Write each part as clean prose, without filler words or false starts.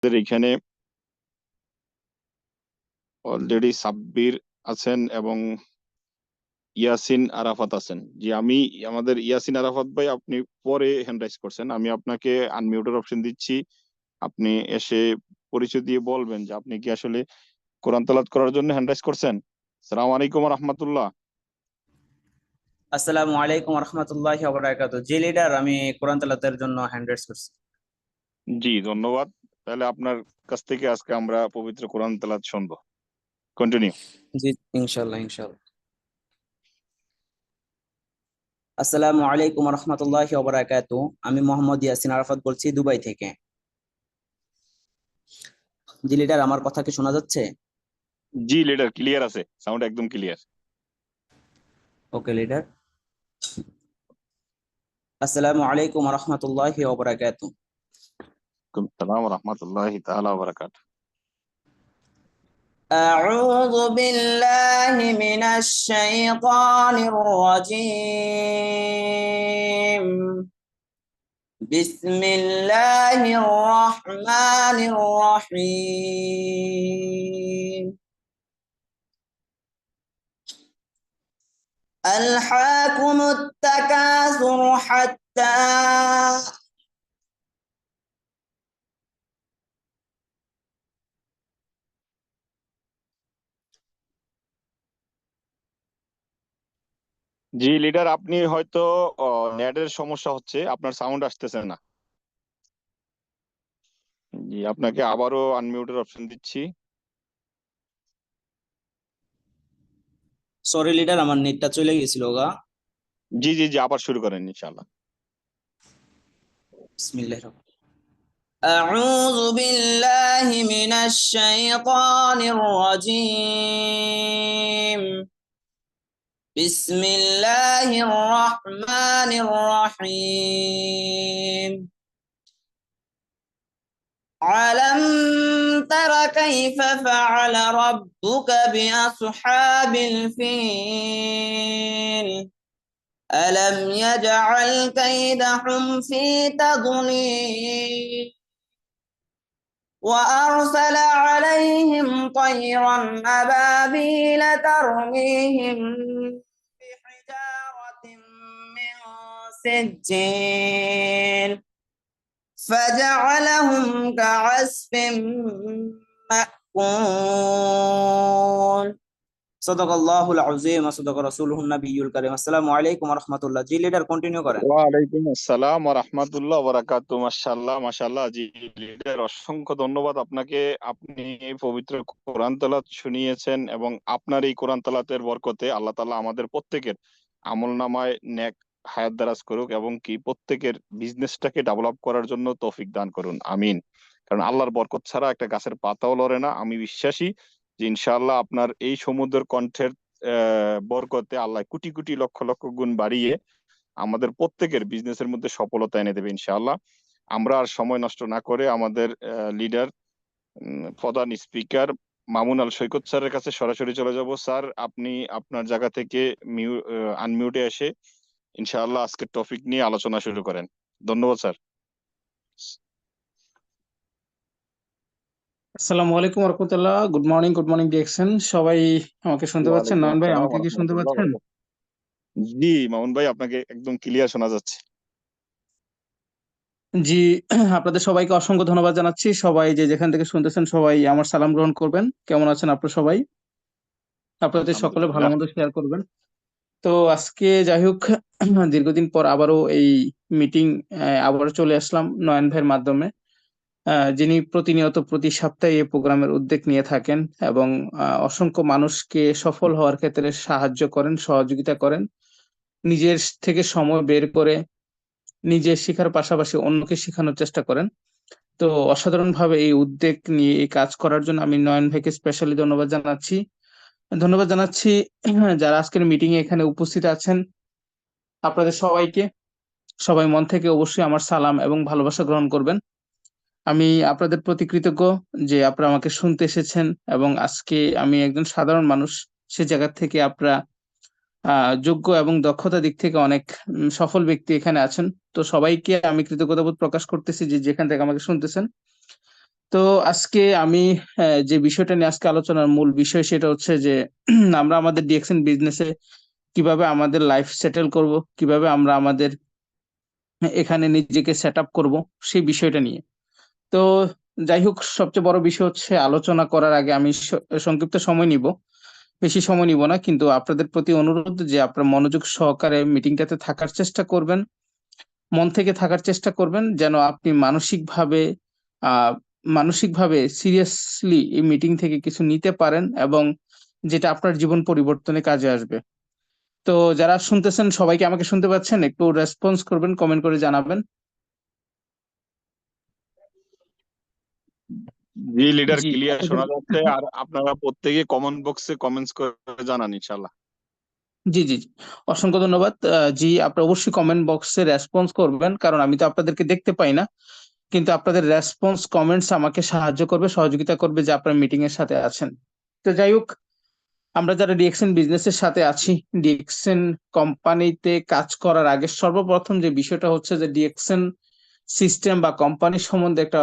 এখানে অলরেডি সাব্বির আছেন এবং ইয়াসিন আরাফাত আছেন। জি, আমি আমাদের ইয়াসিন আরাফাত ভাই, আপনি পরে হ্যান্ড রাইজ করছেন, আমি আপনাকে আনমিউটের অপশন দিচ্ছি। আপনি এসে পরিচয় দিয়ে বলবেন যে আপনি কি আসলে কোরআন তেলাওয়াত করার জন্য হ্যান্ড রাইজ করছেন। আসসালামু আলাইকুম রহমতুল্লাহ। আসসালামু আলাইকুম রহমতুল্লাহি ওয়া বারাকাতুহু। জি লিডার, আমি কোরআন তেলাওয়াতের জন্য হ্যান্ড রেজ করছি। জি, ধন্যবাদ। তাহলে আপনার কাছ থেকে আজকে আমরা পবিত্র কোরআন তেলাওয়াত শুনবো। কন্টিনিউ। জি, ইনশাআল্লাহ ইনশাআল্লাহ। আসসালামু আলাইকুম রহমতুল্লাহি ওয়া বারাকাতুহু। আমি মোহাম্মদ ইয়াসিন আরাফাত বলছি দুবাই থেকে। জি লিডার, আমার কথা কি শোনা যাচ্ছে? জি লিডার, ক্লিয়ার আছে, সাউন্ড একদম ক্লিয়ার। ওকে লিডার। আসসালামু আলাইকুম রহমতুল্লাহি ওয়া বারাকাতুহু। সালাম রহমতুল্লাহ তাআলা ওয়া বারাকাতুহু। أعوذ بالله من الشيطان الرجيم. بسم الله الرحمن الرحيم. ألهاكم التكاثر حتى জি লিডার, আপনি হয়তো নেটের সমস্যা হচ্ছে, আপনার সাউন্ড আসতেছে না। জি, আপনাকে আবারও আনমিউটের অপশন দিচ্ছি। সরি লিডার, আমার নেটটা চলে গেছিল গা। জি জি জি, আবার শুরু করেন ইনশাআল্লাহ। বিসমিল্লাহির أعوذ بالله من الشيطان الرجيم. بسم الله الرحمن الرحيم. ألم تر كيف فعل ربك بأصحاب الفيل؟ ألم يجعل كيدهم في تضليل وأرسل عليهم طيرا أبابيل ترميهم بحجارة من سجيل فجعلهم كعصف مأكول. صدق الله العظيم وصدق رسوله النبي الكريم. আসসালামু আলাইকুম ওয়া রাহমাতুল্লাহ। জি লিডার, কন্টিনিউ করেন। ওয়ালাইকুম আসসালাম ওয়া রাহমাতুল্লাহ ওয়া বারাকাতুহু। মাশাআল্লাহ মাশাআল্লাহ। জি লিডার, অসংখ্য ধন্যবাদ আপনাকে। আপনি পবিত্র কোরআন তেলাওয়াত শুনিয়েছেন এবং আপনার এই কোরআন তেলাওয়াতের বরকতে আল্লাহ তাআলা আমাদের প্রত্যেকের আমলনামায় নেক হায়াত দারাজ করুক এবং কি প্রত্যেকের বিজনেসটাকে ডেভেলপ করার জন্য তৌফিক দান করুন, আমিন। কারণ আল্লাহর বরকত ছাড়া একটা গাছের পাতাও লড়ে না। আমি বিশ্বাসী যে ইনশাআল্লাহ আপনার এই সমুদ্রের কণ্ঠের বরকতে আল্লাহ কোটি কোটি লক্ষ লক্ষ গুণ বাড়িয়ে আমাদের প্রত্যেকের বিজনেসের মধ্যে সফলতা এনে দেবে ইনশাআল্লাহ। আমরা আর সময় নষ্ট না করে আমাদের লিডার, প্রধান স্পিকার মামুন আল সৈকত স্যারের কাছে সরাসরি চলে যাব। স্যার, আপনি আপনার জায়গা থেকে আনমিউটে এসে ইনশাআল্লাহ আজকের টপিক নিয়ে আলোচনা শুরু করেন। ধন্যবাদ স্যার। আসসালামু আলাইকুম রহমতুল্লাহ। গুড মর্নিং ডিএক্সন সবাই। আমাকে শুনতে পাচ্ছেন? ওয়ালাইকুম নয়ন ভাই, আসসালাম আমাকে কি শুনতে রহমতুল্লাহ। পাচ্ছেন? জি মামুন ভাই, আপনাকে একদম ক্লিয়ার শোনা যাচ্ছে। জি। আপনাদের সবাইকে অসংখ্য ধন্যবাদ জানাচ্ছি। সবাই যে যেখান থেকে শুনতেছেন সবাই আমার সালাম গ্রহণ করবেন। কেমন আছেন আপনারা সবাই? আপনাদের সকলে ভালো আলহামদুলিল্লাহ। মন্দ শেয়ার করবেন। তো আজকে যাই হোক, দীর্ঘদিন পর আবারও এই মিটিং আবারও চলে আসলাম নয়ন ভাইয়ের মাধ্যমে, যিনি প্রতিনিয়ত প্রতি সপ্তাহে এই প্রোগ্রামের উদ্যোগ নিয়ে থাকেন এবং অসংখ্য মানুষকে সফল হওয়ার ক্ষেত্রে সাহায্য করেন, সহযোগিতা করেন। নিজের থেকে সময় বের করে নিজে শেখার পাশাপাশি অন্যকে শেখানোর চেষ্টা করেন। তো অসাধারণভাবে এই উদ্যোগ নিয়ে এই কাজ করার জন্য আমি নয়ন ভাইকে স্পেশালি ধন্যবাদ জানাচ্ছি। ধন্যবাদ জানাচ্ছি যারা আজকের মিটিং এ এখানে উপস্থিত আছেন আপনাদের সবাইকে। সবাই মন থেকে অবশ্যই আমার সালাম এবং ভালোবাসা গ্রহণ করবেন। আমি আপনাদের প্রতি কৃতজ্ঞ যে আপনারা আমাকে শুনতে এসেছেন এবং আজকে আমি একজন সাধারণ মানুষ, সে জায়গা থেকে আপনারা যোগ্য এবং দক্ষতা দিক থেকে অনেক সফল ব্যক্তি এখানে আছেন। তো সবাইকে আমি কৃতজ্ঞতাবোধ প্রকাশ করতেছি যে যেখান থেকে আমাকে শুনতেছেন। তো আজকে আমি যে বিষয়টা নিয়ে আজকে আলোচনার মূল বিষয় সেটা হচ্ছে যে আমরা আমাদের ডিএক্সএন বিজনেসে কিভাবে আমাদের লাইফ সেটেল করব, কিভাবে আমরা আমাদের এখানে নিজেকে সেট আপ করবো সেই বিষয়টা নিয়ে। তো যাই হোক, সবচেয়ে বড় বিষয় হচ্ছে আলোচনা করার আগে আমি সংক্ষিপ্ত সময় নিব, বেশি সময় নিব না, কিন্তু আপনাদের প্রতি অনুরোধ যে আপনারা মনোযোগ সহকারে মিটিংটাতে থাকার চেষ্টা করবেন, মন থেকে থাকার চেষ্টা করবেন, যেন আপনি আহ মানসিকভাবে সিরিয়াসলি এই মিটিং থেকে কিছু নিতে পারেন এবং যেটা আপনার জীবন পরিবর্তনে কাজে আসবে। তো যারা শুনতেছেন সবাইকে আমাকে শুনতে পাচ্ছেন? একটু রেসপন্স করবেন, কমেন্ট করে জানাবেন। জি লিডার, জি, ক্লিয়ার শোনা যাচ্ছে। আর আপনারা প্রত্যেকে কমেন্ট বক্সে কমেন্টস করে জানান ইনশাল্লাহ। জি, জি, জি। অসংখ্য ধন্যবাদ। জি, আপনারা অবশ্যই কমেন্ট বক্সে রেসপন্স করবেন, কারণ আমি তো আপনাদেরকে দেখতে পাই না। কিন্তু আপনাদের রেসপন্স, কমেন্টস আমাকে সাহায্য করবে, সহযোগিতা করবে যে আপনারা মিটিং এর সাথে আছেন। তো যাই হোক, আমরা যারা ডিএক্সএন বিজনেসের সাথে আছি, ডিএক্সএন কোম্পানিতে কাজ করার আগে সর্বপ্রথম যে বিষয়টা হচ্ছে যে ডিএক্সএন সিস্টেম বা কোম্পানি সম্বন্ধে একটা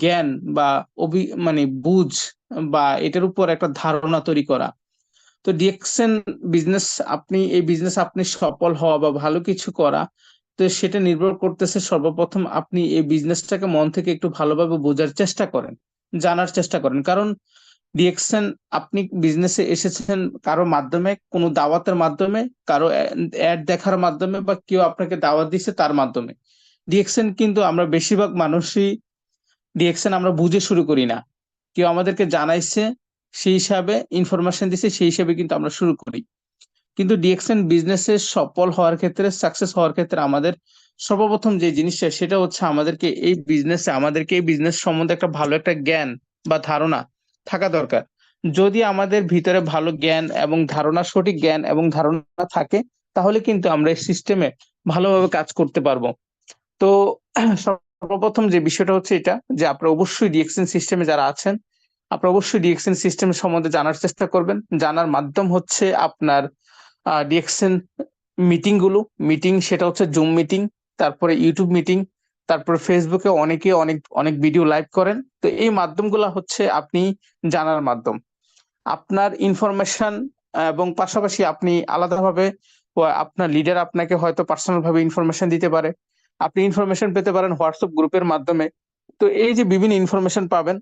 জ্ঞান বা মানে বুঝ বা এটার উপর একটা ধারণা তৈরি করা। তো ডিএক্সএন বিজনেস, এই বিজনেস আপনি সফল হওয়া বা ভালো কিছু করা, তো সেটা নির্ভর করতেছে সর্বপ্রথম আপনি এই বিজনেসটাকে মন থেকে একটু ভালোভাবে বোঝার চেষ্টা করেন, জানার চেষ্টা করেন। কারণ ডিএক্সএন, আপনি বিজনেসে এসেছেন কারো মাধ্যমে, কোনো দাওয়াতের মাধ্যমে, কারো অ্যাড দেখার মাধ্যমে, বা কেউ আপনাকে দাওয়াত দিচ্ছে তার মাধ্যমে। ডিএক্সএন কিন্তু আমরা বেশিরভাগ মানুষই ডিএক্সএন আমরা বুঝে শুরু করি না, কেউ আমাদেরকে জানাইছে সেই হিসাবে, ইনফরমেশন দিছে সেই হিসাবে কিন্তু আমরা শুরু করি। কিন্তু ডিএক্সএন বিজনেসে সফল হওয়ার ক্ষেত্রে, সাকসেস হওয়ার ক্ষেত্রে আমাদের সর্বপ্রথম যে জিনিসটা সেটা হচ্ছে আমাদেরকে এই বিজনেস সম্বন্ধে একটা ভালো একটা জ্ঞান বা ধারণা থাকা দরকার। যদি আমাদের ভিতরে ভালো জ্ঞান এবং ধারণা, সঠিক জ্ঞান এবং ধারণা থাকে, তাহলে কিন্তু আমরা এই সিস্টেমে ভালোভাবে কাজ করতে পারবো। তো সর্বপ্রথম যে বিষয়টা হচ্ছে এটা, যে আপনারা অবশ্যই ডিএক্সএন সিস্টেমে যারা আছেন, আপনারা অবশ্যই ডিএক্সএন সিস্টেম সম্বন্ধে জানার চেষ্টা করবেন। জানার মাধ্যম হচ্ছে আপনার ডিএক্সএন মিটিং, সেটা হচ্ছে জুম মিটিং, তারপরে ইউটিউব মিটিং, তারপরে ফেসবুকে অনেকে অনেক অনেক ভিডিও লাইভ করেন। তো এই মাধ্যমগুলো হচ্ছে আপনি জানার মাধ্যম। আপনার ইনফরমেশন এবং পাশাপাশি আপনি আলাদাভাবে, আপনার লিডার আপনাকে হয়তো পার্সোনাল ভাবে ইনফরমেশন দিতে পারে, আপনি ইনফরমেশন পেতে পারেন হোয়াটসঅ্যাপ গ্রুপের মাধ্যমে। তো এই যে বিভিন্ন ইনফরমেশন পাবেন,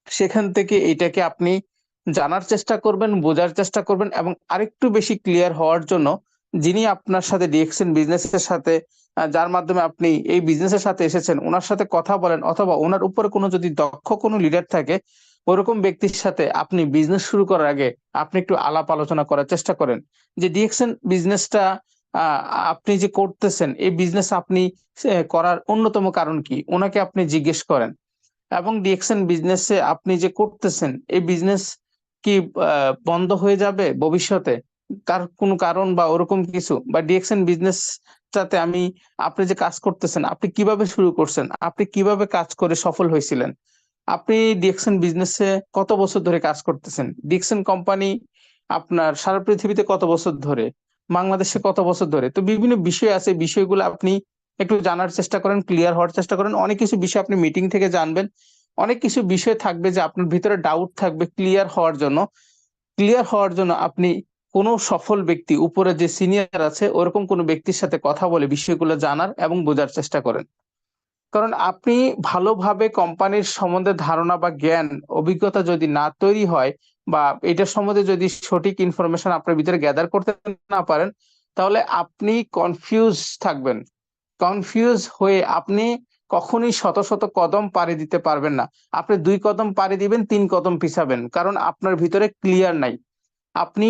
সেখান থেকে এটাকে আপনি জানার চেষ্টা করবেন, বোঝার চেষ্টা করবেন, এবং আরেকটু বেশি ক্লিয়ার হওয়ার জন্য যিনি আপনার সাথে ডিএক্সএন বিজনেসের সাথে, যার মাধ্যমে আপনি এই বিজনেসের সাথে এসেছেন, ওনার সাথে কথা বলেন, অথবা ওনার উপরে কোনো যদি দক্ষ কোনো লিডার থাকে, ওরকম ব্যক্তির সাথে আপনি বিজনেস শুরু করার আগে আপনি একটু আলাপ আলোচনা করার চেষ্টা করেন যে ডিএক্সএন বিজনেসটা আহ, আপনি যে করতেছেন, এই বিজনেস আপনি করার অন্যতম কারণ কি, ওনাকে আপনি জিজ্ঞেস করেন। এবং ডিএক্সএন বিজনেসে আপনি যে করতেছেন, এই বিজনেস কি বন্ধ হয়ে যাবে ভবিষ্যতে, তার কোনো কারণ বা ওরকম কিছু, বা ডিএক্সএন বিজনেসটাতে আপনি যে কাজ করতেছেন, আপনি কিভাবে শুরু করছেন, আপনি কিভাবে কাজ করে সফল হয়েছিলেন, আপনি ডিএক্সএন বিজনেসে কত বছর ধরে কাজ করতেছেন, ডিএক্সএন কোম্পানি আপনার সারা পৃথিবীতে কত বছর ধরে, বাংলাদেশে কত বছর ধরে। তো বিভিন্ন বিষয় আছে, বিষয়গুলো আপনি একটু জানার চেষ্টা করেন, ক্লিয়ার হওয়ার চেষ্টা করেন। অনেক কিছু বিষয় আপনি মিটিং থেকে জানবেন, অনেক কিছু বিষয় থাকবে যে আপনার ভিতরে ডাউট থাকবে, ক্লিয়ার হওয়ার জন্য আপনি কোনো সফল ব্যক্তি, উপরে যে সিনিয়র আছে ওরকম কোনো ব্যক্তির সাথে কথা বলে বিষয়গুলো জানার এবং বোঝার চেষ্টা করেন। কারণ আপনি ভালোভাবে কোম্পানির সম্বন্ধে ধারণা বা জ্ঞান, অভিজ্ঞতা যদি না তৈরি হয়, বা এটার সম্বন্ধে যদি সঠিক ইনফরমেশন আপনার ভিতরে গ্যাদার করতে না পারেন, তাহলে আপনি কনফিউজ থাকবেন। কনফিউজ হয়ে আপনি কখনোই শত শত কদম পাড়ি দিতে পারবেন না। আপনি 2 কদম পাড়ি দিবেন, 3 কদম পিছাবেন, কারণ আপনার ভিতরে ক্লিয়ার নাই। আপনি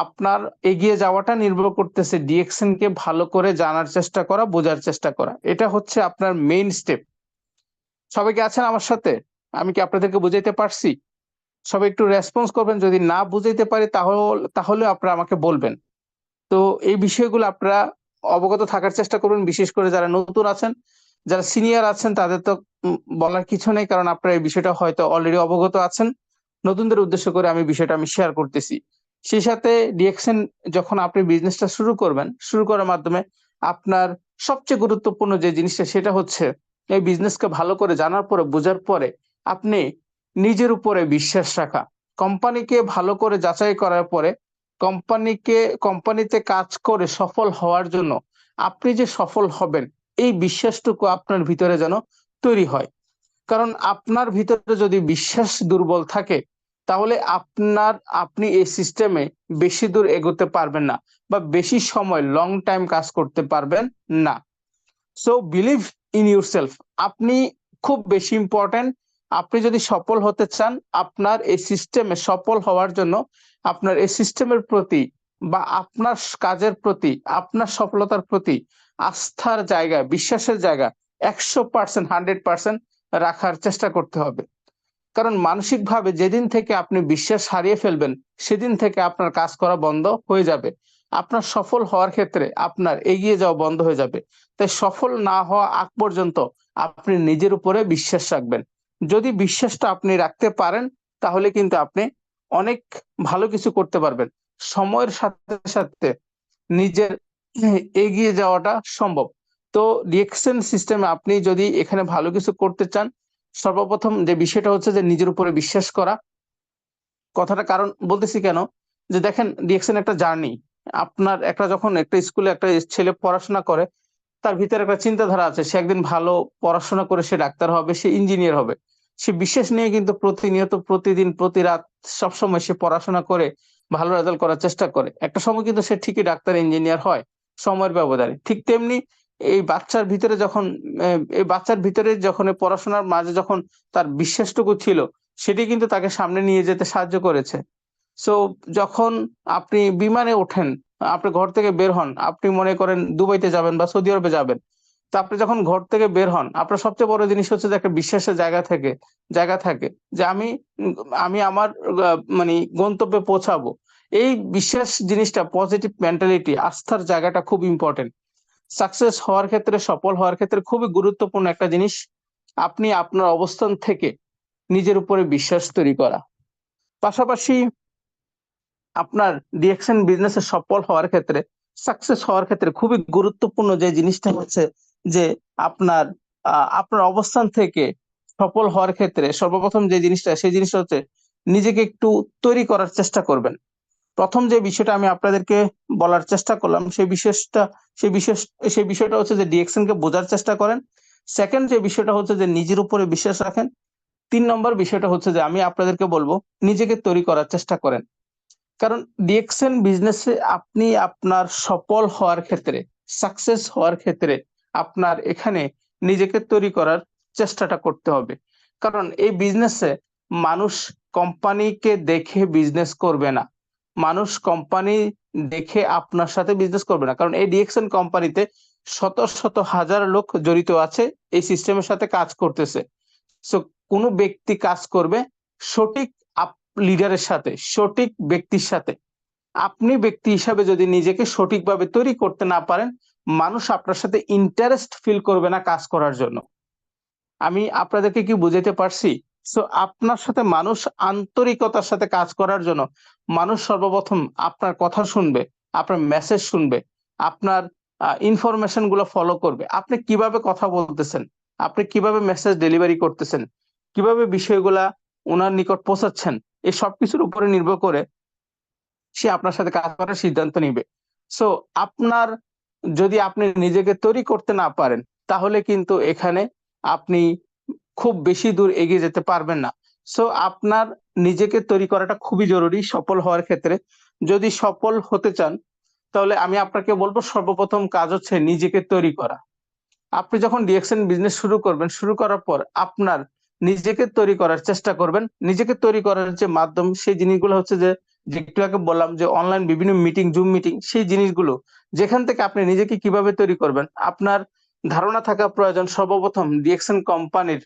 আপনার এগিয়ে যাওয়াটা নির্ভর করতেছে ডিএক্সএন কে ভালো করে জানার চেষ্টা করা, বোঝার চেষ্টা করা। এটা হচ্ছে আপনার মেইন স্টেপ। সবাইকে আছেন আমার সাথে? আমি কি আপনাদেরকে বুঝাইতে পারছি? সবাই একটু রেসপন্স করবেন, যদি না বুঝাইতে পারি তাহলে আপনারা আমাকে বলবেন। তো এই বিষয়গুলো আপনারা অবগত থাকার চেষ্টা করবেন, বিশেষ করে যারা নতুন আছেন। যারা সিনিয়র আছেন তাদের তো বলার কিছু নেই, কারণ আপনারা এই বিষয়টা হয়তো অলরেডি অবগত আছেন। নতুনদের উদ্দেশ্য করে আমি শেয়ার করতেছি। সেই সাথে ডিএক্সএন, যখন আপনি বিজনেসটা শুরু করবেন, শুরু করার মাধ্যমে আপনার সবচেয়ে গুরুত্বপূর্ণ যে জিনিসটা সেটা হচ্ছে এই বিজনেসকে ভালো করে জানার পরে, বোঝার পরে আপনি নিজের উপরে বিশ্বাস রাখা, কোম্পানিকে ভালো করে যাচাই করার পরে কোম্পানিতে কাজ করে সফল হওয়ার জন্য আপনি যে সফল হবেন এই বিশ্বাসটুকু আপনার ভিতরে যেন তৈরি হয়। কারণ আপনার ভিতরে যদি বিশ্বাস দুর্বল থাকে তাহলে আপনি এই সিস্টেমে বেশি দূর এগোতে পারবেন না বা বেশি সময় লং টাইম কাজ করতে পারবেন না। সো বিলিভ ইন ইউরসেলফ, আপনি খুব বেশি ইম্পর্টেন্ট। আপনি যদি সফল হতে চান, আপনার এই সিস্টেমে সফল হওয়ার জন্য আপনার এই সিস্টেমের প্রতি বা আপনার কাজের প্রতি, আপনার সফলতার প্রতি আস্থার জায়গা, বিশ্বাসের জায়গা 100%, 100% রাখার চেষ্টা করতে হবে। কারণ মানসিকভাবে যেদিন থেকে আপনি বিশ্বাস হারিয়ে ফেলবেন সেদিন থেকে আপনার কাজ করা বন্ধ হয়ে যাবে। আপনার সফল হওয়ার ক্ষেত্রে আপনার এগিয়ে যাওয়া বন্ধ হয়ে যাবে। তাই সফল না হওয়া আগ পর্যন্ত আপনি নিজের উপরে বিশ্বাস রাখবেন। যদি বিশ্বাসটা আপনি রাখতে পারেন তাহলে কিন্তু আপনি অনেক ভালো কিছু করতে পারবেন। সময়ের সাথে সাথে নিজের এগিয়ে যাওয়াটা সম্ভব। তো ডিএকশন সিস্টেমে আপনি যদি এখানে ভালো কিছু করতে চান, সর্বপ্রথম যে বিষয়টা হচ্ছে যে নিজের উপরে বিশ্বাস করা। কথাটা কারণ বলতেছি কেন, যে দেখেন ডিএকশন একটা জার্নি। আপনার যখন একটা স্কুলে একটা ছেলে পড়াশোনা করে, তার ভিতরে একটা চিন্তাধারা আছে, সে একদিন ভালো পড়াশোনা করে সে ডাক্তার হবে, সে ইঞ্জিনিয়ার হবে। সে বিশ্বাস নিয়ে কিন্তু প্রতিনিয়ত, প্রতিদিন, প্রতি রাত, সবসময় সে পড়াশোনা করে ভালো রেজাল্ট করার চেষ্টা করে। একটা সময় কিন্তু সে ঠিকই ডাক্তার, ইঞ্জিনিয়ার হয় সময়ের ব্যবধানে। ঠিক তেমনি এই বাচ্চার ভিতরে যখন এই পড়াশোনার মাঝে যখন তার বিশ্বাসটুকু ছিল, সেটি কিন্তু তাকে সামনে নিয়ে যেতে সাহায্য করেছে। সো যখন আপনি বিমানে ওঠেন, আপনি ঘর থেকে বের হন, আপনি মনে করেন দুবাইতে যাবেন বা সৌদি আরবে যাবেন। তো আপনি যখন ঘর থেকে বের হন, আপনার সবচেয়ে বড় জিনিস হচ্ছে যে একটা বিশ্বাসের জায়গা থাকে যে আমি আমার মানে গন্তব্যে পৌঁছাবো। এই বিশ্বাস জিনিসটা, পজিটিভ মেন্টালিটি, আস্থার জায়গাটা খুব ইম্পর্টেন্ট। সাকসেস হওয়ার ক্ষেত্রে, সফল হওয়ার ক্ষেত্রে খুবই গুরুত্বপূর্ণ একটা জিনিস। আপনি আপনার অবস্থান থেকে নিজের উপরে বিশ্বাস তৈরি করা। পাশাপাশি আপনার ডিএকশন বিজনেসে সফল হওয়ার ক্ষেত্রে, সাকসেস হওয়ার ক্ষেত্রে খুবই গুরুত্বপূর্ণ যে জিনিসটা হচ্ছে যে আপনার অবস্থান থেকে সফল হওয়ার ক্ষেত্রে সর্বপ্রথম যে জিনিসটা, সেই জিনিসটা হচ্ছে নিজেকে একটু তৈরি করার চেষ্টা করবেন। প্রথম যে বিষয়টা আমি আপনাদেরকে বলার চেষ্টা করলাম, সেই বিষয়টা হচ্ছে যে ডিএকশন কে বোঝার চেষ্টা করেন। সেকেন্ড যে বিষয়টা হচ্ছে যে নিজের উপরে বিশ্বাস রাখেন। 3 নম্বর বিষয়টা হচ্ছে যে আমি আপনাদেরকে বলবো নিজেকে তৈরি করার চেষ্টা করেন। কারণ ডিএকশন বিজনেসে আপনি আপনার সফল হওয়ার ক্ষেত্রে, সাকসেস হওয়ার ক্ষেত্রে আপনার এখানে নিজেকে তৈরি করার চেষ্টাটা করতে হবে। কারণ এই বিজনেসে মানুষ কোম্পানিকে দেখে বিজনেস করবে না, মানুষ কোম্পানি দেখে আপনার সাথে বিজনেস করবে না। কারণ এই ডিএকশন কোম্পানিতে শত শত হাজার লোক জড়িত আছে, এই সিস্টেমের সাথে কাজ করতেছে। সো কোনো ব্যক্তি কাজ করবে সঠিক লিডারের সাথে, সঠিক ব্যক্তির সাথে। আপনি ব্যক্তি হিসাবে যদি নিজেকে সঠিকভাবে তৈরি করতে না পারেন, মানুষ আপনার সাথে ইন্টারেস্ট ফিল করবে না কাজ করার জন্য। আমি আপনাদেরকে কি বুঝাতে পারছি? সো আপনার সাথে মানুষ আন্তরিকতার সাথে কাজ করার জন্য মানুষ সর্বপ্রথম আপনার কথা শুনবে, আপনার মেসেজ শুনবে, আপনার ইনফরমেশন গুলো ফলো করবে। আপনি কিভাবে কথা বলতেছেন, আপনি কিভাবে মেসেজ ডেলিভারি করতেছেন, কিভাবে বিষয়গুলা ওনার নিকট পৌঁছাচ্ছেন, এই সবকিছুর উপরে নির্ভর করে সে আপনার সাথে কাজ করার সিদ্ধান্ত নিবে। সো যদি আপনি নিজেকে তৈরি করতে না পারেন, তাহলে কিন্তু এখানে আপনি খুব বেশি দূর এগিয়ে যেতে পারবেন না। সো আপনার নিজেকে তৈরি করাটা খুবই জরুরি সফল হওয়ার ক্ষেত্রে। যদি সফল হতে চান তাহলে আমি আপনাকে বলবো সর্বপ্রথম কাজ হচ্ছে নিজেকে তৈরি করা। আপনি যখন ডিএকশন বিজনেস শুরু করার পর আপনার নিজেকে তৈরি করার চেষ্টা করবেন। নিজেকে তৈরি করার যে মাধ্যম, সেই জিনিসগুলো হচ্ছে যে একটু আগে বললাম যে অনলাইন বিভিন্ন মিটিং, জুম মিটিং, সেই জিনিসগুলো যেখান থেকে আপনি নিজেকে কিভাবে তৈরি করবেন আপনার ধারণা থাকা প্রয়োজন। সর্বপ্রথম ডিএকশন কোম্পানির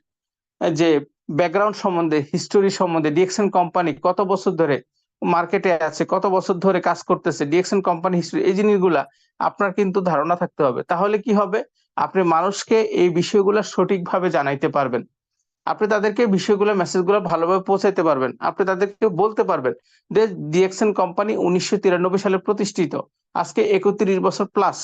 যে ব্যাকগ্রাউন্ড সম্বন্ধে, হিস্টোরি সম্বন্ধে, ডিএকশন কোম্পানি কত বছর ধরে মার্কেটে আছে, কত বছর ধরে কাজ করতেছে, ডিএকশন কোম্পানি হিস্টোরি, এই জিনিসগুলা আপনার কিন্তু ধারণা থাকতে হবে। তাহলে কি হবে, আপনি মানুষকে এই বিষয়গুলো সঠিকভাবে জানাইতে পারবেন। আপনি তাদেরকে বিষয়গুলো, মেসেজগুলো ভালোভাবে পৌঁছাইতে পারবেন। আপনি তাদেরকে বলতে পারবেন যে ডিএকশন কোম্পানি 1993 সালে প্রতিষ্ঠিত, আজকে 31 বছর প্লাস।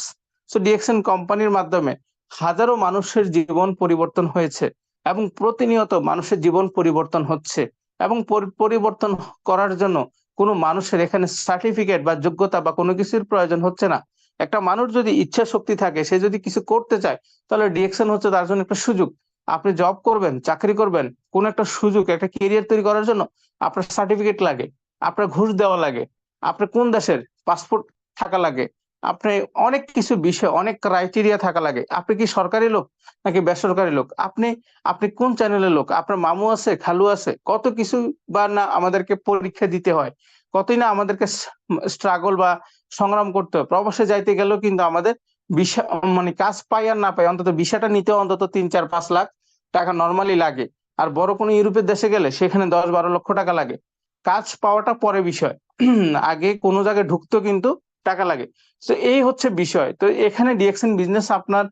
সো ডিএকশন কোম্পানির মাধ্যমে হাজারো মানুষের জীবন পরিবর্তন হয়েছে এবং প্রতিনিয়ত মানুষের জীবন পরিবর্তন হচ্ছে, এবং পরিবর্তন করার জন্য কোনো মানুষের এখানে সার্টিফিকেট বা যোগ্যতা বা কোনো কিছুর প্রয়োজন হচ্ছে না। একটা মানুষ যদি ইচ্ছা শক্তি থাকে, সে যদি কিছু করতে চায়, তাহলে ডিরেকশন হচ্ছে তার জন্য একটা সুযোগ। আপনি জব করবেন, চাকরি করবেন, কোন একটা সুযোগ, একটা কেরিয়ার তৈরি করার জন্য আপনার সার্টিফিকেট লাগে, আপনার ঘুষ দেওয়া লাগে, আপনার কোন দেশের পাসপোর্ট থাকা লাগে, আপনি অনেক কিছু বিষয়, অনেক ক্রাইটেরিয়া থাকা লাগে। আপনি কি সরকারি লোক নাকি বেসরকারি লোক, আপনি আপনি কোন চ্যানেলের লোক, আপনার মামু আছে, খালু আছে, কত কিছু বা না আমাদেরকে পরীক্ষা দিতে হয়, কতই না আমাদেরকে স্ট্রাগল বা সংগ্রাম করতে হয়। প্রবাসে যাইতে গেলেও কিন্তু আমাদের ভিসা, মানে কাজ পাই আর না পাই, অন্তত ভিসাটা নিতে অন্তত 3, 4, 5 লাখ টাকা নর্মালি লাগে। আর বড় কোনো ইউরোপের দেশে গেলে সেখানে 10, 12 লক্ষ টাকা লাগে। কাজ পাওয়াটা পরে বিষয়, আগে কোনো জায়গায় ঢুকতেও কিন্তু টাকা লাগে। তো এই হচ্ছে বিষয়। তো এখানে ডিএকশন বিজনেস আপনার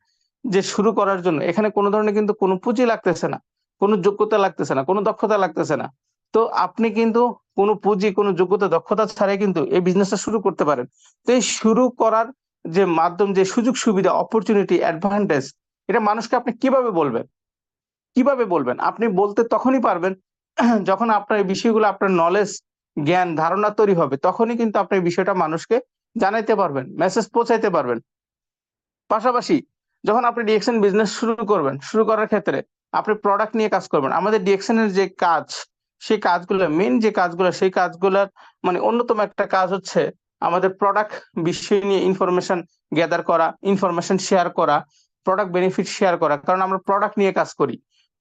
যে শুরু করার জন্য এখানে কোনো ধরনের কিন্তু কোনো পুঁজি লাগতেছে না, কোনো যোগ্যতা লাগতেছে না, কোনো দক্ষতা লাগতেছে না। তো আপনি কিন্তু কোনো পুঁজি, কোনো যোগ্যতা, দক্ষতা ছাড়াই কিন্তু এই বিজনেসটা শুরু করতে পারেন। তো এই শুরু করার যে মাধ্যম, যে সুযোগ সুবিধা, অপরচুনিটি, অ্যাডভান্টেজ, এটা মানুষকে আপনি কিভাবে বলবেন? কিভাবে বলবেন? আপনি বলতে তখনই পারবেন যখন আপনার এই বিষয়গুলো, আপনার নলেজ, জ্ঞান, ধারণা তৈরি হবে, তখনই কিন্তু আপনি এই বিষয়টা মানুষকে জানাইতে পারবেন, মেসেজ পৌঁছাইতে পারবেন। পাশাপাশি যখন আপনি ডিএকশন বিজনেস শুরু করবেন, শুরু করার ক্ষেত্রে আপনি প্রোডাক্ট নিয়ে কাজ করবেন। আমাদের ডিএকশন এর যে কাজ, সেই কাজগুলো, মেইন যে কাজগুলো, সেই কাজগুলোর মানে অন্যতম একটা কাজ হচ্ছে আমাদের প্রোডাক্ট বিষয় নিয়ে ইনফরমেশন গ্যাদার করা, ইনফরমেশন শেয়ার করা, প্রোডাক্ট বেনিফিট শেয়ার করা। কারণ আমরা প্রোডাক্ট নিয়ে কাজ করি,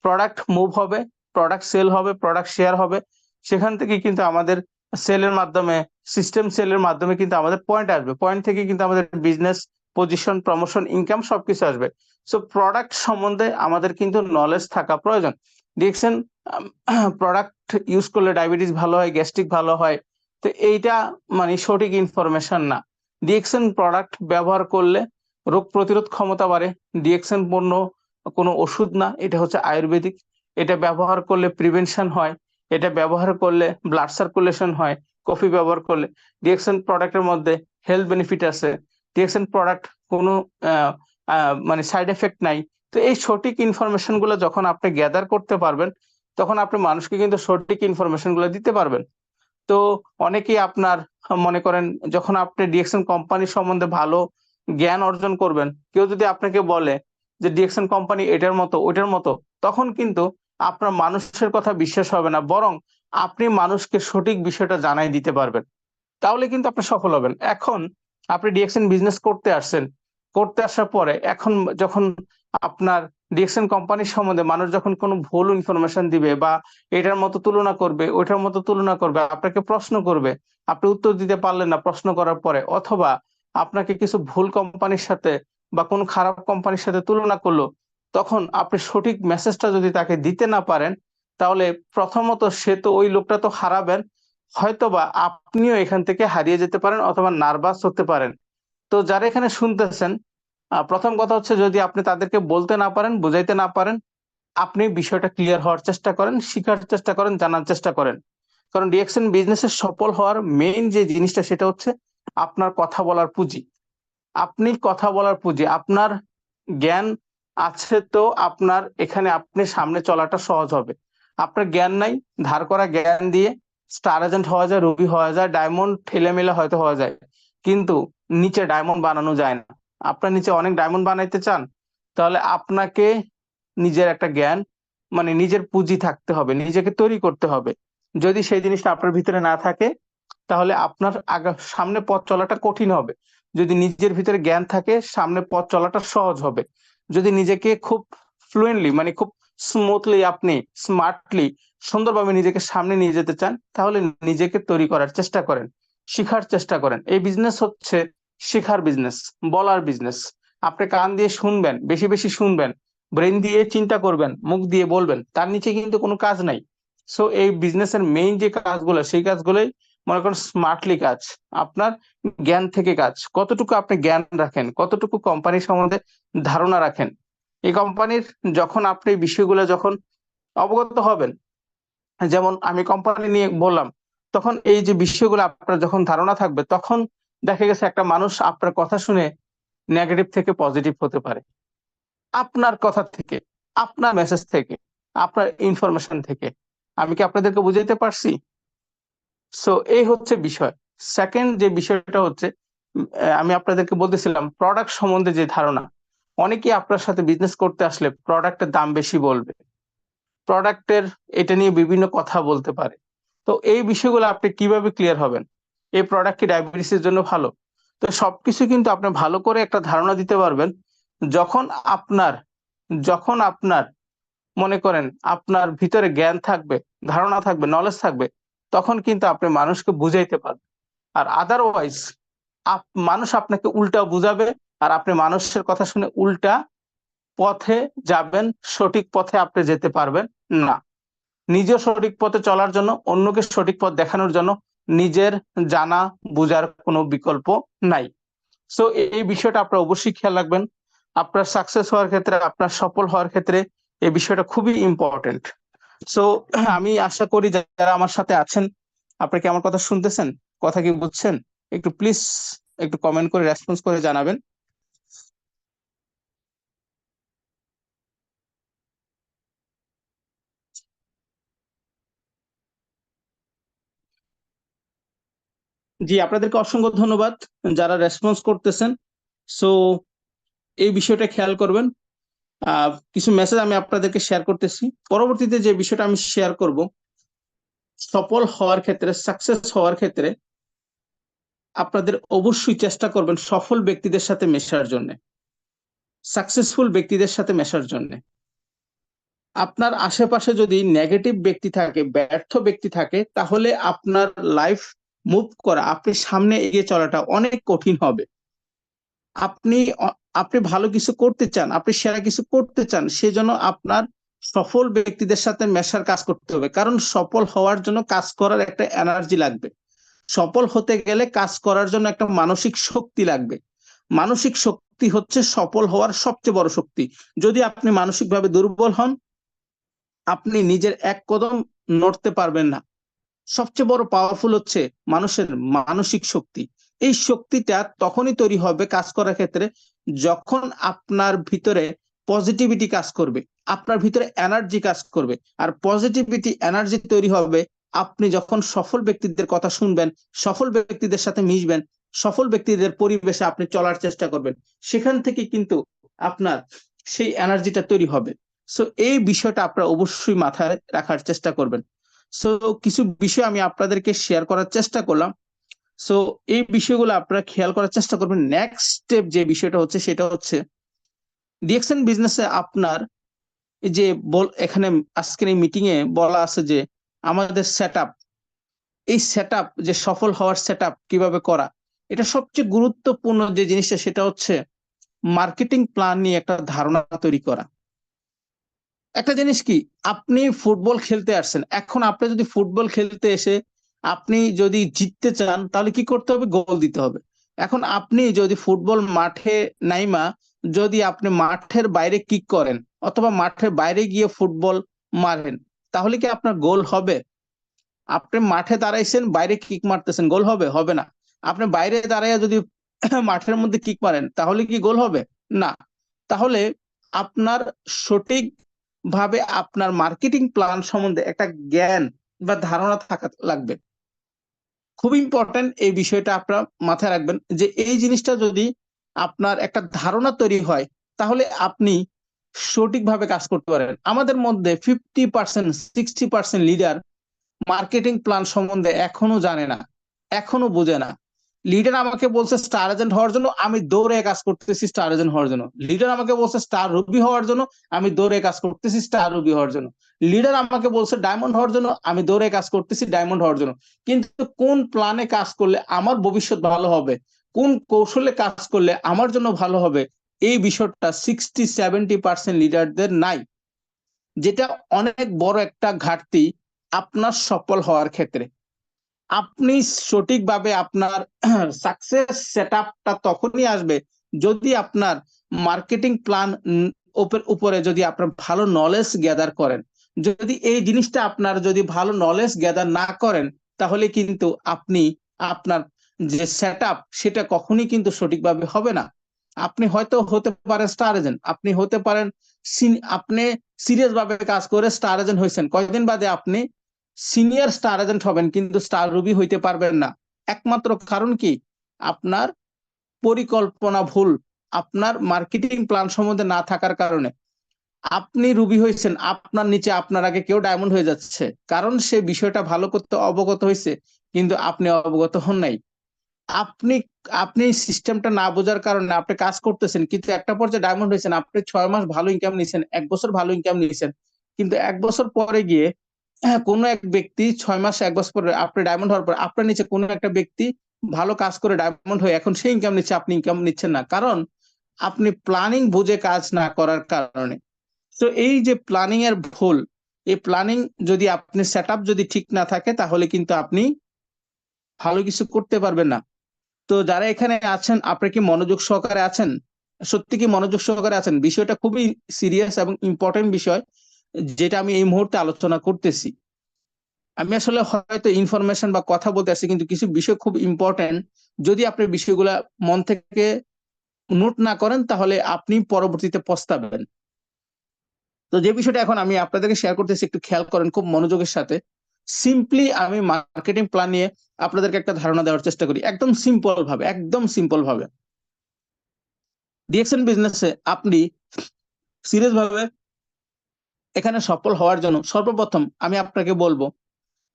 প্রোডাক্ট মুভ হবে, প্রোডাক্ট সেল হবে, প্রোডাক্ট শেয়ার হবে। সেখান থেকে কিন্তু আমাদের সেলের মাধ্যমে, সিস্টেম সেলের মাধ্যমে কিন্তু আমাদের পয়েন্ট আসবে, পয়েন্ট থেকে কিন্তু আমাদের বিজনেস, পজিশন, প্রমোশন, ইনকাম সবকিছু আসবে। সো প্রোডাক্ট সম্বন্ধে আমাদের কিন্তু নলেজ থাকা প্রয়োজন। ডিরেকশন প্রোডাক্ট ইউজ করলে ডায়াবেটিস ভালো হয়, গ্যাস্ট্রিক ভালো হয়, তো এইটা মানে সঠিক ইনফরমেশন না। ডিরেকশন প্রোডাক্ট ব্যবহার করলে রোগ প্রতিরোধ ক্ষমতা বাড়ে। ডিরেকশন পণ্য কোনো ওষুধ না, এটা হচ্ছে আয়ুর্বেদিক। এটা ব্যবহার করলে প্রিভেনশন হয়, এটা ব্যবহার করলে ব্লাড সার্কুলেশন হয়। কফি ব্যবহার করলে, ডিরেকশন প্রোডাক্টের মধ্যে হেলথ বেনিফিট আছে। ডিরেকশন প্রোডাক্ট কোনো মানে সাইড এফেক্ট নাই। তো এই সঠিক ইনফরমেশন গুলো যখন আপনি গ্যাদার করতে পারবেন, তখন আপনি মানুষকে কিন্তু সঠিক ইনফরমেশন গুলো দিতে পারবেন। তো অনেকেই আপনার মনে করেন, যখন আপনি ডিরেকশন কোম্পানি সম্বন্ধে ভালো জ্ঞান অর্জন করবেন, কেউ যদি আপনাকে বলে যে ডিরেকশন কোম্পানি এটার মতো ওইটার মতো, তখন কিন্তু আপনার মানুষের কথা বিশ্বাস হবে না, বরং আপনি মানুষকে সঠিক বিষয়টা জানাই দিতে পারবেন। তাহলে কিন্তু আপনি সফল হবেন। এখন আপনি ডিরেকশন বিজনেস করতে আসছেন, করতে আসার পরে এখন যখন আপনার ডিরেকশন কোম্পানির সম্বন্ধে মানুষ যখন কোনো ভুল ইনফরমেশন দিবে, বা এটার মতো তুলনা করবে, ওইটার মতো তুলনা করবে, আপনাকে প্রশ্ন করবে, আপনি উত্তর দিতে পারলেন না প্রশ্ন করার পরে, অথবা আপনাকে কিছু ভুল কোম্পানির সাথে বা কোনো খারাপ কোম্পানির সাথে তুলনা করলো, তখন আপনি সঠিক মেসেজটা যদি তাকে দিতে না পারেন, তাহলে প্রথমত সে তো, ওই লোকটা তো হারাবেন, হয়তোবা আপনিও এখান থেকে হারিয়ে যেতে পারেন অথবা নার্ভাস হতে পারেন। তো যারা এখানে শুনতেছেন, প্রথম কথা হচ্ছে, যদি আপনি তাদেরকে বলতে না পারেন, বুঝাইতে না পারেন, আপনি বিষয়টা ক্লিয়ার হওয়ার চেষ্টা করেন, শিখার চেষ্টা করেন, জানার চেষ্টা করেন। কারণ ডিরেকশন বিজনেসের সফল হওয়ার মেইন যে জিনিসটা, সেটা হচ্ছে আপনার কথা বলার পুঁজি। আপনি কথা বলার পুঁজি, আপনার জ্ঞান আছে তো আপনার এখানে আপনি সামনে চলাটা সহজ হবে। আপনার জ্ঞান নাই, ধার করা জ্ঞান দিয়ে স্টার এজেন্ট হওয়া যায়, রুবি হওয়া যায়, ডায়মন্ড ঠেলে মেলে হয়তো হওয়া যায়, কিন্তু নিচে ডায়মন্ড বানানো যায় না। আপনার নিচে অনেক ডায়মন্ড বানাইতে চান, তাহলে আপনাকে নিজের একটা জ্ঞান, মানে নিজের পুঁজি থাকতে হবে, নিজেকে তৈরি করতে হবে। যদি সেই জিনিসটা আপনার ভিতরে না থাকে, তাহলে আপনার সামনে পথ চলাটা কঠিন হবে। যদি নিজের ভিতরে জ্ঞান থাকে, সামনে পথ চলাটা সহজ হবে। যদি নিজেকে খুব ফ্লুয়েন্টলি, মানে খুব স্মুথলি, আপনি স্মার্টলি, সুন্দরভাবে নিজেকে সামনে নিয়ে যেতে চান, তাহলে নিজেকে তৈরি করার চেষ্টা করেন, শিখার চেষ্টা করেন। এই বিজনেস হচ্ছে শেখার বিজনেস, বলার বিজনেস। আপনি কান দিয়ে শুনবেন, বেশি বেশি শুনবেন, ব্রেন দিয়ে চিন্তা করবেন, মুখ দিয়ে বলবেন, তার নিচে কিন্তু কোনো কাজ নাই। সো এই বিজনেসের মেইন যে কাজগুলো, সেই কাজগুলোই মনে করেন স্মার্টলি কাজ, আপনার জ্ঞান থেকে কাজ। কতটুকু আপনি জ্ঞান রাখেন, কতটুকু কোম্পানির সম্বন্ধে ধারণা রাখেন। এই কোম্পানির যখন আপনি বিষয়গুলো যখন অবগত হবেন, যেমন আমি কোম্পানি নিয়ে বললাম, তখন এই যে বিষয়গুলো আপনার যখন ধারণা থাকবে, তখন দেখা গেছে একটা মানুষ আপনার কথা শুনে নেগেটিভ থেকে পজিটিভ হতে পারে, আপনার কথা থেকে, আপনার মেসেজ থেকে। আপনার ইনফরমেশন থেকে। আমি কি আপনাদেরকে বুঝাইতে পারছি? সো এই হচ্ছে বিষয়। সেকেন্ড যে বিষয়টা হচ্ছে, আমি আপনাদেরকে বলতেছিলাম প্রোডাক্ট সম্বন্ধে যে ধারণা। অনেকেই আপনার সাথে বিজনেস করতে আসলে প্রোডাক্টের দাম বেশি বলবে, প্রোডাক্টের এটা নিয়ে বিভিন্ন কথা বলতে পারে। তো এই বিষয়গুলো আপনি কিভাবে ক্লিয়ার হবেন? এই প্রোডাক্ট কি ডায়াবেটিসের জন্য ভালো? তো সবকিছু কিন্তু আপনি ভালো করে একটা ধারণা দিতে পারবেন যখন আপনার যখন আপনার মনে করেন আপনার ভিতরে জ্ঞান থাকবে, ধারণা থাকবে, নলেজ থাকবে, তখন কিন্তু আপনি মানুষকে বুঝাইতে পারবেন। আর আদারওয়াইজ মানুষ আপনাকে উল্টা বুঝাবে, আর আপনি মানুষের কথা শুনে উল্টা পথে যাবেন, সঠিক পথে আপনি যেতে পারবেন না। নিজে সঠিক পথে চলার জন্য, অন্যকে সঠিক পথ দেখানোর জন্য নিজের জানা বুঝার কোনো বিকল্প নাই। সো এই বিষয়টা আপনারা অবশ্যই খেয়াল রাখবেন। আপনার সাকসেস হওয়ার ক্ষেত্রে, আপনার সফল হওয়ার ক্ষেত্রে এই বিষয়টা খুবই ইম্পর্টেন্ট। সো আমি আশা করি যারা আমার সাথে আছেন, আপনারা কি আমার কথা শুনতেছেন? কথা কি বুঝছেন? একটু প্লিজ একটু কমেন্ট করে রেসপন্স করে জানাবেন। জি, আপনাদেরকে অসংখ্য ধন্যবাদ যারা রেসপন্স করতেছেন। সো এই বিষয়টা খেয়াল করবেন। কিছু মেসেজ আমি আপনাদেরকে শেয়ার করতেছি। পরবর্তীতে যে বিষয়টা আমি শেয়ার করব, সফল হওয়ার ক্ষেত্রে, সাকসেস হওয়ার ক্ষেত্রে আপনাদের অবশ্যই চেষ্টা করবেন সফল ব্যক্তিদের সাথে মেশার জন্য, সাকসেসফুল ব্যক্তিদের সাথে মেশার জন্য। আপনার আশেপাশে যদি নেগেটিভ ব্যক্তি থাকে, ব্যর্থ ব্যক্তি থাকে, তাহলে আপনার লাইফ মুভ করা, আপনি সামনে এগিয়ে চলাটা অনেক কঠিন হবে। আপনি আপনি ভালো কিছু করতে চান, আপনি সেরা কিছু করতে চান, সেজন্য আপনার সফল ব্যক্তিদের সাথে মেশার কাজ করতে হবে। কারণ সফল হওয়ার জন্য কাজ করার একটা এনার্জি লাগবে। সফল হতে গেলে কাজ করার জন্য একটা মানসিক শক্তি লাগবে। মানসিক শক্তি হচ্ছে সফল হওয়ার সবচেয়ে বড় শক্তি। যদি আপনি মানসিকভাবে দুর্বল হন, আপনি নিজের এক কদম নড়তে পারবেন না। সবচেয়ে বড় পাওয়ারফুল হচ্ছে মানুষের মানসিক শক্তি। এই শক্তিটা তখনই তৈরি হবে কাজ করার ক্ষেত্রে, যখন আপনার ভিতরে পজিটিভিটি কাজ করবে, আপনার ভিতরে এনার্জি কাজ করবে। আর পজিটিভিটি এনার্জি তৈরি হবে আপনি যখন সফল ব্যক্তিদের কথা শুনবেন, সফল ব্যক্তিদের সাথে মিশবেন, সফল ব্যক্তিদের পরিবেশে আপনি চলার চেষ্টা করবেন। সেখান থেকে কিন্তু আপনার সেই এনার্জিটা তৈরি হবে। সো এই বিষয়টা আপনারা অবশ্যই মাথায় রাখার চেষ্টা করবেন। সো কিছু বিষয় আমি আপনাদেরকে শেয়ার করার চেষ্টা করলাম। সো এই বিষয়গুলো আপনারা খেয়াল করার চেষ্টা করবেন। নেক্সট স্টেপ যে বিষয়টা হচ্ছে, সেটা হচ্ছে ডিএক্সএন বিজনেসে আপনার এই যে এখানে আজকের এই মিটিং এ বলা আছে যে আমাদের সেটআপ, এই সেটআপ যে সফল হওয়ার সেটআপ কিভাবে করা, এটা সবচেয়ে গুরুত্বপূর্ণ যে জিনিসটা, সেটা হচ্ছে মার্কেটিং প্ল্যান নিয়ে একটা ধারণা তৈরি করা। একটা জিনিস কি, আপনি ফুটবল খেলতে আসছেন, এখন আপনি যদি ফুটবল খেলতে এসে আপনি যদি জিততে চান, তাহলে কি করতে হবে? গোল দিতে হবে। এখন আপনি যদি ফুটবল মাঠে নাইমা যদি আপনি মাঠের বাইরে কিক করেন, অথবা মাঠের বাইরে গিয়ে ফুটবল মারেন, তাহলে কি আপনার গোল হবে? আপনি মাঠে দাঁড়াইছেন, বাইরে কিক মারতেছেন, গোল হবে? হবে না। আপনি বাইরে দাঁড়াইয়া যদি মাঠের মধ্যে কিক মারেন, তাহলে কি গোল হবে? না। তাহলে আপনার সঠিক ভাবে আপনার মার্কেটিং প্ল্যান সম্বন্ধে একটা জ্ঞান বা ধারণা থাকা লাগবে। খুব ইম্পর্টেন্ট এই বিষয়টা আপনারা মাথায় রাখবেন যে এই জিনিসটা যদি আপনার একটা ধারণা তৈরি হয়, তাহলে আপনি সঠিকভাবে কাজ করতে পারেন। আমাদের মধ্যে 50%, 60% লিডার মার্কেটিং প্ল্যান সম্বন্ধে এখনো জানে না, এখনো বোঝে না। লিডার আমাকে বলছে স্টার এজেন্ট হওয়ার জন্য, আমি দৌড়ে কাজ করতেছি স্টার এজেন্ট হওয়ার জন্য। লিডার আমাকে বলছে স্টার রুবি হওয়ার জন্য, আমি দৌড়ে কাজ করতেছি স্টার রুবি হওয়ার জন্য। লিডার আমাকে বলছে ডায়মন্ড হওয়ার জন্য, আমি দৌড়ে কাজ করতেছি ডায়মন্ড হওয়ার জন্য। কিন্তু কোন প্ল্যানে কাজ করলে আমার ভবিষ্যৎ ভালো হবে, কোন কৌশলে কাজ করলে আমার জন্য ভালো হবে, এই বিষয়টা 60-70% লিডারদের নাই, যেটা অনেক বড় একটা ঘাটতি আপনার সফল হওয়ার ক্ষেত্রে। আপনি সঠিকভাবে আপনার সাকসেস সেটআপটা তখনই আসবে যদি আপনার মার্কেটিং প্ল্যান উপরে যদি আপনার ভালো নলেজ গ্যাদার করেন। যদি এই জিনিসটা আপনার যদি ভালো নলেজ গ্যাদার না করেন, তাহলে কিন্তু আপনি আপনার যে সেটআপ সেটা কখনোই কিন্তু সঠিকভাবে হবে না। আপনি হয়তো হতে পারেন স্টার এজেন্ট, আপনি হতে পারেন আপনি সিরিয়াস ভাবে কাজ করে স্টার এজেন্ট হয়েছেন, কয়েকদিন বাদে আপনি সিনিয়র স্টার এজেন্ট হবেন কিন্তু স্টার রুবি হইতে পারবেন না। একমাত্র কারণ কি? আপনার পরিকল্পনা ভুল, আপনার মার্কেটিং প্ল্যান সম্বন্ধে না থাকার কারণে। আপনি রুবি হয়েছেন, আপনার নিচে আপনার আগে কেউ ডায়মন্ড হয়ে যাচ্ছে, কারণ সে বিষয়টা ভালো করতে অবগত হয়েছে কিন্তু আপনি অবগত হন নাই। আপনি আপনি সিস্টেমটা না বোঝার কারণে আপনি কাজ করতেছেন কিন্তু একটা পর্যায়ে ডায়মন্ড হয়েছেন, আপনি 6 মাস ভালো ইনকাম নিয়েছেন, 1 বছর ভালো ইনকাম নিয়েছেন, কিন্তু 1 বছর পরে গিয়ে কোনো এক ব্যক্তি 6 মাস 1 বছর পরে আপনি ডায়মন্ড হওয়ার পর আপনার নিচে কোনো একটা ব্যক্তি ভালো কাজ করে ডায়মন্ড হয়ে এখন সে ইনকাম নিচ্ছে, আপনি ইনকাম নিচ্ছেন না, কারণ আপনি প্ল্যানিং বুঝে কাজ না করার কারণে। তো এই যে প্ল্যানিং এর ভুল, এই প্ল্যানিং যদি আপনি সেট আপ যদি ঠিক না থাকে তাহলে কিন্তু আপনি ভালো কিছু করতে পারবেন না। তো যারা এখানে আছেন আপনি কি মনোযোগ সহকারে আছেন? সত্যি কি মনোযোগ সহকারে আছেন? বিষয়টা খুবই সিরিয়াস এবং ইম্পর্টেন্ট বিষয় যেটা আমি এই মুহূর্তে আলোচনা করতেছি। আমি আসলে হয়তো ইনফরমেশন বা কথা বলতে আসছি কিন্তু কিছু বিষয় খুব ইম্পর্টেন্ট, যদি আপনি বিষয়গুলা মন থেকে নোট না করেন তাহলে আপনি পরবর্তীতে পস্তাবেন। তো যে বিষয়টা এখন আমি আপনাদেরকে শেয়ার করতেছি একটু খেয়াল করেন খুব মনোযোগের সাথে। সিম্পলি আমি মার্কেটিং প্ল্যান নিয়ে আপনাদেরকে একটা ধারণা দেওয়ার চেষ্টা করি একদম সিম্পল ভাবে, একদম সিম্পল ভাবে। ডিএক্সএন বিজনেসে আপনি সিরিয়াস ভাবে এখানে সফল হওয়ার জন্য সর্বপ্রথম আমি আপনাকে বলবো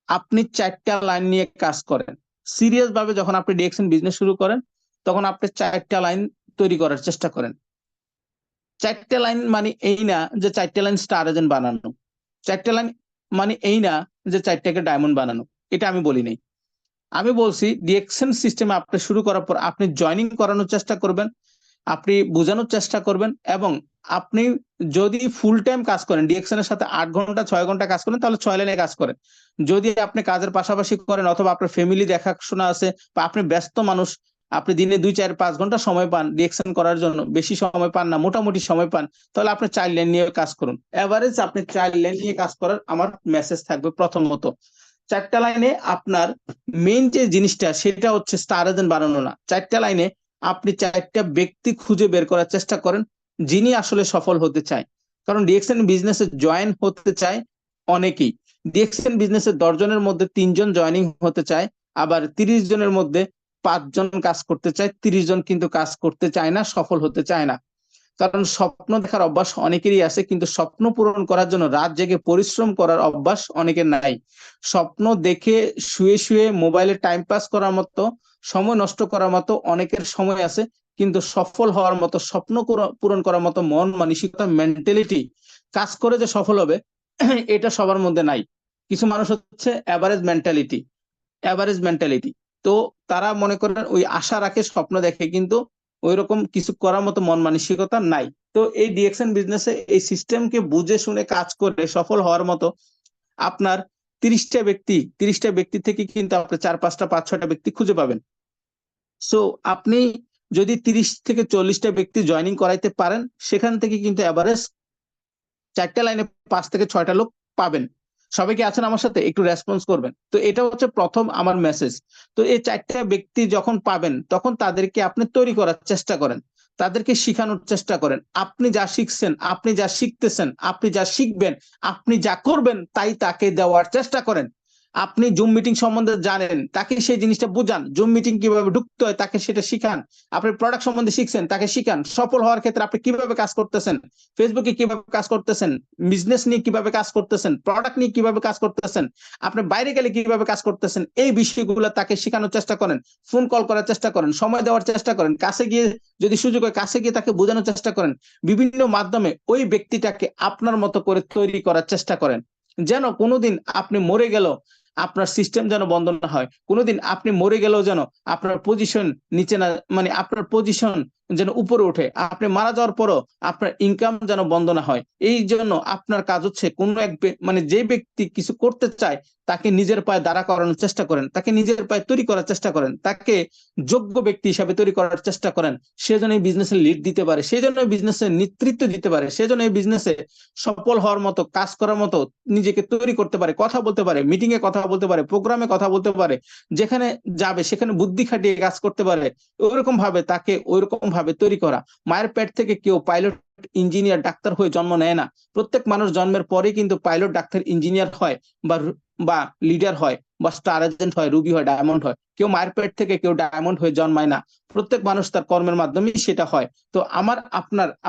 আপনি 4টা লাইন নিয়ে কাজ করেন। সিরিয়াস ভাবে যখন আপনি ডিএক্সএন বিজনেস শুরু করেন তখন আপনি 4টা লাইন তৈরি করার চেষ্টা করেন। 4টা লাইন মানে এই না যে 4টা লাইন স্টার এজেন্ট বানানো, 4টা লাইন মানে এই না যে 4টাকে ডায়মন্ড বানানো, এটা আমি বলি নাই। আমি বলছি ডিএক্সএন সিস্টেমে আপনি শুরু করার পর আপনি জয়নিং করানোর চেষ্টা করবেন, আপনি বোঝানোর চেষ্টা করবেন, এবং আপনি যদি ফুল টাইম কাজ করেন ডিএক্সএন এর সাথে 8 ঘন্টা 6 ঘন্টা কাজ করেন তাহলে 6 লাইনে কাজ করেন। যদি আপনি কাজের পাশাপাশি করেন অথবা আপনার ফ্যামিলি দেখাশোনা আছে বা আপনি ব্যস্ত মানুষ, আপনি দিনে 2 4 5 ঘন্টা সময় পান ডিএক্সএন করার জন্য, বেশি সময় পান না মোটামুটি সময় পান, তাহলে আপনি 4 লাইন নিয়ে কাজ করুন। এভারেজ আপনি 4 লাইন নিয়ে কাজ করার আমার মেসেজ থাকবে। প্রথমত 4টা লাইনে আপনার মেইন যে জিনিসটা সেটা হচ্ছে স্টার এজেন্ট বানানো না। 4টা লাইনে আপনি 4টা ব্যক্তি খুঁজে বের করার চেষ্টা করেন যিনি আসলে সফল হতে চায়, কারণ ডিএক্সএন বিজনেসে জয়েন হতে চায় অনেকেই। ডিএক্সএন বিজনেসে 10 জনের মধ্যে 3 জন জয়েনিং হতে চায়, আবার 30 জনের মধ্যে 5 জন কাজ করতে চায়, 30 জন কিন্তু কাজ করতে চায় না, সফল হতে চায় না। কারণ স্বপ্ন দেখার অভ্যাস অনেকেরই আছে কিন্তু স্বপ্ন পূরণ করার জন্য রাত জেগে পরিশ্রম করার অভ্যাস অনেকের নাই। স্বপ্ন দেখে শুয়ে শুয়ে মোবাইলে টাইম পাস করার মতো, সময় নষ্ট করার মতো অনেকের সময় আছে, কিন্তু সফল হওয়ার মতো, স্বপ্ন পূরণ করার মতো মন মানসিকতা মেন্টালিটি, কাজ করে যে সফল হবে এটা সবার মধ্যে নাই। কিছু মানুষ হচ্ছে অ্যাভারেজ মেন্টালিটি। তো তারা মনে করেন ওই আশা রাখে, স্বপ্ন দেখে, কিন্তু ওইরকম কিছু করার মতো মন মানসিকতা নাই। তো এই ডিএক্সএন বিজনেসে এই সিস্টেমকে বুঝে শুনে কাজ করে সফল হওয়ার মতো আপনার 30টা ব্যক্তি থেকে কিন্তু আপনি 4 5টা 5 6টা ব্যক্তি খুঁজে পাবেন। সো আপনি যদি 30 থেকে 40টা ব্যক্তি জয়েনিং করাইতে পারেন সেখান থেকে কিন্তু এভারেজ 4টা লাইনে 5 থেকে 6টা লোক পাবেন। সবাই কি আছেন আমার সাথে? একটু রেসপন্স করবেন। তো এটা হচ্ছে প্রথম আমার মেসেজ। তো এই 4টা ব্যক্তি যখন পাবেন তখন তাদেরকে আপনি তৈরি করার চেষ্টা করেন, তাদেরকে শিখানোর চেষ্টা করেন। আপনি যা শিখছেন, আপনি যা শিখতেছেন, আপনি যা শিখবেন, আপনি যা করবেন তাই তাকে দেওয়ার চেষ্টা করেন। আপনি জুম মিটিং সম্বন্ধে জানেন, তাকে সেই জিনিসটা বুঝান। জুম মিটিং কিভাবে ঢুকতে হয় তাকে সেটা শিখান। আপনি প্রোডাক্ট সম্বন্ধে শিখছেন, তাকে শিখান। সফল হওয়ার ক্ষেত্রে আপনি কিভাবে কাজ করতেছেন, ফেসবুকে কিভাবে কাজ করতেছেন, বিজনেস নিয়ে কিভাবে কাজ করতেছেন, প্রোডাক্ট নিয়ে কিভাবে কাজ করতেছেন, আপনি বাইরে গেলে কিভাবে কাজ করতেছেন, এই বিষয়গুলো তাকে শেখানোর চেষ্টা করেন। ফোন কল করার চেষ্টা করেন, সময় দেওয়ার চেষ্টা করেন, কাছে গিয়ে যদি সুযোগ হয় কাছে গিয়ে তাকে বোঝানোর চেষ্টা করেন। বিভিন্ন মাধ্যমে ওই ব্যক্তিটাকে আপনার মতো করে তৈরি করার চেষ্টা করেন, যেন কোনোদিন আপনি মরে গেল আপনার সিস্টেম যেন বন্ধ না হয়, কোনোদিন আপনি মরে গেলেও যেন আপনার পজিশন নিচে না, মানে আপনার পজিশন যেন উপরে ওঠে, আপনি মারা যাওয়ার পরও আপনার ইনকাম যেন বন্ধ না হয়। এই জন্য আপনার কাজ হচ্ছে কোনো এক মানে যে ব্যক্তি কিছু করতে চায় তাকে নিজের পায়ে দাঁড়া করানোর চেষ্টা করেন, তাকে নিজের পায়ে তৈরি করার চেষ্টা করেন, তাকে যোগ্য ব্যক্তি হিসাবে তৈরি করার চেষ্টা করেন। সেজন্য এই বিজনেসে লিড দিতে পারে, সেজন্য বিজনেসে নেতৃত্ব দিতে পারে, সেজন্য এই বিজনেসে সফল হওয়ার মতো, কাজ করার মতো নিজেকে তৈরি করতে পারে, কথা বলতে পারে, মিটিং এ কথা বলতে পারে, প্রোগ্রামে কথা বলতে পারে, যেখানে যাবে সেখানে বুদ্ধি খাটিয়ে কাজ করতে পারে। ওইরকম ভাবে তাকে ওইরকম ভাবে ভাবে তৈরি করা। মায়ের পেট থেকে কেউ পাইলট, ইঞ্জিনিয়ার, ডাক্তার হয়ে জন্ম নেয় না। প্রত্যেক মানুষ জন্মের পরেই কিন্তু পাইলট, ডাক্তার, ইঞ্জিনিয়ার হয় বা লিডার হয় বা স্টার এজেন্ট হয়, রুবি হয়, ডায়মন্ড হয়। কেউ মায়ের পেট থেকে কেউ ডায়মন্ড হয়ে জন্মায় না। প্রত্যেক মানুষ তার কর্মের মাধ্যমেই সেটা হয়। তো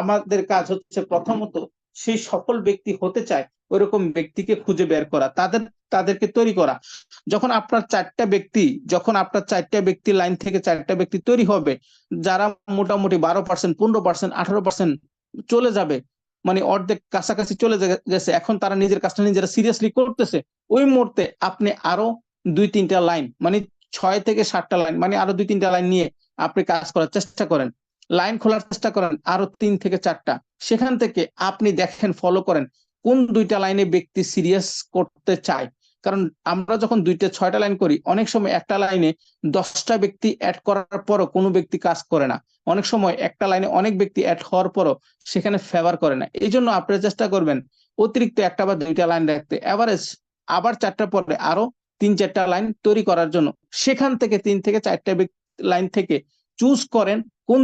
আমাদের কাজ হচ্ছে প্রথমত সেই সফল ব্যক্তি হতে চায় ওইরকম ব্যক্তিকে খুঁজে বের করা, তাদেরকে তৈরি করা। যখন আপনার চারটা ব্যক্তি লাইন থেকে চারটা ব্যক্তি তৈরি হবে, যারা মোটামুটি 12%, 15%, 18% চলে যাবে, মানে অর্ধেক কাছাকাছি চলে গেছে, এখন তারা নিজের কাজটা নিজেরা সিরিয়াসলি করতেছে, ওই মুহূর্তে আপনি আরো 2-3টা লাইন, মানে 6 থেকে 7টা লাইন, মানে আরো 2-3টা লাইন নিয়ে আপনি কাজ করার চেষ্টা করেন, লাইন খোলার চেষ্টা করেন আরো 3 থেকে 4টা। সেখান থেকে আপনি দেখেন, ফলো করেন কোন 2টা লাইনে ব্যক্তি সিরিয়াস করতে চায়। কারণ আমরা যখন 2-6টা লাইন করি, অনেক সময় একটা লাইনে 10টা ব্যক্তি অ্যাড করার পরও কোনো ব্যক্তি কাজ করে না। অনেক সময় একটা লাইনে অনেক ব্যক্তি অ্যাড হওয়ার পরও সেখানে ফেভার করে না। এই জন্য আপনারা চেষ্টা করবেন অতিরিক্ত 1টা বা 2টা লাইন রাখতে, এভারেজ আবার 4টার পরে আরো 3-4টা লাইন তৈরি করার জন্য। সেখান থেকে 3 থেকে 4টা লাইন থেকে চুজ করেন কোন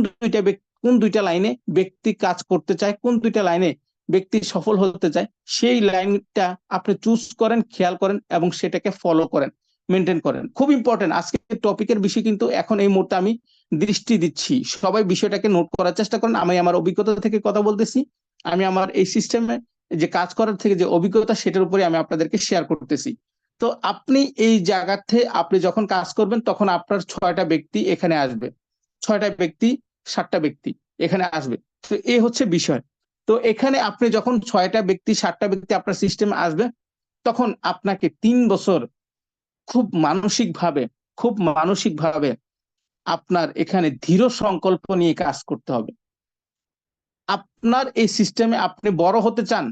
2টা লাইনে ব্যক্তি কাজ করতে চায়, কোন 2টা লাইনে ব্যক্তি সফল হতে চায়, সেই লাইনটা আপনি চুজ করেন, খেয়াল করেন এবং সেটাকে ফলো করেন, মেনটেন করেন। খুব ইম্পর্টেন্ট আজকে টপিকের বিষয়, কিন্তু এখন এই মুহূর্তে আমি দৃষ্টি দিচ্ছি, সবাই বিষয়টাকে নোট করার চেষ্টা করেন। আমি আমার অভিজ্ঞতা থেকে কথা বলতেছি, আমি আমার এই সিস্টেমে যে কাজ করার থেকে যে অভিজ্ঞতা, সেটার উপরে আমি আপনাদেরকে শেয়ার করতেছি। তো আপনি এই জায়গাতে আপনি যখন কাজ করবেন, তখন আপনার 6টা ব্যক্তি এখানে আসবে, 6টা ব্যক্তি, 7টা ব্যক্তি এখানে আসবে। তো এই হচ্ছে বিষয়। তো এখানে আপনি যখন 6টা ব্যক্তি, 7টা ব্যক্তি আপনার সিস্টেমে আসবে, তখন আপনাকে 3 বছর খুব মানসিকভাবে আপনার এখানে দৃঢ় সংকল্প নিয়ে কাজ করতে হবে। আপনার এই সিস্টেমে আপনি বড় হতে চান,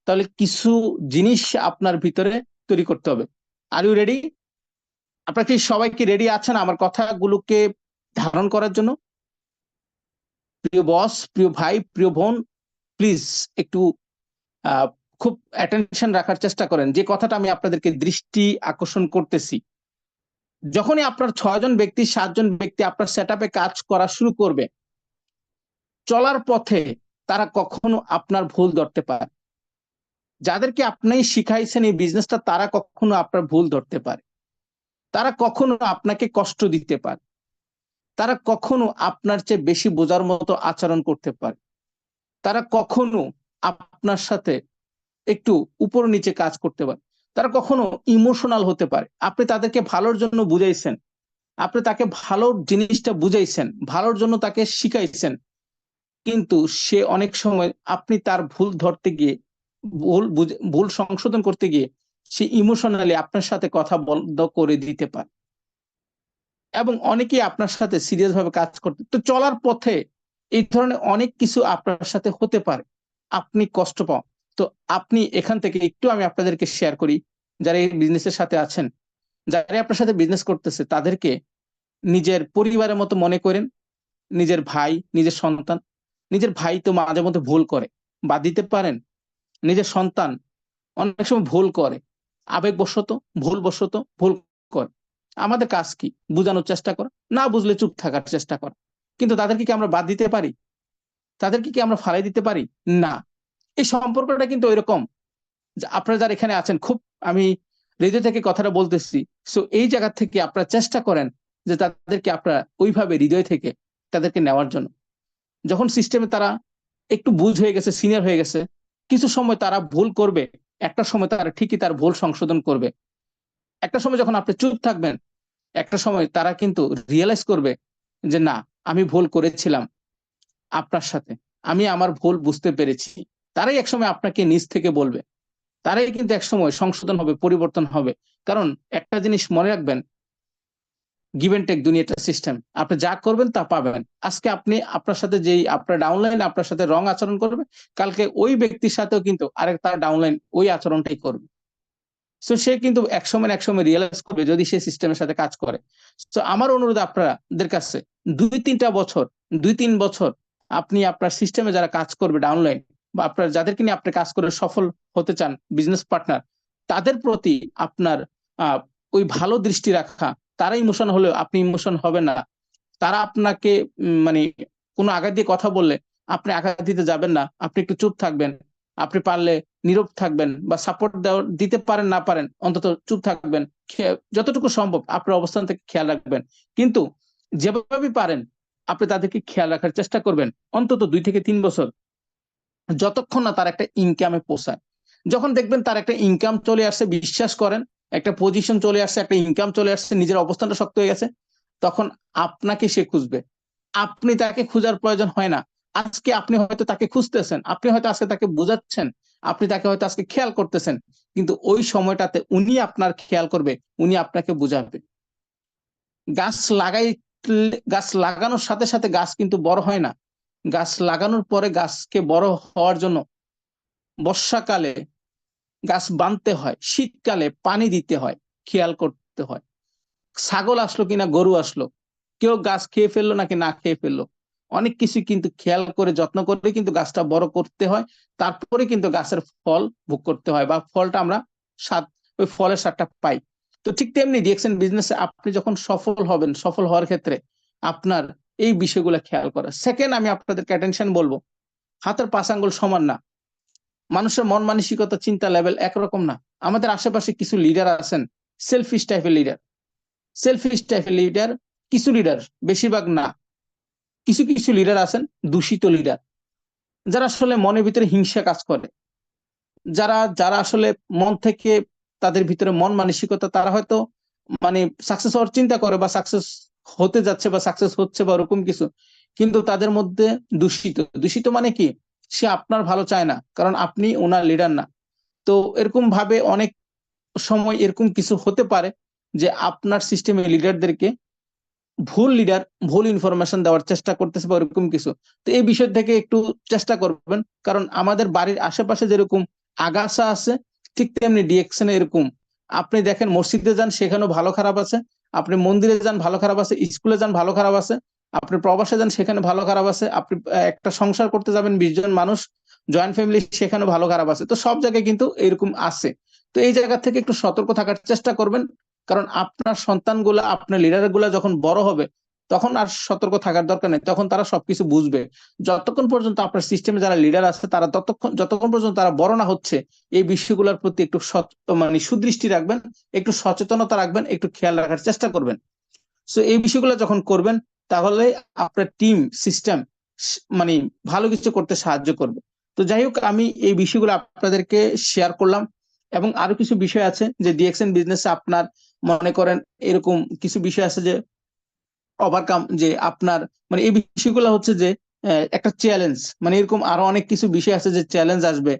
তাহলে কিছু জিনিস আপনার ভিতরে তৈরি করতে হবে। Are you ready? আপনারা কি সবাই কি রেডি আছেন আমার কথাগুলোকে ধারণ করার জন্য? প্রিয় বস, প্রিয় ভাই, প্রিয় বোন, প্লিজ একটু খুব অ্যাটেনশন রাখার চেষ্টা করেন যে কথাটা আমি আপনাদেরকে দৃষ্টি আকর্ষণ করতেছি। যখনই আপনার 6জন ব্যক্তি, 7জন ব্যক্তি আপনার সেটআপে কাজ করা শুরু করবে, চলার পথে তারা কখনো আপনার ভুল ধরতে পারে। যাদেরকে আপনি শিখাইছেন এই বিজনেসটা, তারা কখনো আপনার ভুল ধরতে পারে, তারা কখনো আপনাকে কষ্ট দিতে পারে, তারা কখনো আপনার চেয়ে বেশি বোঝার মতো আচরণ করতে পারে, তারা কখনো আপনার সাথে একটু উপর নিচে কাজ করতে পারে, তারা কখনো ইমোশনাল হতে পারে। আপনি তাদেরকে ভালোর জন্য বুঝাইছেন, আপনি তাকে ভালো জিনিসটা বুঝাইছেন, ভালোর জন্য তাকে শিখাইছেন, কিন্তু সে অনেক সময় আপনি তার ভুল ধরতে গিয়ে, ভুল সংশোধন করতে গিয়ে সে ইমোশনালি আপনার সাথে কথা বন্ধ করে দিতে পারে, এবং অনেকেই আপনার সাথে সিরিয়াস ভাবে কাজ করতে। তো চলার পথে এই ধরনের অনেক কিছু আপনার সাথে হতে পারে, আপনি কষ্ট পান। তো আপনি এখান থেকে একটু আমি আপনাদেরকে শেয়ার করি, যারা এই বিজনেসের সাথে আছেন, যারা আপনার সাথে বিজনেস করতেছে, তাদেরকে নিজের পরিবারের মতো মনে করেন, নিজের ভাই, নিজের সন্তান। নিজের ভাই তো মাঝে মধ্যে ভুল করে, বাদ দিতে পারেন? নিজের সন্তান অনেক সময় ভুল করে, আবেগবশত, ভুল করে। আমাদের কাজ কি? বোঝানোর চেষ্টা করা, না বুঝলে চুপ থাকার চেষ্টা করা। কিন্তু তাদেরকে কি আমরা বাদ দিতে পারি? তাদেরকে কি আমরা ফালাই দিতে পারি? না। এই সম্পর্কটা কিন্তু এরকম যে আপনারা যারা এখানে আছেন, খুব আমি হৃদয় থেকে কথাটা বলতেছি। সো এই জায়গা থেকে আপনারা চেষ্টা করেন যে তাদেরকে আপনারা ওইভাবে হৃদয় থেকে তাদেরকে নেওয়ার জন্য। যখন সিস্টেমে তারা একটু বুঝ হয়ে গেছে, সিনিয়র হয়ে গেছে, কিছু সময় তারা ভুল করবে, একটা সময় তারা ঠিকই তার ভুল সংশোধন করবে। একটা সময় যখন আপনি চুপ থাকবেন, একটা সময় তারা কিন্তু রিয়েলাইজ করবে যে না, আমি ভুল করেছিলাম আপনার সাথে, আমি আমার ভুল বুঝতে পেরেছি। তারাই একসময় আপনাকে নিজ থেকে বলবে, তারাই কিন্তু একসময় সংশোধন হবে, পরিবর্তন হবে। কারণ একটা জিনিস মনে রাখবেন, গিভ এন্ড টেক দুনিয়াটা সিস্টেম। আপনি যা করবেন তা পাবেন। আজকে আপনি আপনার সাথে যেই আপনার ডাউনলাইন আপনার সাথে রং আচরণ করবে, কালকে ওই ব্যক্তির সাথেও কিন্তু আরেক তার ডাউনলাইন ওই আচরণটাই করবে। সো সে কিন্তু একসময় রিয়েলাইজ করবে যদি সে সিস্টেমের সাথে কাজ করে। তো আমার অনুরোধ আপনাদের কাছে, 2-3 বছর আপনি আপনার সিস্টেমে যারা কাজ করবে ডাউনলাইন, বা আপনার যাদেরকে নিয়ে আপনি কাজ করে সফল হতে চান, বিজনেস পার্টনার, তাদের প্রতি আপনার ওই ভালো দৃষ্টি রাখা। তারা ইমোশন হলেও আপনি ইমোশন হবেন না। তারা আপনাকে মানে কোনো আঘাত দিয়ে কথা বললে আপনি আঘাত দিতে যাবেন না, আপনি একটু চুপ থাকবেন। আপনি পারলে নীরব থাকবেন, বা সাপোর্ট দিতে পারেন না পারেন অন্তত চুপ থাকবেন। যতটুকু সম্ভব আপনার অবস্থান থেকে খেয়াল রাখবেন। কিন্তু যেভাবে পারেন আপনি তাদেরকে খেয়াল রাখার চেষ্টা করবেন অন্তত 2 থেকে 3 বছর, যতক্ষণ না তার একটা ইনকামে পৌঁছায়। যখন দেখবেন তার একটা ইনকাম চলে আসছে, বিশ্বাস করেন একটা পজিশন চলে আসছে, একটা ইনকাম চলে আসছে, নিজের অবস্থানটা শক্ত হয়ে গেছে, তখন আপনাকে সে খুঁজবে। আপনি তাকে খোঁজার প্রয়োজন হয় না। আজকে আপনি হয়তো তাকে খুঁজতেছেন, আপনি হয়তো আজকে তাকে বোঝাচ্ছেন, আপনি তাকে হয়তো আজকে খেয়াল করতেছেন, কিন্তু ওই সময়টাতে উনি আপনার খেয়াল করবে, উনি আপনাকে বুঝাবে। গাছ লাগাই গাছ লাগানোর সাথে সাথে গাছ কিন্তু বড় হয় না। গাছ লাগানোর পরে গাছকে বড় হওয়ার জন্য বর্ষাকালে গাছ বাঁধতে হয়, শীতকালে পানি দিতে হয়, খেয়াল করতে হয়। ছাগল আসলো কিনা গরু আসলো, কেউ গাছ খেয়ে ফেললো নাকি না খেয়ে ফেললো, অনেক কিছু কিন্তু খেয়াল করে যত্ন করে কিন্তু গাছটা বড় করতে হয়। তারপরে কিন্তু গাছের ফল ভোগ করতে হয়, বা ফলটা আমরা স্বাদ, ওই ফলের স্বাদটা পাই। তো ঠিক তেমনি ডিএক্সএন বিজনেসে আপনি যখন সফল হবেন, সফল হওয়ার ক্ষেত্রে আপনার এই বিষয়গুলো খেয়াল করা। সেকেন্ড, আমি আপনাদেরকে অ্যাটেনশন বলবো, হাতের 5 আঙ্গুল সমান না। মানুষের মন মানসিকতা, চিন্তা লেভেল একরকম না। আমাদের আশেপাশে কিছু লিডার আছেন সেলফিশ টাইপের লিডার, সেলফিশ টাইপের লিডার, কিছু লিডার, বেশিরভাগ না, কিছু কিছু লিডার আছেন দূষিত লিডার, যারা আসলে মনের ভিতরে হিংসা কাজ করে, যারা যারা আসলে মন থেকে, তাদের ভিতরে মন মানসিকতা, তারা হয়তো মানে সাকসেস হওয়ার চিন্তা করে, বা সাকসেস হতে যাচ্ছে, বা সাকসেস হচ্ছে, বা ওরকম কিছু, কিন্তু তাদের মধ্যে দূষিত। দূষিত মানে কি, সে আপনার ভালো চায় না, কারণ আপনি ওনার লিডার না। তো এরকম ভাবে অনেক সময় এরকম কিছু হতে পারে যে আপনার সিস্টেমে লিডারদেরকে ভুল লিডার ভুল ইনফরমেশন দেওয়ার চেষ্টা করতেছে, বা এরকম কিছু। তো এই বিষয় থেকে একটু চেষ্টা করবেন, কারণ আমাদের বাড়ির আশেপাশে যেরকম আগাছা আছে, ঠিক তেমনি ডিএক্সএন এরকম। আপনি দেখেন মসজিদে যান, সেখানেও ভালো খারাপ আছে। আপনি মন্দিরে যান, ভালো খারাপ আছে। স্কুলে যান, ভালো খারাপ আছে। আপনি প্রবাসে যান, সেখানে ভালো খারাপ আছে। আপনি একটা সংসার করতে যাবেন, 20 জন মানুষ, জয়েন্ট ফ্যামিলি, সেখানে ভালো খারাপ আছে। তো সব জায়গায় কিন্তু এরকম আছে। তো এই জায়গা থেকে একটু সতর্ক থাকার চেষ্টা করবেন, কারণ আপনার সন্তানগুলা, আপনার লিডার গুলা যখন বড় হবে, তখন আর সতর্ক থাকার দরকার নেই, তখন তারা সবকিছু বুঝবে। যতক্ষণ পর্যন্ত আপনার সিস্টেমে যারা লিডার আছে, তারা যতক্ষণ পর্যন্ত তারা বড় না হচ্ছে, এই বিষয়গুলোর প্রতি একটু মানে সুদৃষ্টি রাখবেন, একটু সচেতনতা রাখবেন, একটু খেয়াল রাখার চেষ্টা করবেন। সো এই বিষয়গুলো যখন করবেন, তাহলে আপনার টিম সিস্টেম মানে ভালো কিছু করতে সাহায্য করবে। তো যাই হোক, আমি এই বিষয়গুলো আপনাদেরকে শেয়ার করলাম। এবং আরো কিছু বিষয় আছে যে ডিএক্সএন বিজনেসে আপনার মনে করেন এরকম কিছু বিষয় আছে যে ওভারকাম, যে আপনার মানে এই বিষয়গুলো হচ্ছে যে একটা চ্যালেঞ্জ, মানে এরকম আরো অনেক কিছু বিষয় আছে যে চ্যালেঞ্জ আসবে।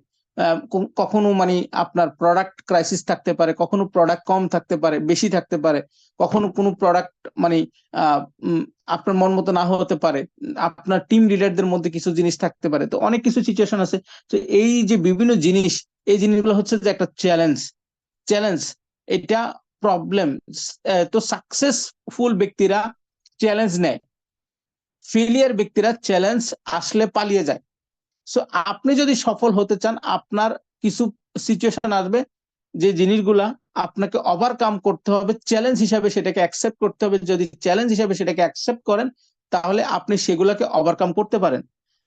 কখনো মানে আপনার প্রোডাক্ট ক্রাইসিস থাকতে পারে, কখনো প্রোডাক্ট কম থাকতে পারে, বেশি থাকতে পারে, কখনো কোনো প্রোডাক্ট মানে আহ আপনার মন মতো না হতে পারে, আপনার টিম লিডারদের মধ্যে কিছু জিনিস থাকতে পারে। তো অনেক কিছু সিচুয়েশন আছে। তো এই যে বিভিন্ন জিনিস, এই জিনিসগুলো হচ্ছে যে একটা চ্যালেঞ্জ। চ্যালেঞ্জ এটা প্রবলেম। তো সাকসেসফুল ব্যক্তিরা চ্যালেঞ্জ নেয়, ফেলিয়ার ব্যক্তিরা চ্যালেঞ্জ আসলে পালিয়ে যায়। সো আপনি যদি সফল হতে চান, আপনার কিছু সিচুয়েশন আসবে, যে জিনিসগুলা আপনাকে ওভারকাম করতে হবে, চ্যালেঞ্জ হিসাবে সেটাকে অ্যাকসেপ্ট করতে হবে। যদি চ্যালেঞ্জ হিসাবে সেটাকে অ্যাকসেপ্ট করেন, তাহলে আপনি সেগুলোকে ওভারকাম করতে পারেন।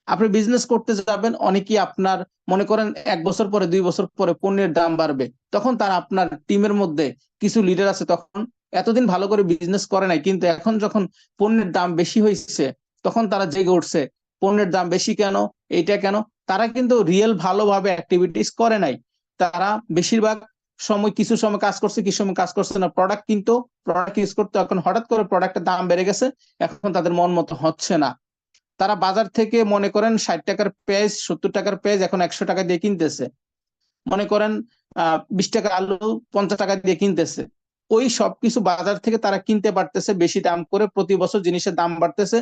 আপনি বিজনেস করতে যাবেন, অনেকেই আপনার মনে করেন 1 বছর পরে, 2 বছর পরে পণ্যের দাম বাড়বে, তখন তারা আপনার টিমের মধ্যে কিছু লিডার আছে, তখন এতদিন ভালো করে বিজনেস করে নাই, কিন্তু এখন যখন পণ্যের দাম বেশি হয়েছে, তখন তারা জেগে উঠছে, পণ্যের দাম বেশি কেন, এইটা কেন। তারা কিন্তু রিয়েল ভালোভাবে অ্যাক্টিভিটিস করে নাই। তারা বেশিরভাগ সময়, কিছু সময় কাজ করছে, কিছু সময় কাজ করছে না, প্রোডাক্ট কিন্তু প্রোডাক্ট ইউজ করতে, এখন হঠাৎ করে প্রোডাক্টের দাম বেড়ে গেছে, এখন তাদের মন মতো হচ্ছে না। তারা বাজার থেকে মনে করেন 60 টাকার পেঁয়াজ, 70 টাকার পেঁয়াজ এখন 100 টাকা দিয়ে কিনতেছে। মনে করেন 20 টাকার আলু 50 টাকা দিয়ে কিনতেছে। ওই সবকিছু বাজার থেকে তারা কিনতে পারতেছে বেশি দাম করে, প্রতি বছর জিনিসের দাম বাড়তেছে।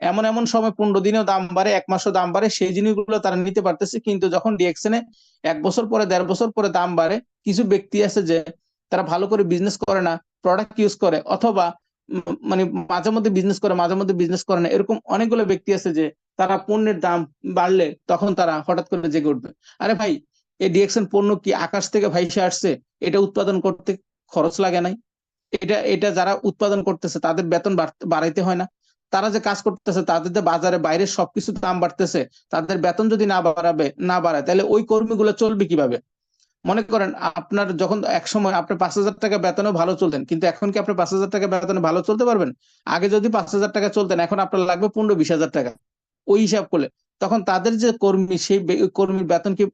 এমন এমন সময় 15 দিনেও দাম বাড়ে, 1 মাসও দাম বাড়ে, সেই জিনিসগুলো তারা নিতে পারতেছে। কিন্তু যখন ডিএক্সএন এ 1 বছর পরে, 1.5 বছর পরে দাম বাড়ে, কিছু ব্যক্তি আছে যে তারা ভালো করে বিজনেস করে না, প্রোডাক্ট ইউজ করে, অথবা মানে মাঝে মধ্যে বিজনেস করে, মাঝে মধ্যে বিজনেস করে না, এরকম অনেকগুলো ব্যক্তি আছে যে তারা পণ্যের দাম বাড়লে তখন তারা হঠাৎ করে জেগে উঠবে। আরে ভাই, এই ডিএক্সএন পণ্য কি আকাশ থেকে ভাইসে আসছে? এটা উৎপাদন করতে খরচ লাগে নাই? এটা এটা যারা উৎপাদন করতেছে তাদের বেতন বাড়াইতে হয় না? তারা যে কাজ করতেছে তাদের যে বাজারে বাইরে সবকিছু দাম বাড়তেছে, তাদের বেতন যদি না বাড়ায় তাহলে ওই কর্মীগুলো চলবে কিভাবে? মনে করেন আপনার যখন এক সময় আপনি 5,000 টাকা বেতনে ভালো চলতেন, কিন্তু এখন কি আপনি 5,000 টাকা বেতনে ভালো চলতে পারবেন? আগে যদি 5,000 টাকা চলতেন, এখন আপনার লাগবে 15-20,000 টাকা। ওই হিসাব করলে তখন তাদের যে কর্মী, সেই কর্মীর বেতন কি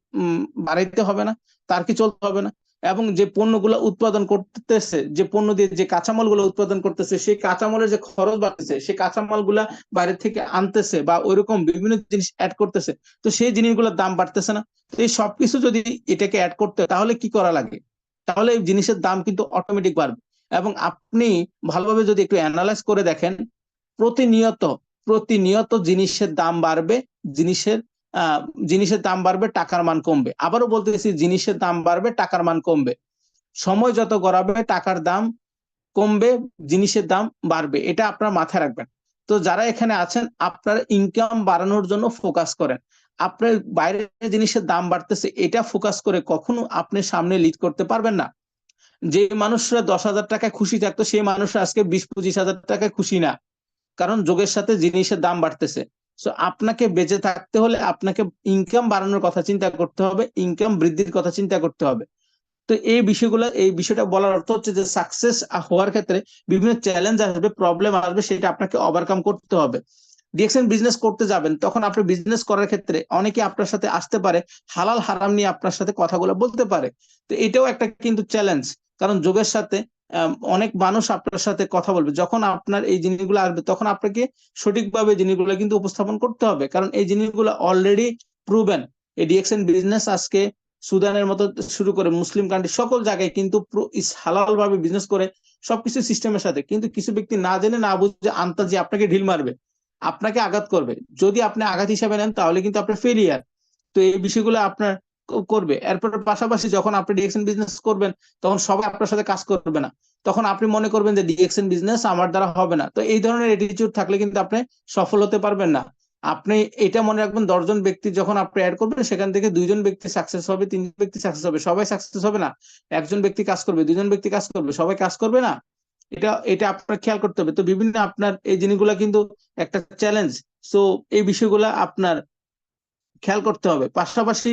বাড়াইতে হবে না? তার কি চলতে হবে না? এবং যে পণ্যগুলো উৎপাদন করতেছে, যে পণ্য দিয়ে যে কাঁচামালগুলো উৎপাদন করতেছে, সেই কাঁচামালের যে খরচ বাড়তেছে, সেই কাঁচামালগুলা বাইরে থেকে আনতেছে বা ওইরকম বিভিন্ন জিনিস অ্যাড করতেছে, তো সেই জিনিসগুলোর দাম বাড়তেছে না? তো এই সবকিছু যদি এটাকে অ্যাড করতে হয়, তাহলে কি করা লাগে? তাহলে এই জিনিসের দাম কিন্তু অটোমেটিক বাড়বে। এবং আপনি ভালোভাবে যদি একটু অ্যানালাইজ করে দেখেন, প্রতিনিয়ত প্রতিনিয়ত জিনিসের দাম বাড়বে, জিনিসের আহ জিনিসের দাম বাড়বে, টাকার মান কমবে। আবারও বলতেছি, জিনিসের দাম বাড়বে, টাকার মান কমবে। সময় যত গড়াবে টাকার দাম কমবে, জিনিসের দাম বাড়বে, এটা আপনার মাথায় রাখবেন। তো যারা এখানে আছেন, আপনার ইনকাম বাড়ানোর জন্য ফোকাস করেন। আপনার বাইরের জিনিসের দাম বাড়তেছে, এটা ফোকাস করে কখনো আপনি সামনে লিড করতে পারবেন না। যে মানুষরা 10,000 টাকায় খুশি থাকতো, সেই মানুষরা আজকে 20-25,000 টাকায় খুশি না, কারণ যোগের সাথে জিনিসের দাম বাড়তেছে। সো আপনাকে বেঁচে থাকতে হলে আপনাকে ইনকাম বাড়ানোর কথা চিন্তা করতে হবে, ইনকাম বৃদ্ধির কথা চিন্তা করতে হবে। তো এই বিষয়টা বলার অর্থ হচ্ছে যে সাকসেস হওয়ার ক্ষেত্রে বিভিন্ন চ্যালেঞ্জ আসবে, প্রবলেম আসবে, সেটা আপনাকে ওভারকাম করতে হবে। ডিএক্সএন বিজনেস করতে যাবেন, তখন আপনি বিজনেস করার ক্ষেত্রে অনেকে আপনার সাথে আসতে পারে, হালাল হারাম নিয়ে আপনার সাথে কথাগুলো বলতে পারে। তো এটাও একটা কিন্তু চ্যালেঞ্জ, কারণ যোগের সাথে অনেক মানুষ আপনার সাথে কথা বলবে। যখন আপনার এই জিনিসগুলো আসবে, তখন আপনাকে সঠিকভাবে জিনিসগুলো কিন্তু উপস্থাপন করতে হবে, কারণ এই জিনিসগুলো অলরেডি প্রুভেন। এই ডিএক্সএন বিজনেস আজকে সুদানের মতো শুরু করে মুসলিম কান্ট্রি সকল জায়গায় কিন্তু হালাল ভাবে বিজনেস করে, সবকিছু সিস্টেমের সাথে। কিন্তু কিছু ব্যক্তি না জেনে না বুঝে আন্তাজে আপনাকে ঢিল মারবে, আপনাকে আঘাত করবে। যদি আপনি আঘাত হিসাবে নেন, তাহলে কিন্তু আপনার ফেলিয়ার। তো এই বিষয়গুলো আপনার করবে। এরপর পাশাপাশি যখন আপনি ডিএক্সএন বিজনেস করবেন, তখন সবাই আপনার সাথে কাজ করবে না। তখন আপনি মনে করবেন যে ডিএক্সএন বিজনেস আমার দ্বারা হবে না। তো এই ধরনের অ্যাটিটিউড থাকলে কিন্তু আপনি সফল হতে পারবেন না। আপনি এটা মনে রাখবেন, 10 জন ব্যক্তি যখন আপনি অ্যাড করবেন, সেখান থেকে 2 জন ব্যক্তি সাকসেস হবে, 3 জন ব্যক্তি সাকসেস হবে, সবাই সাকসেস হবে না। একজন ব্যক্তি কাজ করবে, 2 জন ব্যক্তি কাজ করবে, সবাই কাজ করবে না। এটা এটা আপনার খেয়াল করতে হবে। তো বিভিন্ন আপনার এই জিনিসগুলা কিন্তু একটা চ্যালেঞ্জ। সো এই বিষয়গুলা আপনার খেয়াল করতে হবে। পাশাপাশি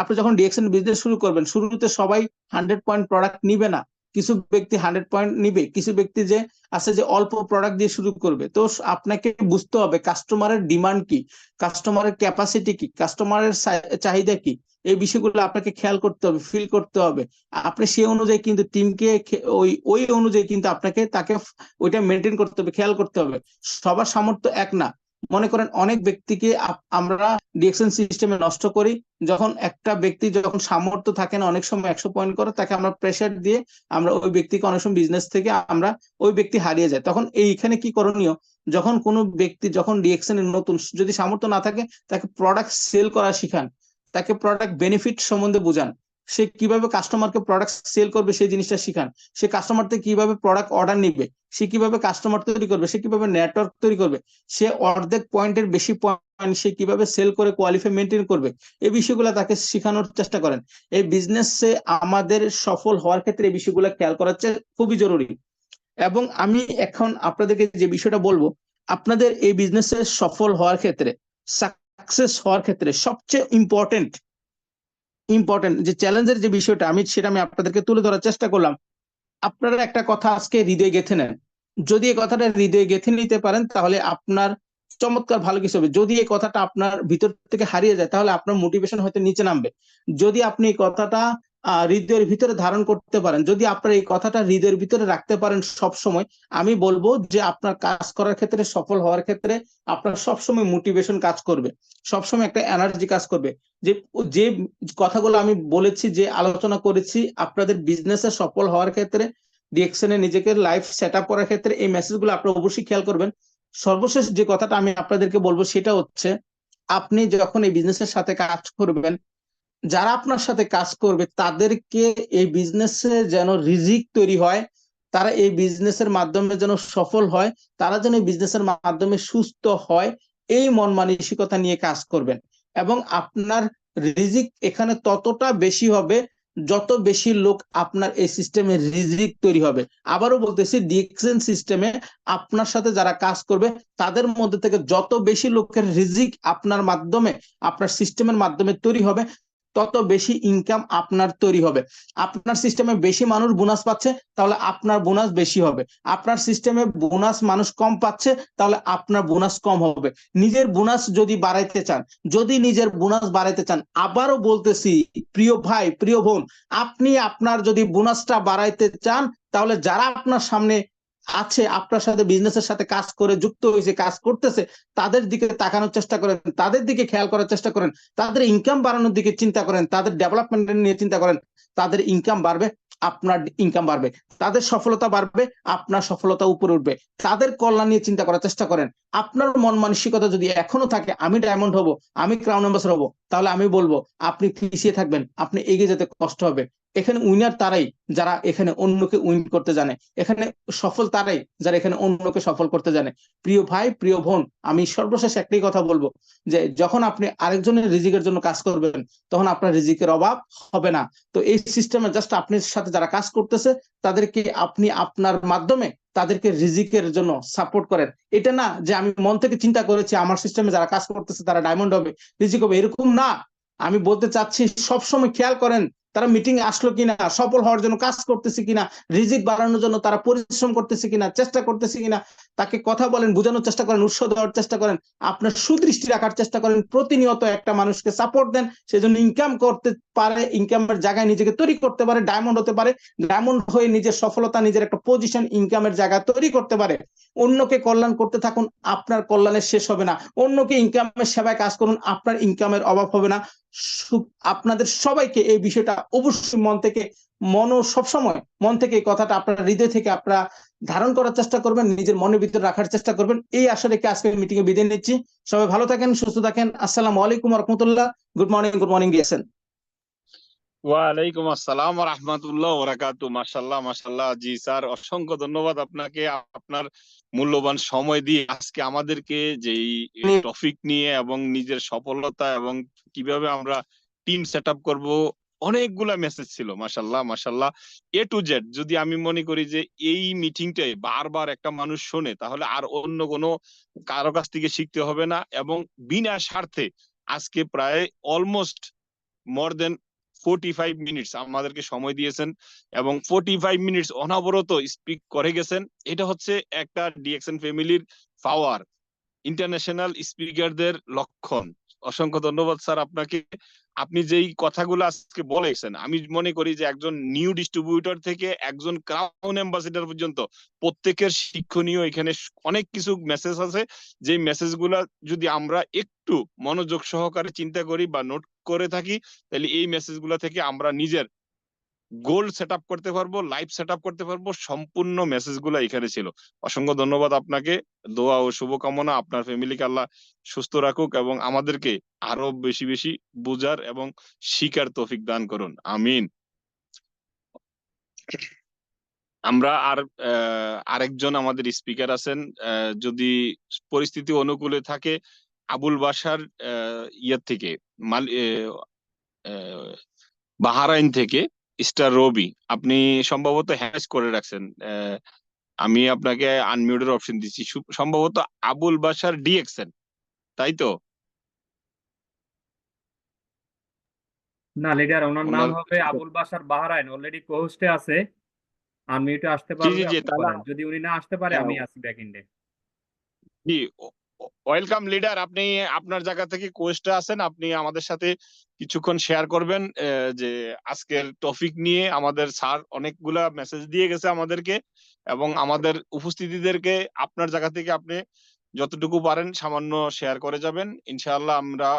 আপনি যখন ডিএক্সএন বিজনেস শুরু করবেন, শুরুতে সবাই 100 পয়েন্ট প্রোডাক্ট নিবে না। কিছু ব্যক্তি 100 পয়েন্ট নিবে, কিছু ব্যক্তি যে আছে যে অল্প প্রোডাক্ট দিয়ে শুরু করবে। তো আপনাকে বুঝতে হবে কাস্টমারের ডিমান্ড কি, কাস্টমারের ক্যাপাসিটি কি, কাস্টমারের চাহিদা কি। এই বিষয়গুলো আপনাকে খেয়াল করতে হবে, ফিল করতে হবে। আপনি সেই অনুযায়ী কিন্তু টিমকে ওই ওই অনুযায়ী কিন্তু আপনাকে তাকে ওইটা মেনটেন করতে হবে, খেয়াল করতে হবে। সবার সামর্থ্য এক না। মনে করেন অনেক ব্যক্তিকে আমরা ডিএক্সএন সিস্টেমে নষ্ট করি। যখন একটা ব্যক্তি যখন সামর্থ্য থাকে না, অনেক সময় 100 পয়েন্ট করে, তাকে আমরা প্রেসার দিয়ে আমরা ওই ব্যক্তিকে অনেক সময় বিজনেস থেকে আমরা ওই ব্যক্তি হারিয়ে যায়। তখন এইখানে কি করণীয়? যখন কোনো ব্যক্তি যখন ডিএক্সএন এর নতুন, যদি সামর্থ্য না থাকে, তাকে প্রোডাক্ট সেল করা শিখান, তাকে প্রোডাক্ট বেনিফিট সম্বন্ধে বোঝান। সে কিভাবে কাস্টমারকে প্রোডাক্ট সেল করবে সেই জিনিসটা শিখান। সে কাস্টমার থেকে কিভাবে প্রোডাক্ট অর্ডার নিবে, সে কিভাবে কাস্টমার তৈরি করবে, সে কিভাবে নেটওয়ার্ক তৈরি করবে, সে অর্ধেক পয়েন্টের বেশি পয়েন্ট সে কিভাবে সেল করে কোয়ালিফাই মেনটেন করবে, এই বিষয়গুলো তাকে শেখানোর চেষ্টা করেন। এই বিজনেসে আমাদের সফল হওয়ার ক্ষেত্রে এই বিষয়গুলো খেয়াল করা খুবই জরুরি। এবং আমি এখন আপনাদেরকে যে বিষয়টা বলবো, আপনাদের এই বিজনেসে সফল হওয়ার ক্ষেত্রে, সাকসেস হওয়ার ক্ষেত্রে সবচেয়ে ইম্পর্টেন্ট যে চ্যালেঞ্জের যে বিষয়টা সেটা আমি আপনাদেরকে তুলে ধরার চেষ্টা করলাম। আপনারা একটা কথা আজকে হৃদয়ে গেঁথে নেন। যদি এই কথাটা হৃদয়ে গেঁথে নিতে পারেন, তাহলে আপনার চমৎকার ভালো কিছু হবে। যদি এই কথাটা আপনার ভিতর থেকে হারিয়ে যায়, তাহলে আপনার মোটিভেশন হয়তো নিচে নামবে। যদি আপনি এই কথাটা হৃদয়ের ভিতরে ধারণ করতে পারেন, যদি আপনার এই কথাটা হৃদয়ের ভিতরে রাখতে পারেন সব সময়, আমি বলবো যে আপনার কাজ করার ক্ষেত্রে, সফল হওয়ার ক্ষেত্রে আপনার সবসময় মোটিভেশন কাজ করবে, সবসময় একটা এনার্জি কাজ করবে। যে যে কথাগুলো আমি বলেছি, যে আলোচনা করেছি, আপনাদের বিজনেসে সফল হওয়ার ক্ষেত্রে, ডিএক্সএন এ নিজেকে লাইফ সেট আপ করার ক্ষেত্রে এই মেসেজগুলো আপনারা অবশ্যই খেয়াল করবেন। সর্বশেষ যে কথাটা আমি আপনাদেরকে বলবো সেটা হচ্ছে, আপনি যখন এই বিজনেসের সাথে কাজ করবেন, যারা আপনার সাথে কাজ করবে তাদেরকে এই বিজনেসে যেন রিজিক তৈরি হয়, তারা এই বিজনেসের মাধ্যমে যেন সফল হয়, তারা যেন এই বিজনেসের মাধ্যমে সুস্থ হয়, এই মন মানসিকতা নিয়ে কাজ করবেন। এবং আপনার রিজিক এখানে ততটা বেশি হবে যত বেশি লোক আপনার এই সিস্টেমে রিজিক তৈরি হবে। আবারও বলতেছি, ডিএক্সএন সিস্টেমে আপনার সাথে যারা কাজ করবে তাদের মধ্যে থেকে যত বেশি লোকের রিজিক আপনার মাধ্যমে, আপনার সিস্টেমের মাধ্যমে তৈরি হবে, তত বেশি ইনকাম আপনার তৈরি হবে। আপনার সিস্টেমে বেশি মানুষ বোনাস পাচ্ছে, তাহলে আপনার বোনাস বেশি হবে। আপনার সিস্টেমে বোনাস মানুষ কম পাচ্ছে, তাহলে আপনার বোনাস কম হবে। নিজের বোনাস যদি বাড়াইতে চান, নিজের বোনাস বাড়াইতে চান, আবারও বলতেছি প্রিয় ভাই, প্রিয় বোন, আপনি আপনার যদি বোনাসটা বাড়াইতে চান, তাহলে যারা আপনার সামনে আছে, আপনার সাথে বিজনেসের সাথে কাজ করে যুক্ত হয়েছে, কাজ করতেছে, তাদের দিকে তাকানোর চেষ্টা করেন, তাদের দিকে খেয়াল করার চেষ্টা করেন, তাদের ইনকাম বাড়ানোর দিকে চিন্তা করেন, তাদের ডেভেলপমেন্ট নিয়ে চিন্তা করেন। তাদের ইনকাম বাড়বে, আপনার ইনকাম বাড়বে। তাদের সফলতা বাড়বে, আপনার সফলতা উপরে উঠবে। তাদের কল্যাণ নিয়ে চিন্তা করার চেষ্টা করেন। আপনার মন মানসিকতা যদি এখনো থাকে আমি ডায়মন্ড হব, আমি ক্রাউন অ্যাম্বাসেডর হব, তাহলে আমি বলবো আপনি পিছিয়ে থাকবেন, আপনি এগিয়ে যেতে কষ্ট হবে। এখানে উইনার তারাই যারা এখানে অন্যকে উইন করতে জানে। এখানে সফল তারাই যারা এখানে অন্যকে সফল করতে জানে। প্রিয় ভাই, প্রিয় বোন, আমি সর্বশেষ একটাই কথা বলবো, যে যখন আপনি আরেকজনের রিজিকের জন্য কাজ করবেন, তখন আপনার রিজিকের অভাব হবে না। তো এই সিস্টেমে জাস্ট আপনার সাথে যারা কাজ করতেছে তাদেরকে আপনি আপনার মাধ্যমে তাদেরকে রিজিকের জন্য সাপোর্ট করেন। এটা না যে আমি মন থেকে চিন্তা করেছি আমার সিস্টেমে যারা কাজ করতেছে তারা ডায়মন্ড হবে, রিজিক হবে, এরকম না। আমি বলতে চাচ্ছি সবসময় খেয়াল করেন তারা মিটিং আসলো কিনা, সফল হওয়ার জন্য কাজ করতেছে কিনা, রিজিক বাড়ানোর জন্য তারা পরিশ্রম করতেছে কিনা, চেষ্টা করতেছে কিনা, তাকে কথা বলেন, বোঝানোর চেষ্টা করেন, উৎসাহ দেওয়ার চেষ্টা করেন, আপনার সুদৃষ্টি রাখার চেষ্টা করেন, প্রতিনিয়ত একটা মানুষকে সাপোর্ট দেন, সেজন্য ইনকাম করতে পারে, ইনকামের জায়গায় নিজেকে তৈরি করতে পারে, ডায়মন্ড হতে পারে, ডায়মন্ড হয়ে নিজের সফলতা, নিজের একটা পজিশন, ইনকামের জায়গা তৈরি করতে পারে। অন্যকে কল্যাণ করতে থাকুন, আপনার কল্যাণের শেষ হবে না। অন্যকে ইনকামের সেবায় কাজ করুন, আপনার ইনকামের অভাব হবে না। আপনাদের সবাইকে এই বিষয়টা অবশ্যই সবসময় মন থেকে এই কথাটা আপনার হৃদয় থেকে আপনারা ধারণ করার চেষ্টা করবেন, নিজের মনের ভিতরে রাখার চেষ্টা করবেন। এই আশা রেখে আজকে মিটিং এ বিদায় নিচ্ছি। সবাই ভালো থাকেন, সুস্থ থাকেন। আসসালামু আলাইকুম ওয়া রাহমাতুল্লাহ। Good morning, good morning DSN. ওয়ালাইকুম আসসালাম ওয়া রাহমাতুল্লাহ ওয়া বারাকাতুহু। মাশাআল্লাহ, মাশাআল্লাহ। জি স্যার, অসংখ্য ধন্যবাদ আপনাকে, আপনার মূল্যবান সময় দিয়ে আজকে আমাদেরকে যেই টপিক নিয়ে এবং নিজের সফলতা এবং কিভাবে আমরা টিম সেট আপ করবো, অনেকগুলা মেসেজ ছিল। মাশাআল্লাহ, মাশাআল্লাহ। এ টু জেড যদি আমি মনে করি যে এই মিটিংটাই বারবার একটা মানুষ শোনে, তাহলে আর অন্য কোনো কারো কাছ থেকে শিখতে হবে না। এবং বিনা স্বার্থে আজকে প্রায় অলমোস্ট মোর দেন 45 মিনিটস আমাদেরকে সময় দিয়েছেন এবং 45 মিনিটস অনবরত স্পিক করে গেছেন। এটা হচ্ছে একটা ডিএক্সএন ফ্যামিলির পাওয়ার, ইন্টারন্যাশনাল স্পিকারদের লক্ষণ। অসংখ্য ধন্যবাদ স্যার আপনাকে। আপনি যেই কথাগুলো আজকে বলেছেন, আমি মনে করি যে একজন নিউ ডিস্ট্রিবিউটর থেকে একজন ক্রাউন অ্যাম্বাসেডর পর্যন্ত প্রত্যেকের শিক্ষণীয় এখানে অনেক কিছু মেসেজ আছে। যে মেসেজগুলা যদি আমরা একটু মনোযোগ সহকারে চিন্তা করি বা নোট করে থাকি, তাহলে এই মেসেজগুলা থেকে আমরা নিজের গোল সেট আপ করতে পারবো, লাইফ সেট আপ করতে পারবো। সম্পূর্ণ মেসেজগুলো এখানে ছিল। অসংখ্য ধন্যবাদ আপনাকে। দোয়া ও শুভকামনা, আপনার ফ্যামিলিকে আল্লাহ সুস্থ রাখুক এবং আমাদেরকে আরো বেশি বেশি বুঝার এবং শিকার তৌফিক দান করুন। আমিন। আমরা আরেকজন আমাদের স্পিকার আছেন, যদি পরিস্থিতি অনুকূলে থাকে, আবুল বাশার ইয়ের থেকে বাহারাইন থেকে স্টার রবি, আপনি সম্ভবত হ্যাশ করে রাখছেন। আমি আপনাকে আনমিউটের অপশন দিচ্ছি। সম্ভবত আবুল বাশার ডিএক্সএন, তাই তো? না লিডার, ওনার নাম ওনার হবে আবুল বাশার বাহরাইন, অলরেডি কোহোস্টে আছে, আনমিউটে আসতে জি জি পারবে, জি, আপনি তাহলে করেন। যদি উনি না আসতে পারে হ্যাঁ, আমি আছি ব্যাক এন্ডে। জি, ওয়েলকাম লিডার। আপনি আপনার জায়গা থেকে কোয়েস্টে আছেন, আপনি আমাদের সাথে কিছুক্ষণ শেয়ার করবেন যে আজকের টপিক নিয়ে। আমাদের স্যার অনেকগুলা মেসেজ দিয়ে গেছে আমাদেরকে এবং আমাদের উপস্থিতিদেরকে। আপনার জায়গা থেকে আপনি যতটুকু পারেন সামান্য শেয়ার করে যাবেন। ইনশাআল্লাহ আমরা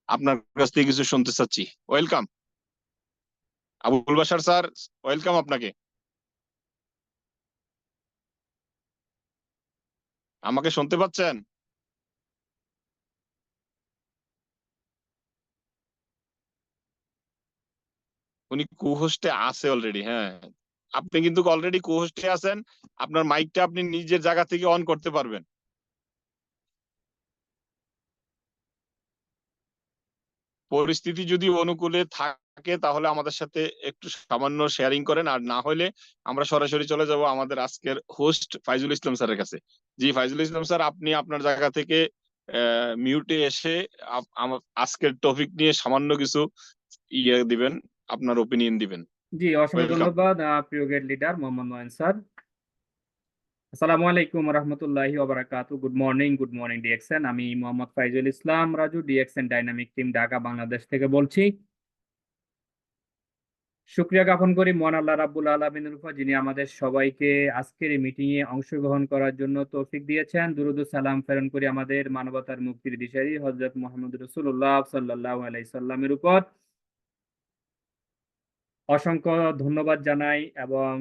আপনার কাছ থেকে কিছু শুনতে চাচ্ছি। Welcome Abul Bashar sir, welcome আপনাকে। আমাকে শুনতে পাচ্ছেন? উনি কুহোস্টে আছে অলরেডি। হ্যাঁ, আপনি কিন্তু অলরেডি কুহোস্টে আছেন। আপনার মাইকটা আপনি নিজের জায়গা থেকে অন করতে পারবেন। পরিস্থিতি যদি অনুকূলে থাকে তাহলে আমাদের সাথে একটু সামান্য শেয়ারিং করেন, আর না হলে আমরা সরাসরি চলে যাব আমাদের আজকের হোস্ট ফাইজুল ইসলাম স্যারের কাছে। জি ফাইজুল ইসলাম স্যার, আপনি আপনার জায়গা থেকে মিউটে এসে আজকের টপিক নিয়ে সামান্য কিছু দিবেন, আপনার ওপিনিয়ন দিবেন। জি, অসংখ্য ওয়েলকাম। ধন্যবাদ প্রিয় gate leader Mohammad Nayan sir. আসসালামু আলাইকুম রহমতুল্লাহি ওবারাকাতু। Good morning DXN. আমি Mohammad Faizul Islam Raju, DXN dynamic team, Dhaka, Bangladesh থেকে বলছি। শুকরিয়া জ্ঞাপন করি মহান আল্লাহ রাব্বুল আলামিনের উপর, যিনি আমাদের সবাইকে আজকের এই মিটিং এ অংশগ্রহণ করার জন্য তৌফিক দিয়েছেন। দুরুদ ও সালাম প্রেরণ করি আমাদের মানবতার মুক্তির দিশারি হযরত মুহাম্মদ রাসূলুল্লাহ সাল্লাল্লাহু আলাইহি সাল্লামের উপর। অসংখ্য ধন্যবাদ জানাই এবং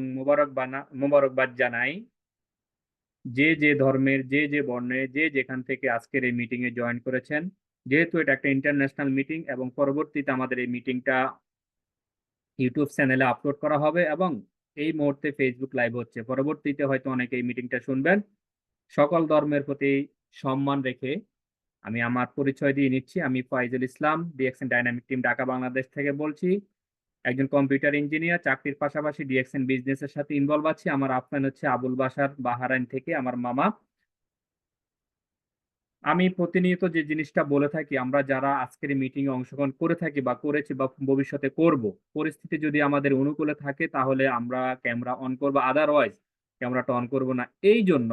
মোবারকবাদ জানাই যে যে ধর্মের, যে যে বর্ণের, যে যেখান থেকে আজকের এই মিটিং এ জয়েন করেছেন। যেহেতু এটা একটা ইন্টারন্যাশনাল মিটিং এবং পরবর্তীতে আমাদের এই মিটিংটা ইউটিউব চ্যানেলে আপলোড করা হবে এবং এই মুহূর্তে ফেসবুক লাইভ হচ্ছে, পরবর্তীতে হয়তো অনেকে এই মিটিংটা শুনবেন। সকল ধর্মের প্রতি সম্মান রেখে আমি আমার পরিচয় দিয়ে নিচ্ছি। আমি Faizul Islam, DXN dynamic team, Dhaka, Bangladesh থেকে বলছি। একজন কম্পিউটার ইঞ্জিনিয়ার, চাকরির পাশাপাশি ডিএক্সএন বিজনেসের সাথে ইনভলভ আছি। আমার আফনান হচ্ছে আবুল বাশার, বাহারাইন থেকে, আমার মামা। আমি প্রতিনিয়ত যে জিনিসটা বলে থাকি, আমরা যারা আজকের মিটিং এ অংশগ্রহণ করে থাকি বা করেছি বা ভবিষ্যতে করব, পরিস্থিতি যদি আমাদের অনুকূলে থাকে তাহলে আমরা ক্যামেরা অন করব, আদারওয়াইজ ক্যামেরাটা অন করব না। এই জন্য,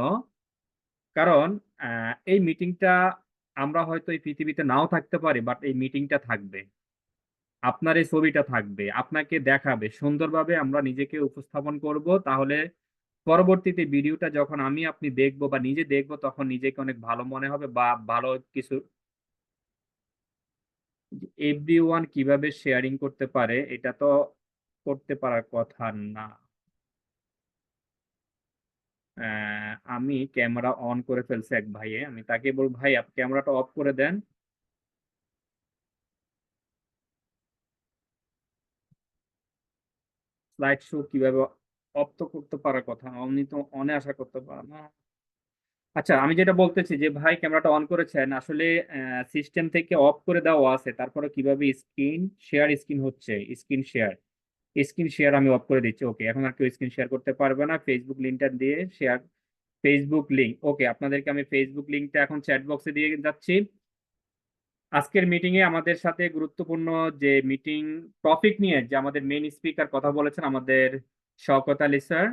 কারণ এই মিটিংটা আমরা হয়তো এই পৃথিবীতে নাও থাকতে পারি, বাট এই মিটিংটা থাকবে, আপনার এই ছবিটা থাকবে, আপনাকে দেখাবে সুন্দরভাবে, আমরা নিজেকে উপস্থাপন করব। তাহলে পরবর্তীতে ভিডিওটা যখন আমি আপনি দেখবো বা নিজে দেখবো, তখন নিজেকে অনেক ভালো মনে হবে বা ভালো কিছু। এভরিওয়ান কিভাবে শেয়ারিং করতে পারে, এটা তো করতে পারার কথা না। আমি ক্যামেরা অন করে ফেলছি এক ভাইয়ে, আমি তাকে বলবো ভাই আপনি ক্যামেরাটা অফ করে দেন। স্লাইড শো কিভাবে অফ তো করতে পারার কথা, অমনি তো অনে আশা করতে পারে না। আচ্ছা, আমি যেটা বলতেছি যে ভাই ক্যামেরাটা অন করেছেন, আসলে সিস্টেম থেকে অফ করে দেওয়া আছে, তারপরে কিভাবে স্ক্রিন হচ্ছে, স্ক্রিন শেয়ার আমি অফ করে দিচ্ছি। ওকে, এখন আর কেউ স্ক্রিন শেয়ার করতে পারবে না। ফেসবুক লিঙ্কটা দিয়ে শেয়ার, ফেসবুক লিঙ্ক। ওকে, আপনাদেরকে আমি ফেসবুক লিঙ্কটা এখন চ্যাট বক্সে দিয়ে যাচ্ছি। আজকের মিটিং এ আমাদের সাথে গুরুত্বপূর্ণ যে মিটিং টপিক নিয়ে যে আমাদের মেইন স্পিকার কথা বলেছেন, আমাদের শওকত আলী স্যার।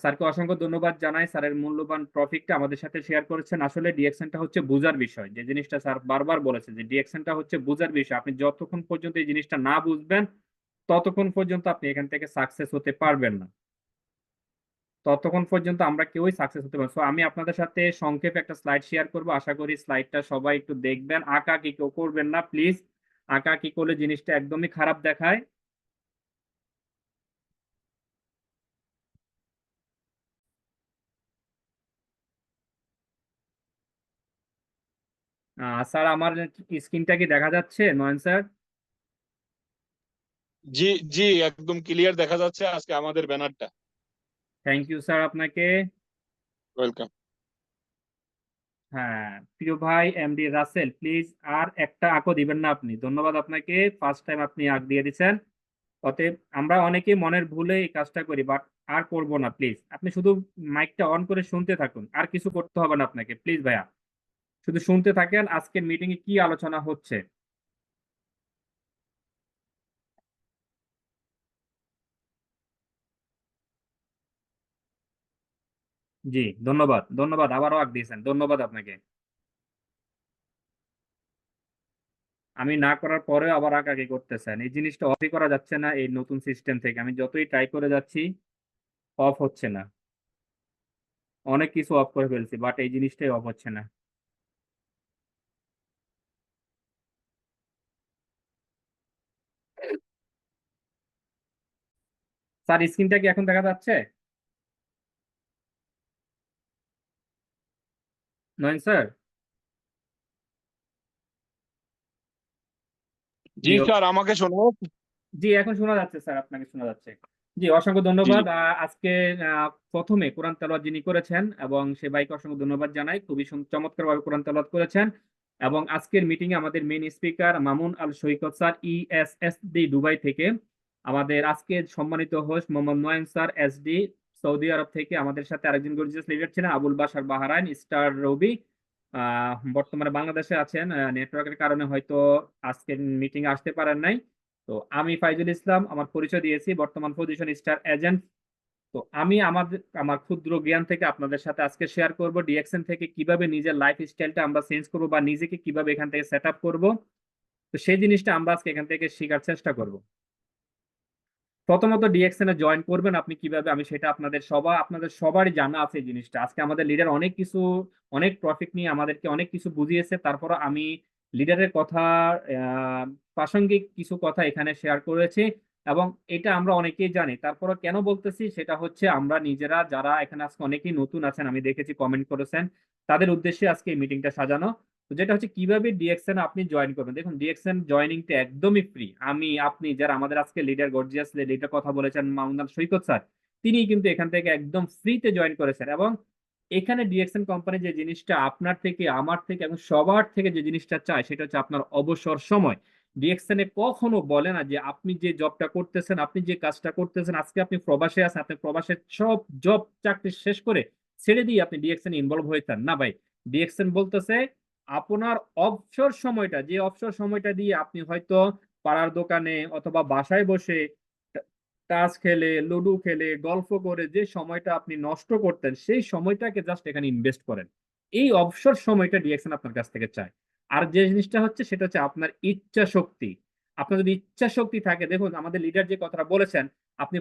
স্যারকে অসংখ্য ধন্যবাদ জানাই, স্যারের মূল্যবান টপিকটা আমাদের সাথে শেয়ার করেছেন। আসলে ডিএকশনটা হচ্ছে বোঝার বিষয়, যে জিনিসটা স্যার বারবার বলেছে যে ডিএকশনটা হচ্ছে বোঝার বিষয়। আপনি যতক্ষণ পর্যন্ত এই জিনিসটা না বুঝবেন, ততক্ষণ পর্যন্ত আপনি এখান থেকে সাকসেস হতে পারবেন না, ততক্ষণ পর্যন্ত আমরা কেউই সাকসেস হতে পারবো। আমি আপনাদের সাথে সংক্ষেপে একটা স্লাইড শেয়ার করব, আশা করি স্লাইডটা সবাই একটু দেখবেন। আঁকা কি কেউ করবেন না প্লিজ, আঁকা কি করলে জিনিসটা একদমই খারাপ দেখায়। স্যার আমার স্ক্রিনটা কি দেখা যাচ্ছে নয়ন স্যার? জি জি, একদম ক্লিয়ার দেখা যাচ্ছে আজকে আমাদের ব্যানারটা। থ্যাংক ইউ স্যার আপনাকে। ওয়েলকাম। হ্যাঁ, প্রিয় ভাই এমডি রাসেল, প্লিজ আর একটা আঁকো দিবেন না আপনি, ধন্যবাদ আপনাকে। ফার্স্ট টাইম আপনি আঁক দিয়ে দিচ্ছেন। অতএব আমরা অনেকেই মনের ভুলে এই কাজটা করি, বাট আর করব না প্লিজ। আপনি শুধু মাইকটা অন করে শুনতে থাকুন, আর কিছু করতে হবে না আপনাকে, প্লিজ ভাইয়া, শুধু শুনতে থাকেন আজকের মিটিং এ কি আলোচনা হচ্ছে। জি, ধন্যবাদ ধন্যবাদ, আবারও আঁক দিয়েছেন, ধন্যবাদ আপনাকে। আমি না করার পরেও আবার আঁকাআঁকি করতেছেন, এই জিনিসটা অফই করা যাচ্ছে না এই নতুন সিস্টেম থেকে। আমি যতই ট্রাই করে যাচ্ছি, অফ হচ্ছে না। অনেক কিছু অফ করে ফেলছি, বাট এই জিনিসটাই অফ হচ্ছে না। স্যার স্ক্রিনটা কি এখন দেখা যাচ্ছে নয়ন স্যার? জি জি স্যার, আমাকে শোনা যাচ্ছে? জি, এখন শোনা যাচ্ছে স্যার, আপনাকে শোনা যাচ্ছে। জি, অসংখ্য জি জি। ধন্যবাদ। আজকে প্রথমে কোরআন তেলাওয়াত যিনি করেছেন এবং সে ভাইকে অসংখ্য ধন্যবাদ জানাই, খুবই চমৎকার ভাবে কোরআন তেলাওয়াত করেছেন। এবং আজকের মিটিং এ আমাদের মেইন স্পিকার মামুন আল সৈকত স্যার ESSD দুবাই থেকে, আমাদের আজকের সম্মানিত host Mohammad Nayan sir SD Saudi আরব থেকে, আমাদের সাথে আরেকজন গর্জিয়াস লিডার ছিলেন আবুল বাশার বাহারাইন স্টার রবি, বর্তমানে বাংলাদেশে আছেন, নেটওয়ার্কের কারণে হয়তো আজকের মিটিং এ আসতে পারেন নাই। তো আমি ফাইজুল ইসলাম, আমার পরিচয় দিয়েছি, বর্তমান পজিশন স্টার এজেন্ট। তো আমি আমার ক্ষুদ্র জ্ঞান থেকে আপনাদের সাথে আজকে শেয়ার করব ডিএক্সএন থেকে কিভাবে নিজের লাইফ স্টাইলটা আমরা চেঞ্জ করবো বা নিজেকে কিভাবে এখান থেকে সেট আপ করবো। তো সেই জিনিসটা আমরা আজকে এখান থেকে শেখার চেষ্টা করব। প্রথমত ডিএক্সএন এ জয়েন করবেন আপনি কিভাবে, আমি সেটা আপনাদের সবারই জানা আছে এই জিনিসটা। আজকে আমাদের লিডার অনেক টপিক নিয়ে আমাদেরকে অনেক কিছু বুঝিয়েছে, তারপর আমি লিডারের কথা প্রাসঙ্গিক কিছু কথা এখানে শেয়ার করেছি, এবং এটা আমরা অনেকেই জানি। তারপরে কেন বলতেছি সেটা হচ্ছে আমরা নিজেরা যারা এখানে আজকে অনেকেই নতুন আছেন, আমি দেখেছি কমেন্ট করেছেন, তাদের উদ্দেশ্যে আজকে এই মিটিংটা সাজানো। তো যেটা হচ্ছে কিভাবে ডিএক্সএন আপনি জয়েন করবেন। দেখুন ডিএক্সএন জয়েনিংটা একদমই ফ্রি। আপনি যারা আমাদের আজকে লিডার গর্জিয়াস লিডার কথা বলেছেন মামুন আল সৈকত স্যার, তিনি কিন্তু এখান থেকে একদম ফ্রিতে জয়েন করেছেন। এবং এখানে ডিএক্সএন কোম্পানি যে জিনিসটা আপনার থেকে আমার থেকে এবং সবার থেকে যে জিনিসটা চায় সেটা হচ্ছে আপনার অবসর সময়। ডিএক্সএন এ কখনো বলে না যে আপনি যে জবটা করতেছেন, আপনি যে কাজটা করতেছেন, আজকে আপনি প্রবাসে আছেন, আপনি প্রবাসের সব জব চাকরি শেষ করে ছেড়ে দিয়ে আপনি ডিএক্সএন ইনভলভ হয়েছেন না ভাই। ডিএক্সএন বলতেছে আপনার অবসর সময়টা, যে অবসর সময়টা দিয়ে আপনি হয়তো পাড়ার দোকানে অথবা বাসায় বসে তাস খেলে, লুডো খেলে, গল্প করে যে সময়টা আপনি নষ্ট করতেন, সেই সময়টাকে জাস্ট এখানে ইনভেস্ট করেন। এই অবসর সময়টা ডিএক্সএন আপনার কাছ থেকে চায়। আর যে জিনিসটা হচ্ছে সেটা হচ্ছে আপনার ইচ্ছা শক্তি। আপনার যদি ইচ্ছা শক্তি থাকে, দেখুন আমাদের লিডার যে কথাটা বলেছেন, আপনি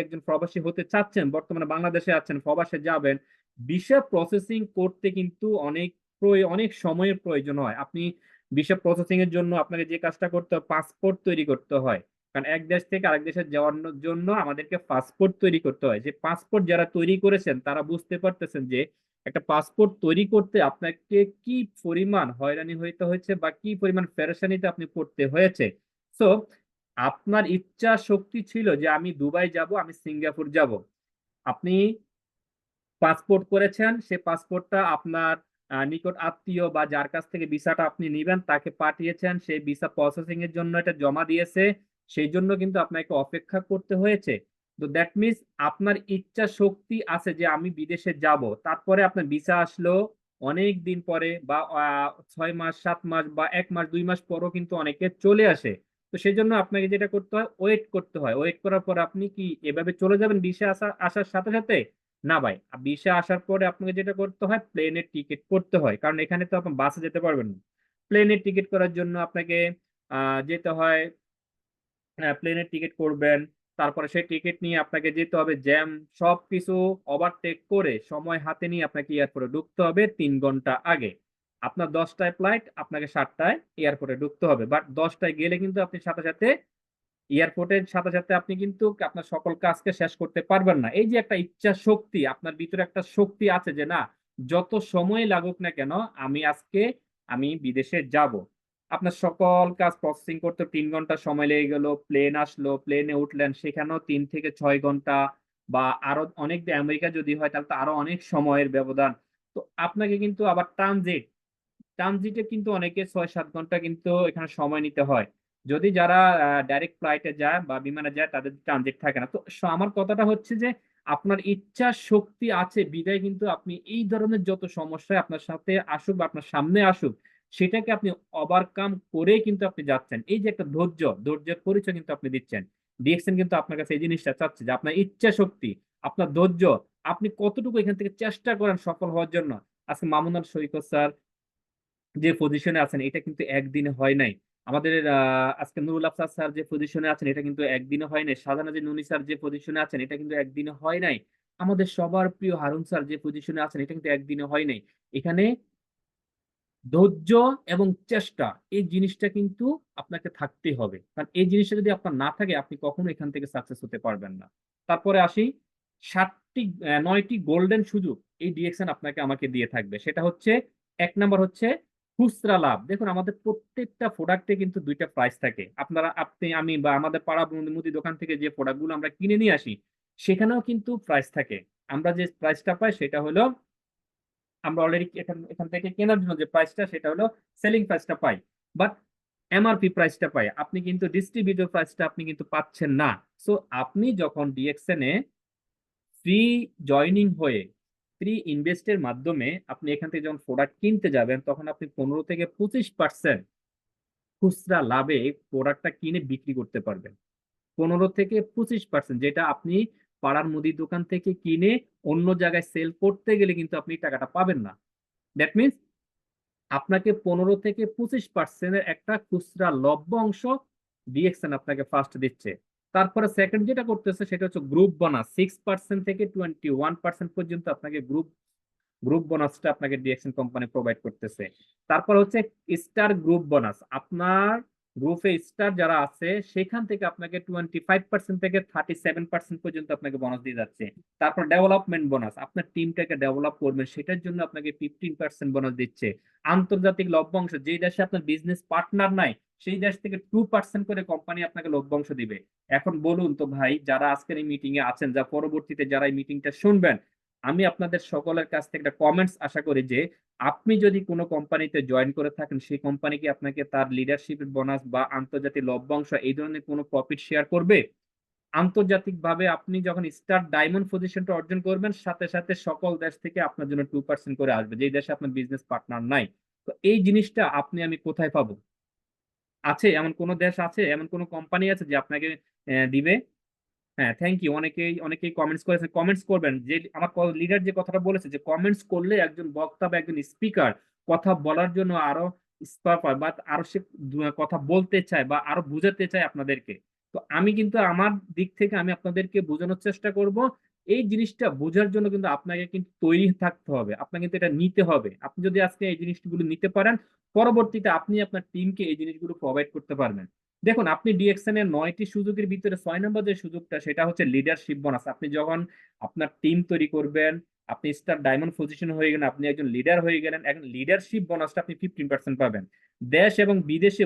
একজন প্রবাসী হতে চাচ্ছেন, বর্তমানে বাংলাদেশে আছেন, প্রবাসে যাবেন, ভিসা প্রসেসিং করতে কিন্তু অনেক সময়ের প্রয়োজন হয়। আপনি ভিসা প্রসেসিং এর জন্য আপনাকে যে কাজটা করতে হয়, পাসপোর্ট তৈরি করতে হয়। কারণ এক দেশ থেকে আরেক দেশে যাওয়ার জন্য আমাদেরকে পাসপোর্ট তৈরি করতে হয়। যে পাসপোর্ট যারা তৈরি করেছেন তারা বুঝতে পারতেছেন যে একটা পাসপোর্ট তৈরি করতে আপনাকে কি পরিমাণ হয়রানি হইতে হয়েছে বা কি পরিমাণ পেরেশানিতে আপনি পড়তে হয়েছে। সো আপনার ইচ্ছা শক্তি ছিল যে আমি দুবাই যাব, আমি সিঙ্গাপুর যাব, আপনি পাসপোর্ট করেছেন, সে পাসপোর্টটা আপনার নিকট আত্মীয় বা যার কাছ থেকে ভিসাটা আপনি নিবেন তাকে পাঠিয়েছেন, সেই ভিসা প্রসেসিং এর জন্য এটা জমা দিয়েছে, সেই জন্য কিন্তু আপনাকে অপেক্ষা করতে হয়েছে। তো দ্যাট মিনস আপনার ইচ্ছা শক্তি আছে যে আমি বিদেশে যাব, তারপরে আপনার ভিসা আসলো অনেক দিন পরে বা 6 মাস 7 মাস বা 1 মাস 2 মাস পরও কিন্তু অনেকে চলে আসে। তো সেই জন্য আপনাকে যেটা করতে হয়, ওয়েট করতে হয়। ওয়েট করার পর আপনি কি এভাবে চলে যাবেন ভিসা আসার সাথে সাথে? না ভাই, ভিসা আসার পরে আপনাকে যেটা করতে হয়, প্লেনের টিকিট করতে হয়, কারণ এখানে তো আপনি বাসে যেতে পারবেন না। প্লেনের টিকিট করার জন্য আপনাকে যেতে হয়, প্লেনের টিকিট করবেন, তারপরে সেই টিকিট নিয়ে আপনাকে যেতে হবে, জ্যাম সবকিছু ওভারটেক করে সময় হাতে নিয়ে আপনাকে এয়ারপোর্টে ঢুকতে হবে 3 ঘন্টা আগে। আপনার 10টায় ফ্লাইট, আপনাকে 7টায় এয়ারপোর্টে ঢুকতে হবে, বাট 10টায় গেলে কিন্তু আপনি সাথে সাথে এয়ারপোর্টের সাথে সাথে আপনি কিন্তু আপনার সকল কাজকে শেষ করতে পারবেন না। এই যে একটা ইচ্ছা শক্তি, আপনার ভিতরে একটা শক্তি আছে যে না, যত সময় লাগুক না কেন আমি বিদেশে যাব। আপনার সকল কাজ প্রসেসিং করতে 3 ঘন্টা সময় লেগে গেল, প্লেন আসলো, প্লেনে উঠলেন, সেখানেও 3 থেকে 6 ঘন্টা, বা আরো অনেক, আমেরিকা যদি হয় তাহলে তো আরো অনেক সময়ের ব্যবধান। তো আপনাকে কিন্তু আবার ট্রানজিটে কিন্তু অনেকে 6-7 ঘন্টা কিন্তু এখানে সময় নিতে হয়। যদি যারা ডাইরেক্ট ফ্লাইটে যায় বা বিমানে যায় তাদের ট্রানজিট থাকে না। তো আমার কথাটা হচ্ছে যে আপনার ইচ্ছা শক্তি আছে বিধায় কিন্তু আপনি এই ধরনের যত সমস্যায় আপনার সাথে আসুক বা আপনার সামনে আসুক, সেটাকে আপনি ওভারকাম করে কিন্তু আপনি যাচ্ছেন। এই যে একটা ধৈর্যের পরিচয় কিন্তু আপনি দিচ্ছেন। ডিএক্সএন কিন্তু আপনার কাছে এই জিনিসটা চাচ্ছে যে আপনার ইচ্ছা শক্তি, আপনার ধৈর্য, আপনি কতটুকু এখান থেকে চেষ্টা করেন সফল হওয়ার জন্য। আজকে মামুনুল সৈকত স্যার যে পজিশনে আছেন এটা কিন্তু একদিনে হয় নাই। আমাদের আজকে নুরুল আফসার স্যার যে পজিশনে আছেন এটা কিন্তু একদিনে হয় নাই। শাহজাহান নুনি স্যার যে পজিশনে আছেন এটা কিন্তু একদিনে হয় নাই। আমাদের সবার প্রিয় হারুন স্যার যে পজিশনে আছেন এটা কিন্তু একদিনে হয় নাই। এখানে ধৈর্য এবং চেষ্টা, এই জিনিসটা কিন্তু আপনাকে থাকতেই হবে, কারণ এই জিনিসটা যদি আপনার না থাকে আপনি কখনো এখান থেকে সাকসেস হতে পারবেন না। তারপরে আসি, 9টি গোল্ডেন সুযোগ এই ডিএক্সএন আপনাকে আমাকে দিয়ে থাকবে। সেটা হচ্ছে, 1 নাম্বার হচ্ছে খুচরা লাভ। দেখুন আমাদের প্রত্যেকটা প্রোডাক্টে কিন্তু 2টা প্রাইস থাকে। আমি বা আমাদের পাড়া মুদি দোকান থেকে যে প্রোডাক্টগুলো আমরা কিনে নিয়ে আসি সেখানেও কিন্তু প্রাইস থাকে। আমরা যে প্রাইসটা পাই সেটা হলো আমরা অলরেডি এখান থেকে কেনার জন্য যে প্রাইসটা সেটা হলো সেলিং প্রাইসটা পাই, বাট এমআরপি প্রাইসটা পাই। আপনি কিন্তু ডিস্ট্রিবিউটর প্রাইসটা আপনি কিন্তু পাচ্ছেন না। সো আপনি যখন ডিএক্সএন এ ফ্রি জয়নিং হয়ে ফ্রি ইনভেস্টের মাধ্যমে আপনি এখান থেকে যখন প্রোডাক্ট কিনতে যাবেন, তখন আপনি 15 থেকে 25% খুচরা লাভে প্রোডাক্টটা কিনে বিক্রি করতে পারবেন। 15 থেকে 25%, যেটা আপনি পাড়ার মুদির দোকান থেকে কিনে অন্য জায়গায় সেল করতে গেলে কিন্তু আপনি টাকাটা পাবেন না। দ্যাট মিনস আপনাকে 15 থেকে 25% একটা খুচরা লভ্যাংশ ডিএক্সএন আপনাকে ফার্স্ট দিচ্ছে। তারপরে সেকেন্ড যেটা করতেছে সেটা হচ্ছে গ্রুপ বোনাস, 6% থেকে 21% পর্যন্ত আপনাকে গ্রুপ বোনাসটা আপনাকে ডিএক্সএন কোম্পানি প্রোভাইড করতেছে। তারপর হচ্ছে স্টার গ্রুপ বোনাস, আপনার গ্রুপে স্টার যারা আছে সেখান থেকে আপনাকে 25% থেকে 37% পর্যন্ত আপনাকে বোনাস দিয়ে যাচ্ছে। তারপর ডেভেলপমেন্ট বোনাস, আপনার টিমটাকে ডেভেলপ করবেন সেটার জন্য আপনাকে 15% বোনাস দিচ্ছে। আন্তর্জাতিক লভ্যাংশ, যে দেশে আপনার বিজনেস পার্টনার নাই সেই দেশ থেকে 2% করে কোম্পানি আপনাকে লভ্যাংশ দিবে। এখন বলুন তো ভাই, যারা আজকের এই মিটিং এ আছেন, যা পরবর্তীতে যারা এই মিটিংটা শুনবেন, আমি আপনাদের সকলের কাছ থেকে একটা কমেন্টস আশা করি যে আপনি যদি কোনো কোম্পানিতে জয়েন করে থাকেন, সেই কোম্পানি কি আপনাকে তার লিডারশিপ বোনাস বা আন্তর্জাতিক লভ্যাংশ এই ধরনের কোনো প্রফিট শেয়ার করবে? আন্তর্জাতিকভাবে আপনি যখন স্টার ডায়মন্ড পজিশনটা অর্জন করবেন, সাথে সাথে সকল দেশ থেকে আপনার জন্য 2% করে আসবে, যেই দেশে আপনার বিজনেস পার্টনার নাই। তো এই জিনিসটা আমি কোথায় পাবো? আছে এমন কোন দেশ আছে, এমন কোন কোম্পানি আছে যে আপনাকে দিবে? হ্যাঁ, থ্যাংক ইউ। অনেকেই কমেন্টস করেছেন, কমেন্টস করবেন। যে আমার লিডার যে কথাটা বলেছে যে কমেন্টস করলে একজন বক্তা বা একজন স্পিকার কথা বলার জন্য আরো স্পার্ক হয়, বা আরো সে কথা বলতে চায় বা আরো বুঝাতে চায় আপনাদেরকে। তো আমি কিন্তু আমার দিক থেকে আমি আপনাদেরকে বোঝানোর চেষ্টা করব। এই জিনিসটা বোঝার জন্য কিন্তু আপনাকে কিন্তু তৈরি থাকতে হবে, আপনাকে কিন্তু এটা নিতে হবে। আপনি যদি আজকে এই জিনিসগুলো নিতে পারেন, পরবর্তীতে আপনি আপনার টিমকে এই জিনিসগুলো প্রোভাইড করতে পারবেন। দেখুন, আপনি ডিএক্সএন এর 9টি সুযোগের ভিতরে 6 নম্বর যে সুযোগটা সেটা হচ্ছে লিডারশিপ বোনাস। আপনি যখন আপনার টিম তৈরি করবেন, আপনি স্টার ডায়মন্ড পজিশন হয়ে গেলেন, আপনি একজন লিডার হয়ে গেলেন, এখন লিডারশিপ বোনাসটা আপনি 15% পাবেন। দেশ এবং বিদেশে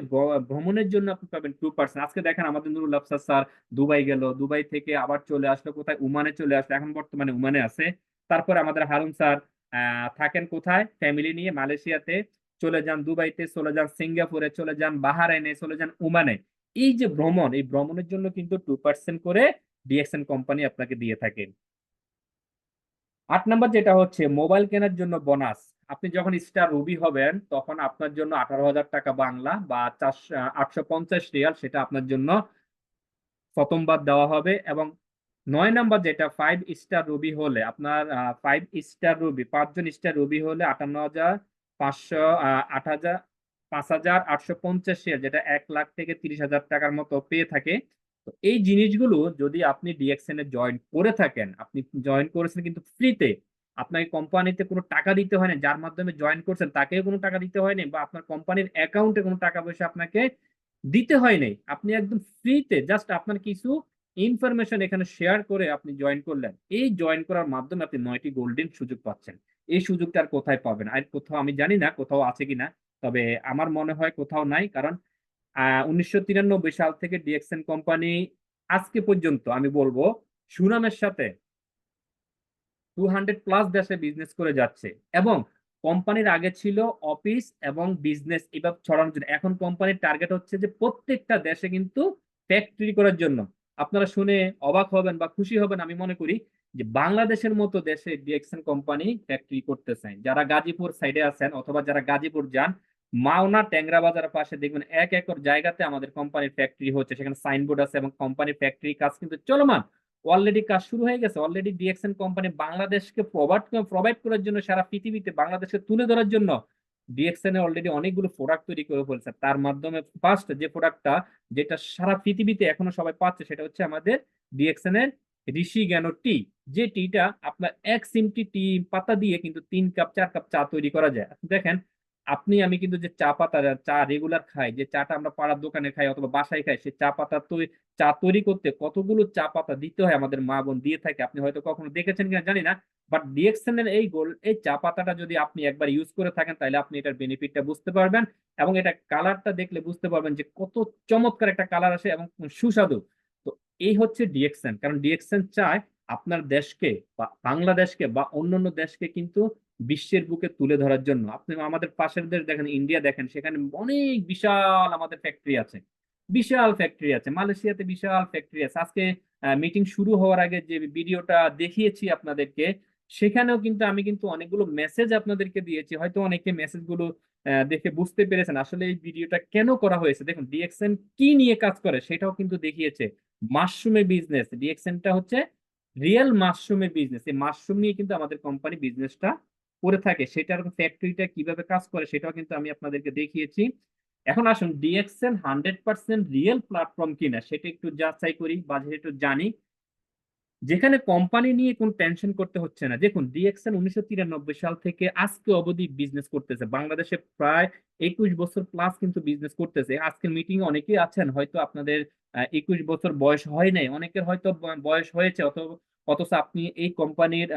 ভ্রমণের জন্য আপনি পাবেন 2%। আজকে দেখেন আমাদের নুরুল আফসার স্যার দুবাই গেল, দুবাই থেকে আবার চলে আসলো কোথায়, ওমানে চলে আসলো, এখন বর্তমানে ওমানে আছে। তারপরে আমাদের হারুন স্যার থাকেন কোথায়, ফ্যামিলি নিয়ে মালয়েশিয়াতে, চলে যান দুবাইতে, চলে যান সিঙ্গাপুরে, চলে যান বাহারাইনে, চলে যান ওমানে। এই যে ভ্রমণ, এই ভ্রমণের জন্য কিন্তু 2% করে ডিএক্সএন কোম্পানি আপনাকে দিয়ে থাকে। 8 নম্বর যেটা হচ্ছে মোবাইল কেনার জন্য বোনাস। আপনি যখন স্টার রুবি হবেন তখন আপনার জন্য 18,000 টাকা বাংলা বা 850 রিয়াল সেটা আপনার জন্য প্রথমবার দেওয়া হবে। এবং 9 নম্বর যেটা 5 স্টার রুবি হলে আপনার 5 স্টার রুবি হলে 58,500 5,850 শেয়ার, যেটা 1,00,000 থেকে 30,000 টাকার মতো পেয়ে থাকে। তো এই জিনিসগুলো যদি আপনি ডিএক্সএন এ জয়েন করে থাকেন, আপনি জয়েন করেছেন কিন্তু ফ্রিতে, আপনাকে কোম্পানিতে কোনো টাকা দিতে হয় না, যার মাধ্যমে জয়েন করছেন তাকেও কোনো টাকা দিতে হয়নি, বা আপনার কোম্পানির অ্যাকাউন্টে কোনো টাকা পয়সা আপনাকে দিতে হয় নাই। আপনি একদম ফ্রিতে জাস্ট আপনার কিছু ইনফরমেশন এখানে শেয়ার করে আপনি জয়েন করলেন। এই জয়েন করার মাধ্যমে আপনি 9টি গোল্ডেন সুযোগ পাচ্ছেন। এই সুযোগটা আর কোথায় পাবেন? আর কোথাও আমি জানি না কোথাও আছে কিনা, তবে আমার মনে হয় কোথাও নাই। কারণ 1993 সাল থেকে ডিএক্সএন কোম্পানি আজকে পর্যন্ত আমি বলবো সুনামের সাথে 200+ দেশে বিজনেস করে যাচ্ছে। এবং কোম্পানির আগে ছিল অফিস এবং বিজনেস এভাবে ছড়ানোর জন্য, এখন কোম্পানির টার্গেট হচ্ছে যে প্রত্যেকটা দেশে কিন্তু ফ্যাক্টরি করার জন্য। আপনারা শুনে অবাক হবেন বা খুশি হবেন, আমি মনে করি যে বাংলাদেশের মতো দেশে ডিএক্সএন কোম্পানি ফ্যাক্টরি করতে চায়। যারা গাজীপুর সাইডে আছেন অথবা যারা গাজীপুর যান, মাওনা ট্যাংরা বাজারের পাশে দেখবেন 1 একর জায়গাতে আমাদের কোম্পানির ফ্যাক্টরি হচ্ছে, সেখানে সাইনবোর্ড আছে এবং কোম্পানির ফ্যাক্টরি কাজ কিন্তু চলমান, অলরেডি কাজ শুরু হয়ে গেছে। অলরেডি ডিএক্সএন কোম্পানি বাংলাদেশকে প্রোভাইড করার জন্য, সারা পৃথিবীতে বাংলাদেশকে তুলে ধরার জন্য ডিএক্সএন অলরেডি অনেকগুলো প্রোডাক্ট তৈরি করে ফেলছে। তার মাধ্যমে ফার্স্ট যে প্রোডাক্টটা যেটা সারা পৃথিবীতে এখনো সবাই পাচ্ছে সেটা হচ্ছে আমাদের ডিএক্সএন এর ঋষি জ্ঞান টি। যে টিটা আপনার 1 চিমটি টি পাতা দিয়ে কিন্তু 3 কাপ 4 কাপ চা তৈরি করা যায়। দেখেন, আমি কিন্তু যে চা পাতা, চা রেগুলার খাই, যে চাটা আমরা পাড়ার দোকানে খাই অথবা বাসায় খাই, সেই চা পাতা চা তৈরি করতে কতগুলো চা পাতা দিতে হয় আমাদের মা বোন দিয়ে থাকে, আপনি হয়তো কখনো দেখেছেন কিনা জানি না। বাট ডিএক্সএন এর এই চা পাতাটা যদি আপনি একবার ইউজ করে থাকেন তাহলে আপনি এটার বেনিফিটটা বুঝতে পারবেন। এবং এটা কালারটা দেখলে বুঝতে পারবেন যে কত চমৎকার একটা কালার আসে এবং সুস্বাদু। তো এই হচ্ছে ডিএক্সএন, কারণ ডিএক্সএন চায় আপনার দেশকে বা বাংলাদেশকে বা অন্যান্য দেশকে কিন্তু বিশ্বের বুকে তুলে ধরার জন্য। আপনি আমাদের পাশের দেশ দেখেন, ইন্ডিয়া দেখেন, সেখানে অনেক বিশাল আমাদের ফ্যাক্টরি আছে, বিশাল ফ্যাক্টরি আছে, মালয়েশিয়াতে বিশাল ফ্যাক্টরি আছে। আজকে মিটিং শুরু হওয়ার আগে যে ভিডিওটা দেখিয়েছি আপনাদেরকে, সেখানেও কিন্তু আমি কিন্তু অনেকগুলো মেসেজ আপনাদেরকে দিয়েছি, হয়তো অনেকে মেসেজগুলো দেখে বুঝতে পেরেছেন আসলে এই ভিডিওটা কেন করা হয়েছে। দেখুন ডিএক্সএন কি নিয়ে কাজ করে সেটাও কিন্তু দেখিয়েছে। মাশরুমের বিজনেস, ডিএক্সএনটা হচ্ছে রিয়েল মাশরুমের বিজনেস। এই মাশরুম নিয়ে কিন্তু আমাদের কোম্পানি বিজনেসটা করে থাকে, সেটার ফ্যাক্টরিটা কিভাবে কাজ করে সেটাও কিন্তু আমি আপনাদেরকে দেখিয়েছি। এখন আসুন ডিএক্সএন 100% রিয়েল প্ল্যাটফর্ম কিনা সেটা একটু যাচাই করি বা একটু জানি, যেখানে কোম্পানি নিয়ে কোন টেনশন করতে হচ্ছে না। দেখুন ডিএক্সএন 1993 সাল থেকে আজকে অবধি বিজনেস করতেছে, বাংলাদেশে প্রায় 21 বছর প্লাস কিন্তু বিজনেস করতেছে। আজকের মিটিং এ অনেকেই আছেন হয়তো আপনাদের 21 বছর বয়স হয় নাই, অনেকের হয়তো বয়স হয়েছে, অথচ আপনি এই কোম্পানির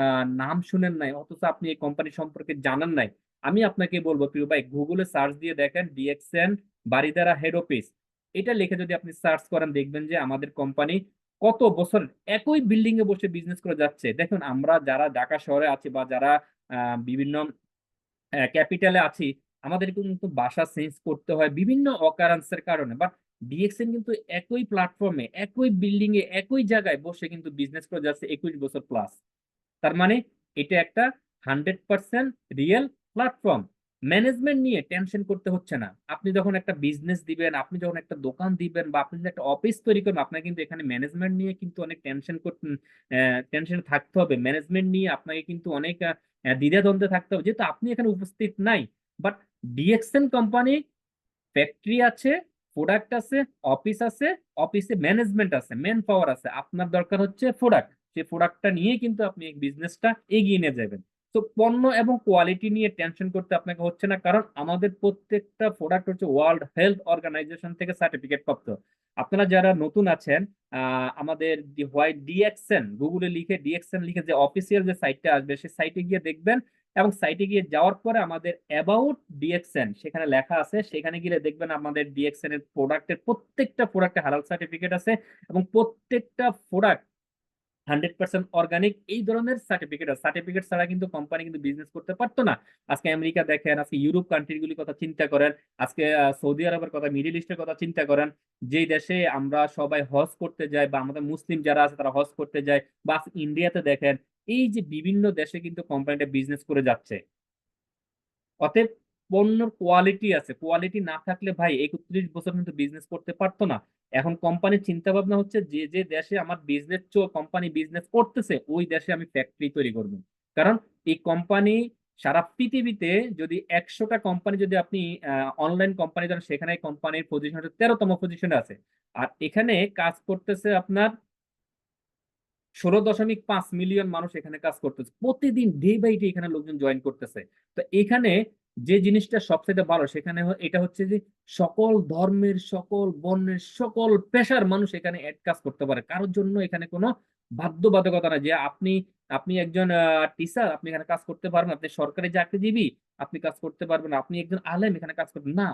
নাম শুনেন নাই, অথচ আপনি এই কোম্পানি সম্পর্কে জানেন নাই। আমি আপনাকে বলবো প্রিয় ভাই, গুগলে সার্চ দিয়ে দেখেন ডিএক্সএন বারিধারা হেড অফিস, এটা লিখে যদি আপনি সার্চ করেন দেখবেন যে আমাদের কোম্পানি কত বছর একই বিল্ডিং এ বসে বিজনেস করে যাচ্ছে। দেখুন আমরা যারা ঢাকা শহরে আছি বা যারা বিভিন্ন ক্যাপিটালে আছি, আমাদের কিন্তু বাসা চেঞ্জ করতে হয় বিভিন্ন অকারেন্সের কারণে, বাট ডিএক্সএন কিন্তু একই প্ল্যাটফর্মে একই বিল্ডিং এ একই জায়গায় বসে কিন্তু বিজনেস করে যাচ্ছে 21 বছর প্লাস। তার মানে এটা একটা 100% রিয়েল প্ল্যাটফর্ম। ম্যানেজমেন্ট নিয়ে টেনশন করতে হচ্ছে না। আপনি যখন একটা বিজনেস দিবেন, আপনি যখন একটা দোকান দিবেন বা আপনি যদি একটা অফিস তৈরি করবেন, আপনাকে কিন্তু এখানে ম্যানেজমেন্ট নিয়ে কিন্তু অনেক টেনশন থাকতে হবে। ম্যানেজমেন্ট নিয়ে আপনাকে কিন্তু অনেক দ্বিধাদ্বন্দ্বে থাকতে হবে, যেহেতু আপনি এখানে উপস্থিত নাই। বাট ডিএক্সএন কোম্পানি ফ্যাক্টরি আছে, প্রোডাক্ট আছে, অফিস আছে, অফিসে ম্যানেজমেন্ট আছে, ম্যান পাওয়ার আছে। আপনার দরকার হচ্ছে প্রোডাক্ট, সেই প্রোডাক্টটা নিয়ে কিন্তু আপনি এই বিজনেসটা এগিয়ে নিয়ে যাবেন। তো পণ্য এবং কোয়ালিটি নিয়ে টেনশন করতে আপনাকে হচ্ছে না, কারণ আমাদের প্রত্যেকটা প্রোডাক্ট হচ্ছে ওয়ার্ল্ড হেলথ অর্গানাইজেশন থেকে সার্টিফিকেট প্রাপ্ত। আপনারা যারা নতুন আছেন, আমাদের হোয়াইট ডিএক্সএন গুগলে লিখে ডিএক্সএন লিখে যে অফিসিয়াল যে সাইটটা আসবে সেই সাইটে গিয়ে দেখবেন, এবং সাইটে গিয়ে যাওয়ার পরে আমাদের অ্যাবাউট ডিএক্সএন সেখানে লেখা আছে, সেখানে গিয়ে দেখবেন আমাদের ডিএক্সএন এর প্রোডাক্টের প্রত্যেকটা প্রোডাক্টে হালাল সার্টিফিকেট আছে, এবং প্রত্যেকটা প্রোডাক্ট 100% অর্গানিক এই ধরনের সার্টিফিকেট আছে। সার্টিফিকেট ছাড়া কিন্তু কোম্পানি কিন্তু বিজনেস করতে পারতো না। আজকে আমেরিকা দেখেন, আজকে ইউরোপ কান্ট্রিগুলির কথা চিন্তা করেন, আজকে সৌদি আরবের কথা, মিডিল ইস্টের কথা চিন্তা করেন, যেই দেশে আমরা সবাই হজ করতে যাই বা আমাদের মুসলিম যারা আছে তারা হজ করতে যায়, বা ইন্ডিয়াতে দেখেন, এই যে বিভিন্ন দেশে কিন্তু কোম্পানিটা বিজনেস করে যাচ্ছে। অতএব পণ্যের কোয়ালিটি আছে, কোয়ালিটি না থাকলে ভাই 31 বছর কিন্তু বিজনেস করতে পারতো না। এখন কোম্পানির চিন্তা ভাবনা হচ্ছে যে যে দেশে আমার বিজনেস কোম্পানি বিজনেস করতেছে ওই দেশে আমি ফ্যাক্টরি তৈরি করব। কারণ এই কোম্পানি সারা পৃথিবীতে যদি 100টা কোম্পানি যদি আপনি অনলাইন কোম্পানি ধরেন, সেখানে কোম্পানির পজিশন 13তম পজিশনে আছে, আর এখানে কাজ করতেছে আপনার 16.5 মিলিয়ন মানুষ এখানে কাজ করতেছে প্রতিদিন, ডে বাই ডে এখানে লোকজন জয়েন করতেছে। তো এখানে যে জিনিসটা সবচেয়ে ভালো সেখানে এটা হচ্ছে যে সকল ধর্মের, সকল বর্ণের, সকল পেশার মানুষ এখানে কাজ করতে পারে। কারোর জন্য এখানে কোনো বাধ্যবাধকতা না যে আপনি আপনি একজন টিচার, আপনি এখানে কাজ করতে পারবেন, আপনি সরকারি চাকরিজীবী, আপনি কাজ করতে পারবেন, আপনি একজন আলেম এখানে কাজ করবেন না।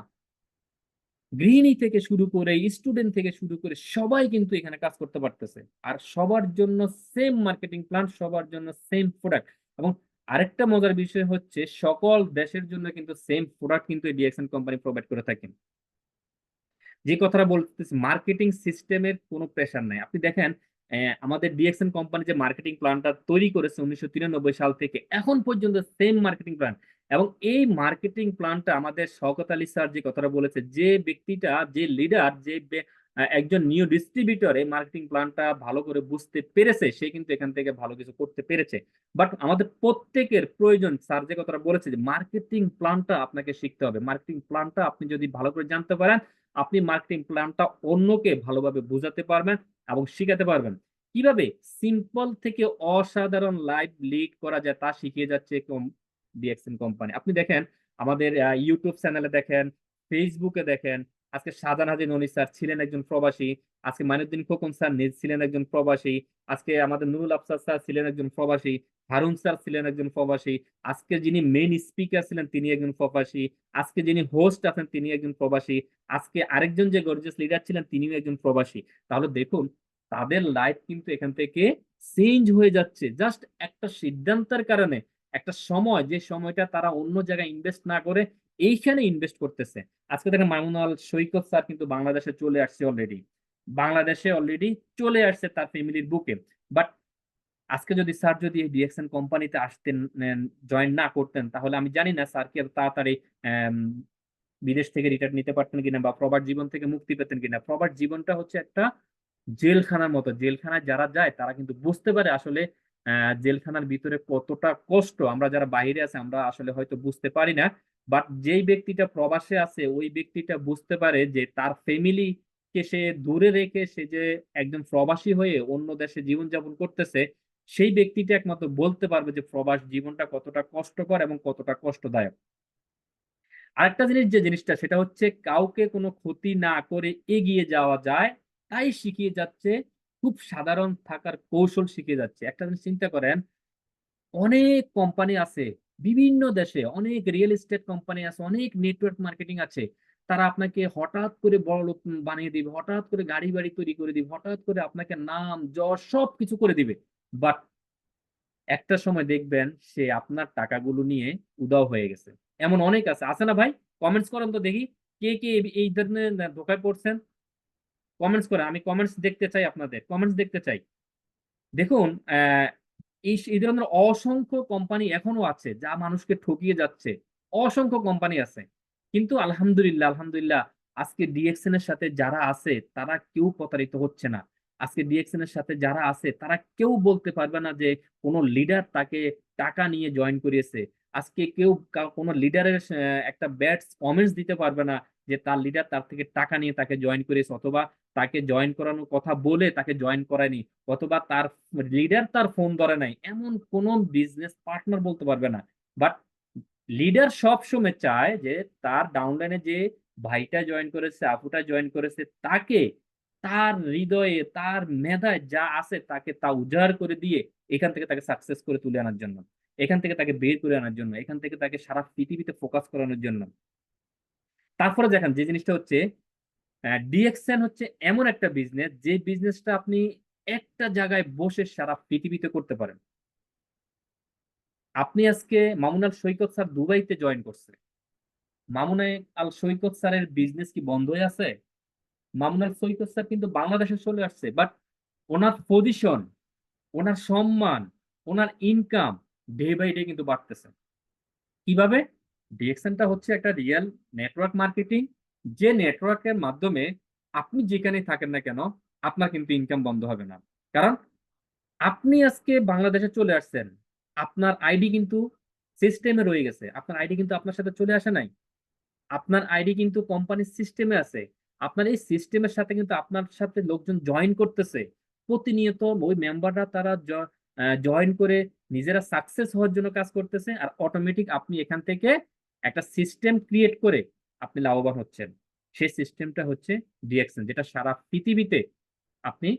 গৃহিণী থেকে শুরু করে স্টুডেন্ট থেকে শুরু করে সবাই কিন্তু এখানে কাজ করতে পারতেছে, আর সবার জন্য সেম মার্কেটিং প্ল্যান, সবার জন্য সেম প্রোডাক্ট। এবং আরেকটা মজার বিষয় হচ্ছে সকল দেশের জন্য কিন্তু সেম প্রোডাক্ট কিন্তু ডিএক্সএন কোম্পানি প্রোভাইড করে থাকেন। যে কথাটা বলতেছি, মার্কেটিং সিস্টেমের কোনো প্রেশার নাই। আপনি দেখেন আমাদের ডিএক্সএন কোম্পানি যে মার্কেটিং প্ল্যানটা তৈরি করেছে 1993 সাল থেকে এখন পর্যন্ত সেম মার্কেটিং প্ল্যান। এবং এই মার্কেটিং প্ল্যানটা আমাদের শওকত আলী স্যার যে কথাটা বলেছে, যে ব্যক্তিটা, যে লিডার, যে একজন নিউ ডিস্ট্রিবিউটর এই মার্কেটিং প্ল্যানটা ভালো করে বুঝতে পেরেছে, সে কিন্তু এখান থেকে ভালো কিছু করতে পেরেছে। বাট আমাদের প্রত্যেকের প্রয়োজন, স্যার যে কথাটা বলেছে যে মার্কেটিং প্ল্যানটা আপনাকে শিখতে হবে। মার্কেটিং প্ল্যানটা আপনি যদি ভালো করে জানতে পারেন, আপনি মার্কেটিং প্ল্যানটা অন্যকে ভালোভাবে বোঝাতে পারবেন এবং শিখাতে পারবেন। কিভাবে সিম্পল থেকে অসাধারণ লাইভ লিড করা যায় তা শিখিয়ে যাচ্ছে ডিএক্সএন কোম্পানি। আপনি দেখেন আমাদের ইউটিউব চ্যানেলে দেখেন, ফেসবুকে দেখেন, আজকে শাহজাহান হাজী ননী স্যার ছিলেন একজন প্রবাসী, আজকে মাইনুদ্দিন খোকন স্যার ছিলেন একজন প্রবাসী, আজকে আমাদের নুরুল আফসার স্যার ছিলেন একজন প্রবাসী, হারুন স্যার ছিলেন একজন প্রবাসী, আজকে যিনি মেইন স্পিকার ছিলেন তিনি একজন প্রবাসী, আজকে যিনি হোস্ট আছেন তিনি একজন প্রবাসী, আজকে আরেকজন যে গর্জিয়াস লিডার ছিলেন তিনিও একজন প্রবাসী। তাহলে দেখুন তাদের লাইফ কিন্তু এখান থেকে চেঞ্জ হয়ে যাচ্ছে জাস্ট একটা সিদ্ধান্তের কারণে। একটা সময়, যে সময়টা তারা অন্য জায়গায় ইনভেস্ট না করে এইখানে ইনভেস্ট করতেছে। আজকে দেখেন মামুন আল সৈকত স্যার কিন্তু বাংলাদেশে চলে আসছে অলরেডি, বাংলাদেশে অলরেডি চলে আসছে তার ফ্যামিলির বুকে। বাট আজকে যদি স্যার যদি এই ডিএক্সএন কোম্পানিতে আসতেন, জয়েন না করতেন, তাহলে আমি জানি না স্যার কি এত তাড়াতাড়ি বিদেশ থেকে রিটায়ার নিতে পারতেন কিনা বা প্রবাস জীবন থেকে মুক্তি পেতেন কিনা। প্রবাস জীবনটা হচ্ছে একটা জেলখানার মতো। জেলখানায় যারা যায় তারা কিন্তু বুঝতে পারে আসলে জেলখানার ভিতরে কতটা কষ্ট। আমরা যারা বাইরে আছে আমরা আসলে হয়তো বুঝতে পারি না, বাট যেই ব্যক্তিটা প্রবাসে আছে ওই ব্যক্তিটা বুঝতে পারে যে তার ফ্যামিলি কে সে দূরে রেখে সে যে একজন প্রবাসী হয়ে অন্য দেশে জীবনযাপন করতেছে, সেই ব্যক্তিটা একমাত্র বলতে পারবে যে প্রবাস জীবনটা কতটা কষ্টকর এবং কতটা কষ্টদায়ক। আরেকটা জিনিস, যে জিনিসটা সেটা হচ্ছে কাউকে কোনো ক্ষতি না করে এগিয়ে যাওয়া যায়, তাই শিখিয়ে যাচ্ছে, খুব সাধারণ থাকার কৌশল শিখিয়ে যাচ্ছে। একটা জিনিস চিন্তা করেন, অনেক কোম্পানি আছে বিভিন্ন দেশে, অনেক রিয়েল এস্টেট কোম্পানি আছে, অনেক নেটওয়ার্ক মার্কেটিং আছে, তারা আপনাকে হঠাৎ করে বড় লোক বানিয়ে দিবে, হঠাৎ করে গাড়ি বাড়ি তৈরি করে দিবে, হঠাৎ করে আপনাকে নাম যশ সব কিছু করে দিবে। বাট একটা সময় দেখবেন সে আপনার টাকাগুলো নিয়ে উধাও হয়ে গেছে। এমন অনেক আছে, আছে না ভাই? কমেন্টস করেন তো দেখি, কে কে এই ধরনের ধোকায় পড়ছেন। কমেন্টস করে, আমি কমেন্টস দেখতে চাই, আপনাদের কমেন্টস দেখতে চাই। দেখুন এই ধরনের অসংখ্য কোম্পানি এখনো আছে যা মানুষকে ঠকিয়ে যাচ্ছে, অসংখ্য কোম্পানি আছে। কিন্তু আলহামদুলিল্লাহ আলহামদুলিল্লাহ, আজকে ডিএক্সএন এর সাথে যারা আছে তারা কেউ প্রতারিত হচ্ছে না। আজকে ডিএক্সএন এর সাথে যারা আছে তারা কেউ বলতে পারবে না যে কোনো লিডার তাকে টাকা নিয়ে জয়েন করিয়েছে। আজকে কেউ কোনো লিডারের একটা ব্যাড কমেন্টস দিতে পারবে না যে তার লিডার তার থেকে টাকা নিয়ে তাকে জয়েন করিয়েছে, অথবা তাকে জয়েন করানোর কথা বলে তাকে জয়েন করায়নি, অথবা তার লিডার তার ফোন ধরে নাই, এমন কোন বিজনেস পার্টনার বলতে পারবে না। বাট লিডার সব সময় চায় যে তার ডাউনলাইনে যে ভাইটা জয়েন করেছে, আপুটা জয়েন করেছে, তাকে তার হৃদয়ে তার মেধায় যা আছে তাকে তা উজাড় করে দিয়ে এখান থেকে তাকে সাকসেস করে তুলে আনার জন্য, এখান থেকে তাকে বের করে আনার জন্য, এখান থেকে তাকে সারা পৃথিবীতে ফোকাস করানোর জন্য। তারপরে দেখেন যে জিনিসটা হচ্ছে, ডিএক্সএন হচ্ছে এমন একটা বিজনেস যে বিজনেসটা আপনি একটা জায়গায় বসে সারা পৃথিবীতে করতে পারেন। আপনি আজকে মামুন আল সৈকত স্যার দুবাইতে জয়েন করছে, মামুন আল সৈকত স্যারের বিজনেস কি বন্ধ হয়ে আছে? মামুন আল সৈকত স্যার কিন্তু বাংলাদেশে চলে আসছে, বাট ওনার পজিশন, ওনার সম্মান, ওনার ইনকাম ডে বাই ডে কিন্তু বাড়তেছে। কিভাবে? ডিএক্সএনটা হচ্ছে একটা রিয়েল নেটওয়ার্ক মার্কেটিং, যে নেটওয়ার্কের মাধ্যমে আপনি যেখানে থাকেন না কেন আপনার কিন্তু ইনকাম বন্ধ হবে না। কারণ আপনি আজকে বাংলাদেশে চলে আসছেন, আপনার আইডি কিন্তু সিস্টেমে রয়ে গেছে, আপনার আইডি কিন্তু আপনার সাথে চলে আসে নাই, আপনার আইডি কিন্তু কোম্পানির সিস্টেমে আছে। আপনার এই সিস্টেমের সাথে কিন্তু আপনার সাথে লোকজন জয়েন করতেছে প্রতিনিয়ত, ওই মেম্বাররা তারা জয়েন করে নিজেরা সাকসেস হওয়ার জন্য কাজ করতেছে, আর অটোমেটিক আপনি এখান থেকে একটা সিস্টেম ক্রিয়েট করে আপনি লাভবান হচ্ছেন। সেই সিস্টেমটা হচ্ছে ডিএক্সএন, যেটা সারা পৃথিবীতে আপনি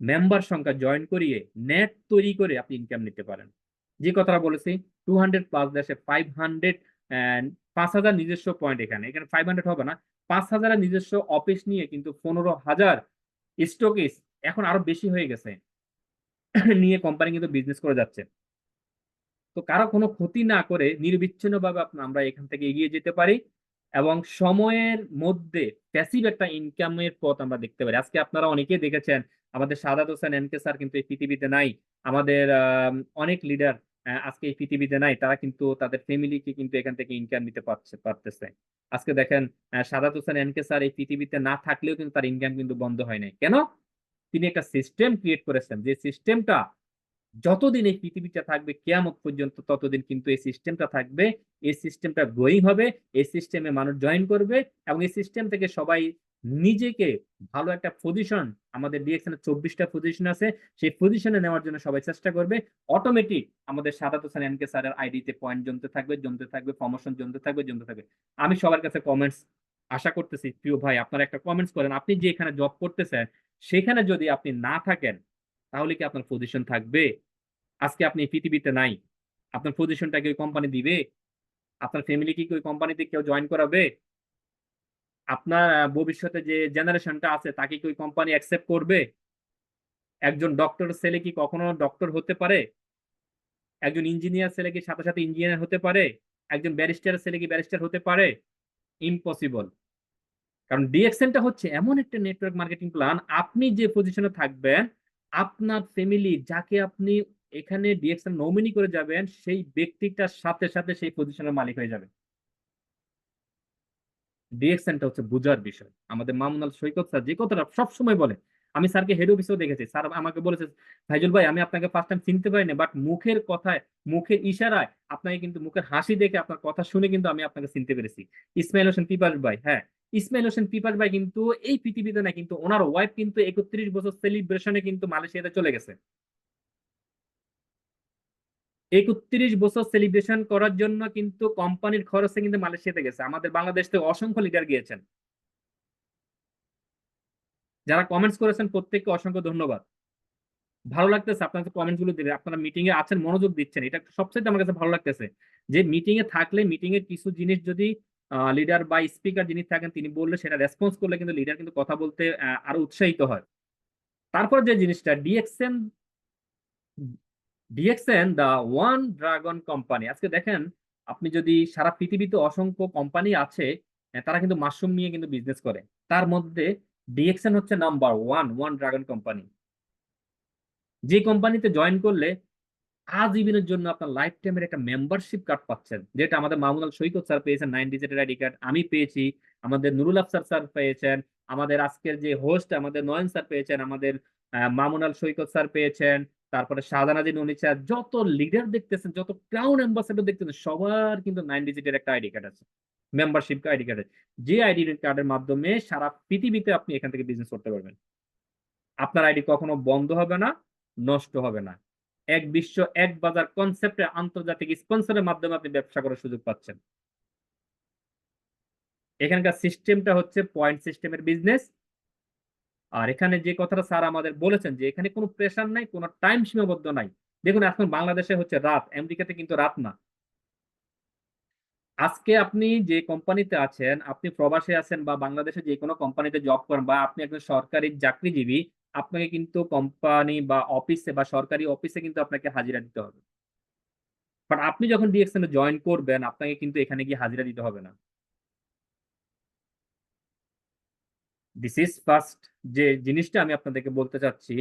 মেম্বার সংখ্যা জয়েন করিয়ে নেট তৈরি করে আপনি ইনকাম নিতে পারেন। যে কথাটা বলেছি, 200+ দেশে 500, 5,000 নিজস্ব পয়েন্ট, এখানে এখানে 500 হবে না, 5,000 নিজস্ব অফিস নিয়ে কিন্তু 15,000 স্টকিস, এখন আরো বেশি হয়ে গেছে, নিয়ে কোম্পানি কিন্তু বিজনেস করে যাচ্ছে। তো কারো কোনো ক্ষতি না করে নির্বিচ্ছিন্নভাবে আমরা এখান থেকে এগিয়ে যেতে পারি এবং সময়ের মধ্যে প্যাসিভ একটা ইনকামের পথ আমরা দেখতে পারি। আজকে আপনারা অনেকেই দেখেছেন আমাদের সাদাত হোসেন এনকে স্যার কিন্তু এই পৃথিবীতে নাই, আমাদের অনেক লিডার আজকে এই পৃথিবীতে নাই, তারা কিন্তু তাদের ফ্যামিলিকে কিন্তু এখান থেকে ইনকাম দিতে পারতেছে। আজকে দেখেন সাদাত হোসেন এনকে স্যার এই পৃথিবীতে না থাকলেও কিন্তু তার ইনকাম কিন্তু বন্ধ হয় নাই। কেন? তিনি একটা সিস্টেম ক্রিয়েট করেছেন, যে সিস্টেমটা যতদিন এই পৃথিবীটা থাকবে কিয়ামত পর্যন্ত ততদিন কিন্তু এই সিস্টেমটা থাকবে, এই সিস্টেমটা গ্রোয়িং হবে, এই সিস্টেমে মানুষ জয়েন করবে এবং এই সিস্টেম থেকে সবাই নিজেকে ভালো একটা পজিশন, আমাদের ডিএক্সএন এর 24টা পজিশন আছে, সেই পজিশনে নেওয়ার জন্য সবাই চেষ্টা করবে। অটোমেটিক আমাদের সাদাত হোসেন এনকে স্যারের আইডিতে পয়েন্ট জমতে থাকবে, জমতে থাকবে, প্রমোশন জমতে থাকবে, জমতে থাকবে। আমি সবার কাছে কমেন্টস আশা করতেছি, প্রিয় ভাই আপনারা একটা কমেন্টস করেন, আপনি যে এখানে জব করতেছেন সেখানে যদি আপনি না থাকেন তাহলে কি আপনার পজিশন থাকবে? আজকে আপনি পৃথিবীতে নাই, আপনার পজিশনটা কি ওই কোম্পানি দিবে? আপনার ফ্যামিলি কি ওই কোম্পানিতে কেউ জয়েন করাবে? আপনার ভবিষ্যতে যে জেনারেশনটা আছে তাকে কি ওই কোম্পানি অ্যাকসেপ্ট করবে? একজন ডক্টর ছেলে কি কখনো ডক্টর হতে পারে? একজন ইঞ্জিনিয়ার ছেলে কি সাথে সাথে ইঞ্জিনিয়ার হতে পারে? একজন ব্যারিস্টার ছেলে কি ব্যারিস্টার হতে পারে? ইম্পসিবল। কারণ ডিএক্সএনটা হচ্ছে এমন একটা নেটওয়ার্ক মার্কেটিং প্ল্যান, আপনি যে পজিশনে থাকবেন, আপনার ফ্যামিলি যাকে আপনি এখানে ডিএক্সএন নমিনি করে যাবেন, সেই ব্যক্তিটার সাথে সাথে সেই পজিশনের মালিক হয়ে যাবে। ডিএক্সএনটা হচ্ছে বুঝার বিষয়। আমাদের মামুনুল সৈকত স্যার যে কথাটা সবসময় বলে, আমি স্যারকে হেড অফিসেও দেখেছি, স্যার আমাকে বলেছে, ফাইজুল ভাই আমি আপনাকে ফার্স্ট টাইম চিনতে পারিনি, বাট মুখের কথায়, মুখের ইশারায়, আপনাকে কিন্তু মুখের হাসি দেখে, আপনার কথা শুনে কিন্তু আমি আপনাকে চিনতে পেরেছি। ইসমাইল হোসেন পিপাস ভাই, হ্যাঁ, ইসমাইল হোসেন পিপাস ভাই কিন্তু এই পৃথিবীতে না, কিন্তু ওনার ওয়াইফ কিন্তু 31 বছর সেলিব্রেশনে কিন্তু মালয়েশিয়াতে চলে গেছে। 31 বছর সেলিব্রেশন করার জন্য কিন্তু কোম্পানির খরচে কিন্তু মালয়েশিয়াতে গেছে। আমাদের বাংলাদেশ থেকে অসংখ্য লিডার গিয়েছেন। যারা কমেন্টস করেছেন প্রত্যেককে অসংখ্য ধন্যবাদ। ভালো লাগতেছে আপনাদের কমেন্টস গুলো দিলে, আপনারা মিটিং এ আছেন, মনোযোগ দিচ্ছেন, এটা সবচেয়ে আমার কাছে ভালো লাগতেছে। যে মিটিং এ থাকলে, মিটিং এর কিছু জিনিস যদি লিডার বা স্পিকার যিনি থাকেন তিনি বললে সেটা রেসপন্স করলে কিন্তু লিডার কিন্তু কথা বলতে আরো উৎসাহিত হয়। তারপর যে জিনিসটা DXN, DXN the one dragon company. আজকে দেখেন, আপনি যদি সারা পৃথিবীতে অসংখ্য কোম্পানি আছে, তারা কিন্তু মাশরুম নিয়ে কিন্তু বিজনেস করে, তার মধ্যে ডিএক্সএন হচ্ছে number one, one dragon company. যে কোম্পানিতে জয়েন করলে আজীবনের জন্য আপনার লাইফ টাইমের একটা মেম্বারশিপ কার্ড পাচ্ছেন, যেটা আমাদের মামুনুল সৈকত স্যার পেয়েছেন 9 ডিজিটের আইডি কার্ড, আমি পেয়েছি, আমাদের নুরুল আফসার স্যার পেয়েছেন, আমাদের আজকের যে হোস্ট আমাদের নয়ন স্যার পেয়েছেন, আমাদের মামুনুল সৈকত স্যার পেয়েছেন, তারপরে শাহজানাজি ননি স্যার, যত লিডার দেখতেছেন, যত ক্রাউন অ্যাম্বাসেডর দেখতেছেন, সবার কিন্তু 9 ডিজিটের একটা আইডি কার্ড আছে, মেম্বারশিপ আইডি কার্ড, যে আইডি কার্ডের মাধ্যমে সারা পৃথিবীতে আপনি এখান থেকে বিজনেস করতে পারবেন। আপনার আইডি কখনো বন্ধ হবে না, নষ্ট হবে না। এক বিশ্ব এক বাজার কনসেপ্টে আন্তর্জাতিক স্পন্সরের মাধ্যমে আপনি ব্যবসা করার সুযোগ পাচ্ছেন। এখানকার সিস্টেমটা হচ্ছে পয়েন্ট সিস্টেমের বিজনেস। আর এখানে যে কথাটা স্যার আমাদের বলেছেন যে এখানে কোনো প্রেশার নাই, কোনো টাইম সীমাবদ্ধ নাই। দেখুন এখন বাংলাদেশে হচ্ছে রাত, আমেরিকাতে কিন্তু রাত না। আজকে আপনি যে কোম্পানিতে আছেন, আপনি প্রবাসে আছেন বা বাংলাদেশে যে কোনো কোম্পানিতে জব করেন, বা আপনি একজন সরকারি চাকরিজীবী, আপনাকে কিন্তু কোম্পানি বা অফিসে বা সরকারি অফিসে কিন্তু আপনাকে হাজিরা দিতে হবে। বাট আপনি যখন ডিএক্সএন এ জয়েন করবেন, আপনাকে কিন্তু এখানে গিয়ে হাজিরা দিতে হবে না। দিস ইজ ফার্স্ট যে জিনিসটা আমি আপনাদেরকে বলতে চাচ্ছি,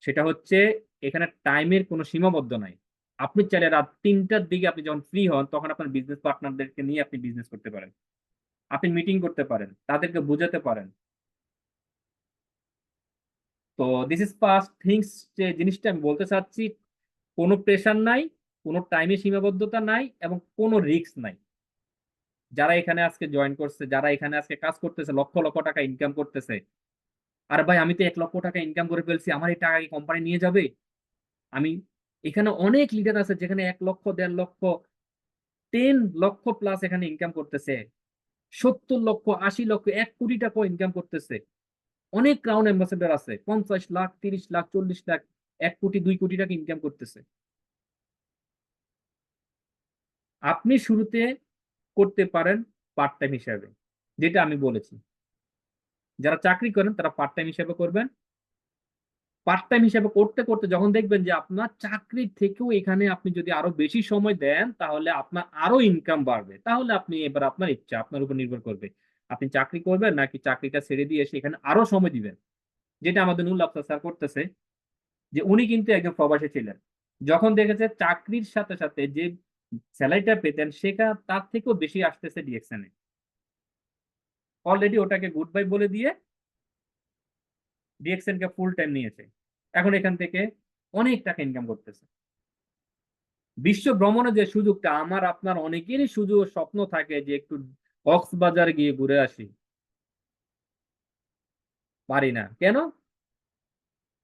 সেটা হচ্ছে এখানে টাইমের কোনো সীমাবদ্ধ নাই। আপনি চাইলে রাত 3টার দিকে আপনি যখন ফ্রি হন, তখন আপনার বিজনেস পার্টনারদেরকে নিয়ে আপনি বিজনেস করতে পারেন, আপনি মিটিং করতে পারেন, তাদেরকে বোঝাতে পারেন। তো দিস ইজ ফার্স্ট থিংস, যে জিনিসটা আমি বলতে চাচ্ছি, কোনো প্রেশার নাই, কোনো টাইমের সীমাবদ্ধতা নাই, এবং কোনো রিস্ক নাই। যারা এখানে আজকে জয়েন করছে, যারা এখানে আজকে কাজ করতেছে, লক্ষ লক্ষ টাকা ইনকাম করতেছে, আর ভাই আমি তো 1 লক্ষ টাকা ইনকাম করে ফেলছি, আমার এই টাকা কি কোম্পানি নিয়ে যাবে? আমি, এখানে অনেক লিডার আছে যেখানে 1 লক্ষ, 1.5 লক্ষ, 10 লক্ষ প্লাস এখানে ইনকাম করতেছে, 70 লক্ষ, 80 লক্ষ, 1 কোটি টাকা ইনকাম করতেছে। অনেক ক্রাউন অ্যাম্বাসেডর আছে 50 লাখ, 30 লাখ, 40 লাখ, 1 কোটি, 2 কোটি টাকা ইনকাম করতেছে। আপনি শুরুতে করতে পারেন পার্ট টাইম হিসাবে, যেটা আমি বলেছি। যারা চাকরি করেন তারা পার্ট টাইম হিসাবে করবেন। পার্ট টাইম হিসাবে করতে করতে যখন দেখবেন যে আপনার চাকরির থেকেও এখানে আপনি যদি আরো বেশি সময় দেন, তাহলে আপনার আরো ইনকাম বাড়বে, তাহলে আপনি এবার আপনার ইচ্ছা, আপনার উপর নির্ভর করবে আপনি চাকরি করবেন নাকি চাকরিটা ছেড়ে দিয়ে এসে এখানে আরো সময় দিবেন, যেটা আমাদের নুরুল আফসার স্যার করতেছে। যে উনি কিন্তু একজন প্রবাসী ছিলেন, যখন দেখেছে চাকরির সাথে সাথে যে স্যালারিটা পেতেন সেটা তার থেকেও বেশি আসতেছে ডিএক্সএন এ, অলরেডি ওটাকে গুড বাই বলে দিয়ে ডিএক্সএন কে ফুল টাইম নিয়েছে, এখন এখান থেকে অনেক টাকা ইনকাম করতেছে। বিশ্ব ভ্রমণের যে সুযোগটা, আমার আপনার অনেকেরই সুযোগ স্বপ্ন থাকে যে একটু কক্সবাজার গিয়ে ঘুরে আসি, পারি না কেন?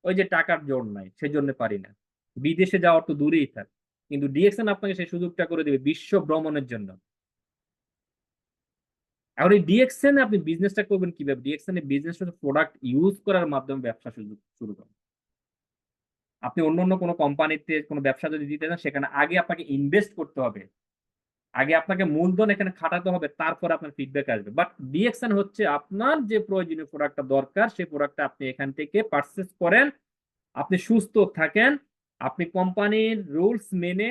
ওই যে টাকার জোর নাই, সেজন্য পারি না। বিদেশে যাওয়ার তো দূরেই থাক, কিন্তু ডিএক্সএন আপনাকে সেই সুযোগটা করে দিবে বিশ্ব ভ্রমণের জন্য। এখন এই ডিএক্সএন আপনি বিজনেসটা করবেন কিভাবে? ডিএক্সএন এর বিজনেস প্রোডাক্ট ইউজ করার মাধ্যমে ব্যবসা শুরু করুন। আপনি অন্য অন্য কোনো কোম্পানিতে কোনো ব্যবসা যদি দিতে চান, সেখানে আগে আপনাকে ইনভেস্ট করতে হবে, আগে আপনাকে মূলধন এখানে খাটাতে হবে, তারপর আপনার ফিডব্যাক আসবে। বাট ডিএক্সএন হচ্ছে আপনার যে প্রয়োজনীয় প্রোডাক্টটা দরকার, সেই প্রোডাক্টটা আপনি এখান থেকে পারচেস করেন, আপনি সুস্থ থাকেন, আপনি কোম্পানির রুলস মেনে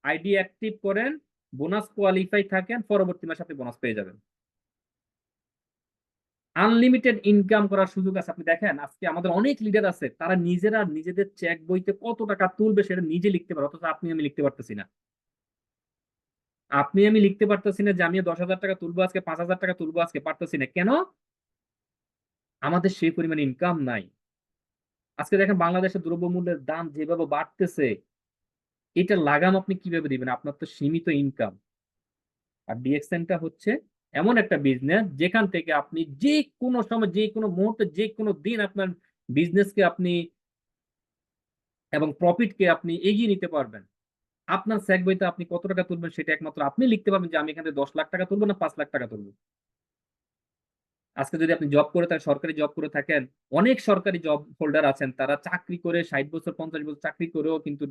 আইডি অ্যাক্টিভ করেন, বোনাস কোয়ালিফাই থাকেন, পরবর্তী মাসে আপনি বোনাস পেয়ে যাবেন। আনলিমিটেড ইনকাম করার সুযোগ আছে। আপনি দেখেন আজকে আমাদের অনেক লিডার আছে, তারা নিজেরা নিজেদের চেক বইতে কত টাকা তুলবে সেটা নিজে লিখতে পারে, অথচ আপনি আমি লিখতে পারতেছি না। আপনি আমি লিখতে পারতেছি না যে আমি 10,000 টাকা তুলবো আজকে, 5,000 টাকা তুলবো আজকে, পারতেছি না। কেন? আমাদের সেই পরিমাণ ইনকাম নাই। আজকে দেখেন বাংলাদেশের দ্রব্যমূল্যের দাম যেভাবে বাড়তেছে, এটা লাগাম আপনি কিভাবে দিবেন? আপনার তো সীমিত ইনকাম। আর ডিএক্সএনটা হচ্ছে এমন একটা বিজনেস যেখান থেকে আপনি যে কোনো সময়, যে কোনো মুহূর্তে, যে কোনো দিন আপনার বিজনেসকে আপনি এবং প্রফিটকে আপনি এগিয়ে নিতে পারবেন। আপনার স্যাক বইতে আপনি কত টাকা তুলবেন সেটা একমাত্র আপনি লিখতে পারবেন, যে আমি এখানে 10 লাখ টাকা তুলবো না 5 লাখ টাকা তুলবো। আজকে যদি আপনি জব করে থাকেন, সরকারি জব করে থাকেন, অনেক সরকারি জব হোল্ডার আছেন, তারা চাকরি করে 60 বছর 50 বছর চাকরি করেও কিন্তু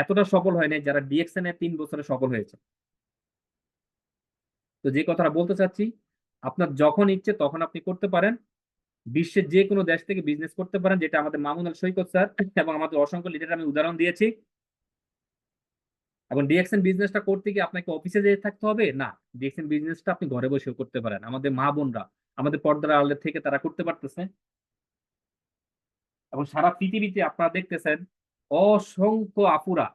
এতটা সফল হয় নাই যারা ডিএক্সএন এ 3 বছরে সফল হয়েছে। তো যে কথাটা বলতে চাচ্ছি, আপনার যখন ইচ্ছে তখন আপনি করতে পারেন, বিশ্বের যে কোনো দেশ থেকে বিজনেস করতে পারেন, যেটা আমাদের মামুন আল সৈকত স্যার এবং আমাদের অসংখ্য লিডার আমি উদাহরণ দিয়েছি। এবং ডিএক্সএন বিজনেসটা করতে গিয়ে আপনাকে অফিসে যেতে থাকতে হবে না, ডিএক্সএন বিজনেসটা আপনি ঘরে বসেও করতে পারেন। আমাদের মা বোনরা আমাদের পর্দার আড়ালে থেকে তারা করতে পারতেছে, এবং সারা পৃথিবীতে আপনারা দেখতেছেন অসংখ্য আপুরা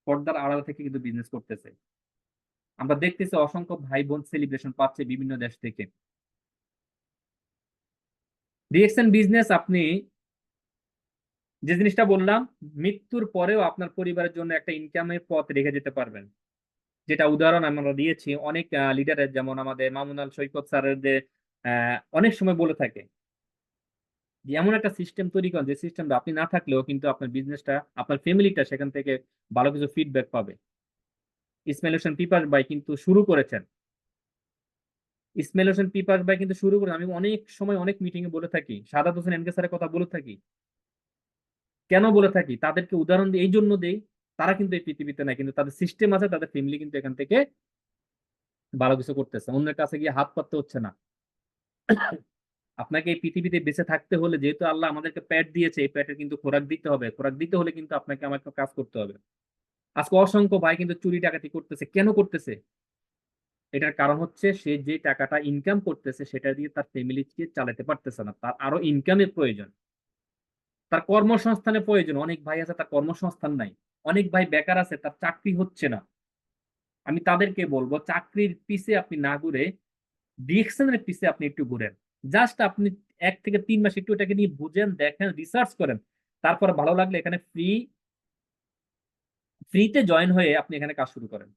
পর্দার আড়াল থেকে কিন্তু বিজনেস করতেছে। আমরা দেখতেছি অসংখ্য ভাই বোন সেলিব্রেশন পাচ্ছে বিভিন্ন দেশ থেকে। ডিএক্সএন বিজনেস আপনি যে জিনিসটা বললাম, মৃত্যুর পরেও আপনার পরিবারের জন্য একটা ইনকামের পথ রেখে যেতে পারবেন, যেটা উদাহরণ আমরা দিয়েছি অনেক লিডারের, যেমন আমাদের মামুন আল সৈকত স্যারের যে অনেক সময় বলে থাকে যে এমন একটা সিস্টেম তৈরি করেন যে সিস্টেমটা আপনি না থাকলেও কিন্তু আপনার বিজনেসটা, আপনার ফ্যামিলিটা সেখান থেকে ভালো কিছু ফিডব্যাক পাবে। ইসমাইল হোসেন পিপাস ভাই কিন্তু শুরু করেছেন, ইসমাইল হোসেন পিপাস ভাই কিন্তু শুরু করে, আমি অনেক সময় অনেক মিটিং এ বলে থাকি, সাদাত হোসেন এনকে স্যারের কথা বলে থাকি। কেন বলে থাকি? তাদেরকে উদাহরণ এই জন্য দেই, তারা কিন্তু এই পৃথিবীতে নাই, কিন্তু তাদের সিস্টেম আছে, তাদের ফ্যামিলি কিন্তু এখান থেকে ভালো কিছু করতেছে, অন্যের কাছে গিয়ে হাত পাততে হচ্ছে না। আপনাকে এই পৃথিবীতে বেঁচে থাকতে হলে, যেহেতু আল্লাহ আমাদেরকে পেট দিয়েছে, এই পেটের কিন্তু খোরাক দিতে হবে, খোরাক দিতে হলে কিন্তু আপনাকে আমাকে কাজ করতে হবে। আজকে অসংখ্য ভাই কিন্তু চুরি ডাকাতি করতেছে। কেন করতেছে? এটার কারণ হচ্ছে সে যে টাকাটা ইনকাম করতেছে সেটা দিয়ে তার ফ্যামিলিকে চালাতে পারতেছে না, তার আরো ইনকামের প্রয়োজন, তার কর্মসংস্থানের প্রয়োজন। অনেক ভাই আছে তার কর্মসংস্থান নাই, অনেক ভাই বেকার আছে, তার চাকরি হচ্ছে না। আমি তাদেরকে বলবো চাকরির পিছে আপনি না ঘুরে ডিএক্সএন এর পিছে আপনি একটু ঘুরেন। জাস্ট আপনি 1 থেকে 3 মাস একটু এটাকে নিয়ে বুঝেন, দেখেন, রিসার্চ করেন, তারপরে ভালো লাগলে এখানে ফ্রিতে জয়েন হয়ে আপনি এখানে কাজ শুরু করেন।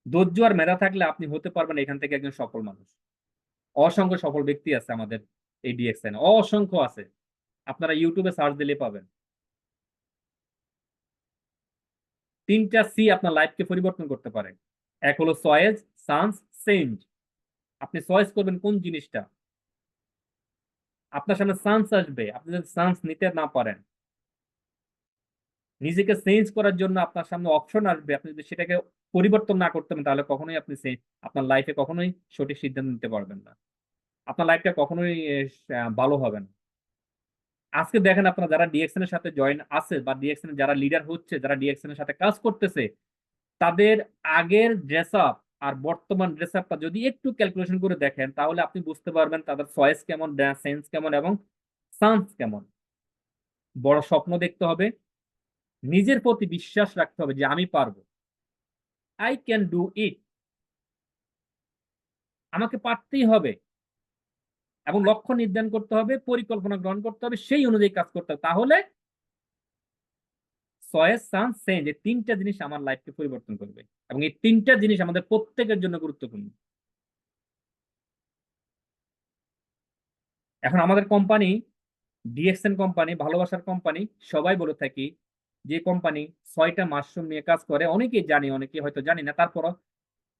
ধৈর্য আর মেধা থাকলে আপনি হতে পারবেন এখান থেকে একজন সফল মানুষ। অসংখ্য সফল ব্যক্তি আছে আমাদের এই ডিএক্সএন, অসংখ্য আছে, আপনারা ইউটিউবে সার্চ দিলে পাবেন। 3টা সি আপনার লাইফকে পরিবর্তন করতে পারে। এক হলো চয়েস, চান্স, চেঞ্জ। আপনি চয়েস করবেন কোন জিনিসটা। আপনার সামনে চান্স আসবে, আপনি যদি চান্স নিতে না পারেন, নিজেকে চেঞ্জ করার জন্য আপনার সামনে অপশন আসবে, আপনি যদি সেটাকে পরিবর্তন না করতে পারেন, তাহলে কখনোই আপনি আপনার লাইফে কখনোই সঠিক সিদ্ধান্ত নিতে পারবেন না, আপনার লাইফটা কখনোই ভালো হবে না। আজকে দেখেন আপনারা যারা ডিএক্সএন এর সাথে জয়েন আছে, বা ডিএক্সএন এর যারা লিডার হচ্ছে, যারা ডিএক্সএন এর সাথে কাজ করতেছে, তাদের আগের ড্রেস আপ আর বর্তমান ড্রেস আপটা যদি একটু ক্যালকুলেশন করে দেখেন, তাহলে আপনি বুঝতে পারবেন তাদের চয়েস কেমন, সেন্স কেমন এবং চান্স কেমন। বড় স্বপ্ন দেখতে হবে, নিজের প্রতি বিশ্বাস রাখতে হবে যে আমি পারবো, আই ক্যান ডু ইট, আমাকে পারতেই হবে, এবং লক্ষ্য নির্ধারণ করতে হবে, পরিকল্পনা গ্রহণ করতে হবে, সেই অনুযায়ী কাজ করতে হবে। তাহলে চয়েস, চান্স, চেঞ্জ, এই 3টা জিনিস আমার লাইফকে পরিবর্তন করবে, এবং এই 3টা জিনিস আমাদের প্রত্যেকের জন্য গুরুত্বপূর্ণ। এখন আমাদের কোম্পানি ডিএক্সএন কোম্পানি, ভালোবাসার কোম্পানি, সবাই বলে থাকি যে কোম্পানি 6টা মাশরুম নিয়ে কাজ করে। অনেকেই জানি, অনেকে হয়তো জানি না, তারপরও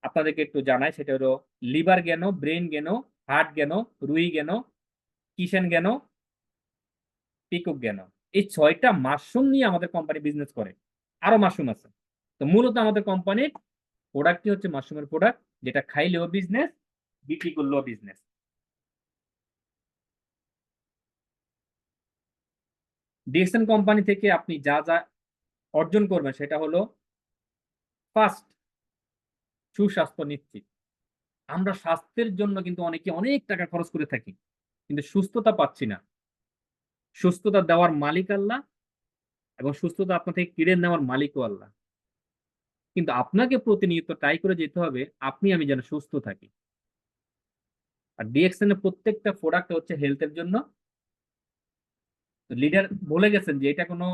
আপনাদেরকে একটু জানাই। সেটা হলো লিভার গেনো, ব্রেন গেনো, হার্ট গেনো, রুই গেনো, কিষেন গেনো, পিকক গেনো। এই 6টা মাশরুম নিয়ে আমাদের কোম্পানি বিজনেস করে, আরো মাশরুম আছে। তো মূলত আমাদের কোম্পানির প্রোডাক্টই হচ্ছে মাশরুমের প্রোডাক্ট, যেটা খাইলেও বিজনেস, বিক্রি করলেও বিজনেস। ডিএক্সএন কোম্পানি থেকে আপনি যা যা অর্জন করবেন সেটা হলো ফার্স্ট, সুস্বাস্থ্য নিশ্চিত। আমরা স্বাস্থ্যের জন্য কিন্তু অনেকে অনেক টাকা খরচ করে থাকি, কিন্তু সুস্থতা পাচ্ছি না। সুস্থতা দেওয়ার মালিক আল্লাহ, এবং সুস্থতা আপনার থেকে কেড়ে নেওয়ার মালিকও আল্লাহ। কিন্তু আপনাকে প্রতিনিয়ত ট্রাই করে যেতে হবে আপনি আমি যেন সুস্থ থাকি। আর ডিএক্সএন এর প্রত্যেকটা প্রোডাক্ট হচ্ছে হেলথের জন্য। লিডার বলে গেছেন যে এটা কোনো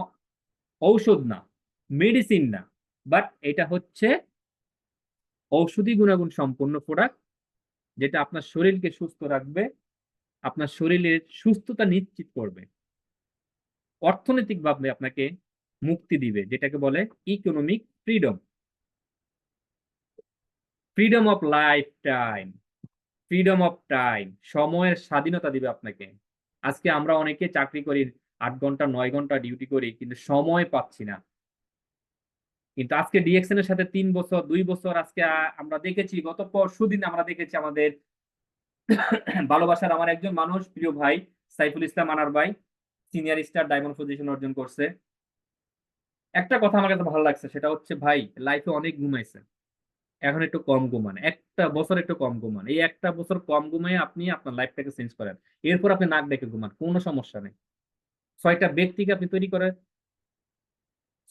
ঔষধ না, মেডিসিন না, বাট এটা হচ্ছে ঔষধি গুণাগুণ সম্পন্ন প্রোডাক্ট, যেটা আপনার শরীরকে সুস্থ রাখবে, আপনার শরীরের সুস্থতা নিশ্চিত করবে, অর্থনৈতিকভাবে আপনাকে মুক্তি দিবে, যেটাকে বলে economic freedom, freedom of life time, freedom of time, সময়ের স্বাধীনতা দিবে আপনাকে। আজকে আমরা অনেকে চাকরি করি, 8 ঘন্টা 9 ঘন্টা ডিউটি করি, কিন্তু সময় পাচ্ছি না। কিন্তু আজকে ডিএক্সএন এর সাথে 3 বছর 2 বছর আজকে আমরা দেখেছি, গত পরশুদিন আমরা দেখেছি আমাদের ভালোবাসার আমার একজন মানুষ, প্রিয় ভাই সাইফুল ইসলাম আনার ভাই, সিনিয়র স্টার ডায়মন্ড পজিশন অর্জন করছে। একটা কথা আমার কাছে ভালো লাগছে, সেটা হচ্ছে ভাই লাইফে অনেক ঘুমাইছে, এখন একটু কম ঘুমান, একটা বছর একটু কম ঘুমান, এই একটা বছর কম ঘুমিয়ে আপনি আপনার লাইফটাকে চেঞ্জ করেন, এরপর আপনি নাক ডেকে ঘুমান, কোনো সমস্যা নেই। 6টা ব্যক্তিকে আপনি তৈরি করেন,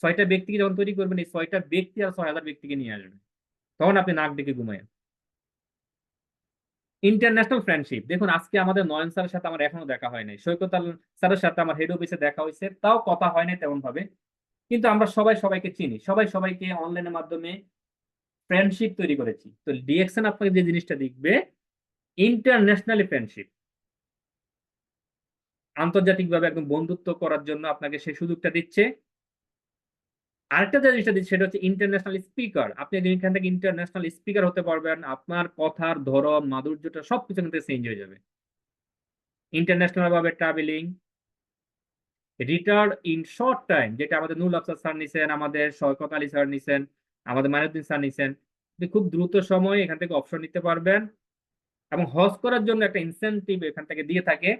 6টা ব্যক্তিকে যখন তৈরি করবেন, এই 6টা ব্যক্তি আর 6,000 ব্যক্তিকে নিয়ে আসবেন, তখন আপনি নাক ডেকে ঘুমায়েন। ইন্টারন্যাশনাল ফ্রেন্ডশিপ, দেখুন আজকে আমাদের নয়ন স্যারের সাথে আমার এখনো দেখা হয় নাই, সৈকত আল স্যারের সাথে আমার হেড অফিসে দেখা হয়েছে, তাও কথা হয় নাই তেমন ভাবে। কিন্তু আমরা সবাই সবাইকে চিনি, সবাই সবাইকে অনলাইনের মাধ্যমে ফ্রেন্ডশিপ তৈরি করেছি। তো ডিএক্সএন আপনাকে যে জিনিসটা দিবে, ইন্টারন্যাশনালি ফ্রেন্ডশিপ, আন্তর্জাতিকভাবে একদম বন্ধুত্ব করার জন্য আপনাকে সেই সুযোগটা দিচ্ছে। আরেকটা যে জিনিসটা দিচ্ছে সেটা হচ্ছে ইন্টারন্যাশনাল স্পিকার, আপনি এখান থেকে ইন্টারন্যাশনাল স্পিকার হতে পারবেন, আপনার কথার ধরন মাধুর্যটা সবকিছু এখান থেকে চেঞ্জ হয়ে যাবে। ইন্টারন্যাশনাল ভাবে travelling, return in short time, যেটা আমাদের নুরুল আফসার স্যার নিছেন, আমাদের শওকত আলী স্যার নিছেন, আমাদের মাইনুদ্দিন স্যার নিছেন। খুব দ্রুত সময়ে এখান থেকে অপশন নিতে পারবেন, এবং হজ করার জন্য একটা ইনসেনটিভ এখান থেকে দিয়ে থাকে,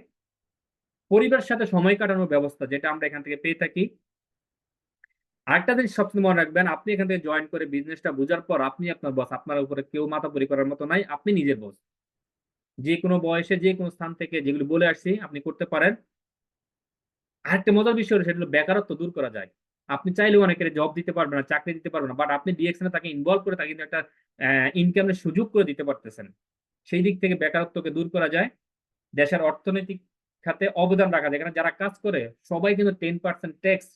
পরিবারের সাথে সময় কাটানোর ব্যবস্থা, যেটা আমরা এখান থেকে পেয়ে থাকি। আরেকটা জিনিস সবসময় মনে রাখবেন, আপনি এখান থেকে জয়েন করে বিজনেসটা বোঝার পর আপনি আপনার বস, আপনার উপরে কেউ মাথাপরি করার মতো নাই, আপনি নিজের বস। যে কোনো বয়সে যে কোনো স্থান থেকে যেগুলো বলে আসছি আপনি করতে পারেন। আরেকটা মজার বিষয় হলো, সেটা হলো বেকারত্ব দূর করা যায়। আপনি চাইলেও অনেকের জব দিতে পারবেন না, চাকরি দিতে পারবেন না, বাট আপনি ডিএক্সএন তাকে ইনভলভ করে তাকে কিন্তু একটা ইনকামের সুযোগ করে দিতে পারতেছেন। সেই দিক থেকে বেকারত্বকে দূর করা যায়, দেশের অর্থনৈতিক খাতে অবদান রাখা যায়। এখানে যারা কাজ করে সবাই কিন্তু 10% ট্যাক্স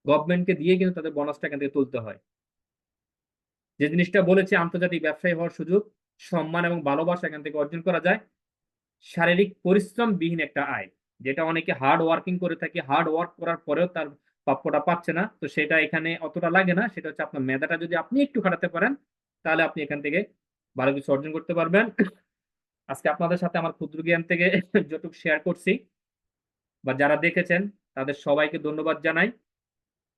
গভর্নমেন্টকে দিয়ে কিন্তু তাদের বোনাসটা এখান থেকে তুলতে হয়। যে জিনিসটা বলেছে, আন্তর্জাতিক ব্যবসায়ী হওয়ার সুযোগ, সম্মান এবং ভালোবাসা এখান থেকে অর্জন করা যায়, শারীরিক পরিশ্রম বিহীন একটা আয়, যেটা অনেকে হার্ড ওয়ার্কিং করে থাকে, হার্ড ওয়ার্ক করার পরেও তার প্রাপ্যটা পাচ্ছে না, তো সেটা এখানে অতটা লাগে না। সেটা হচ্ছে আপনার মেধাটা যদি আপনি একটু খাটাতে পারেন, তাহলে আপনি এখান থেকে ভালো কিছু অর্জন করতে পারবেন। আজকে আপনাদের সাথে আমার ক্ষুদ্র জ্ঞান থেকে যতটুকু শেয়ার করছি, বা যারা দেখেছেন তাদের সবাইকে ধন্যবাদ জানাই,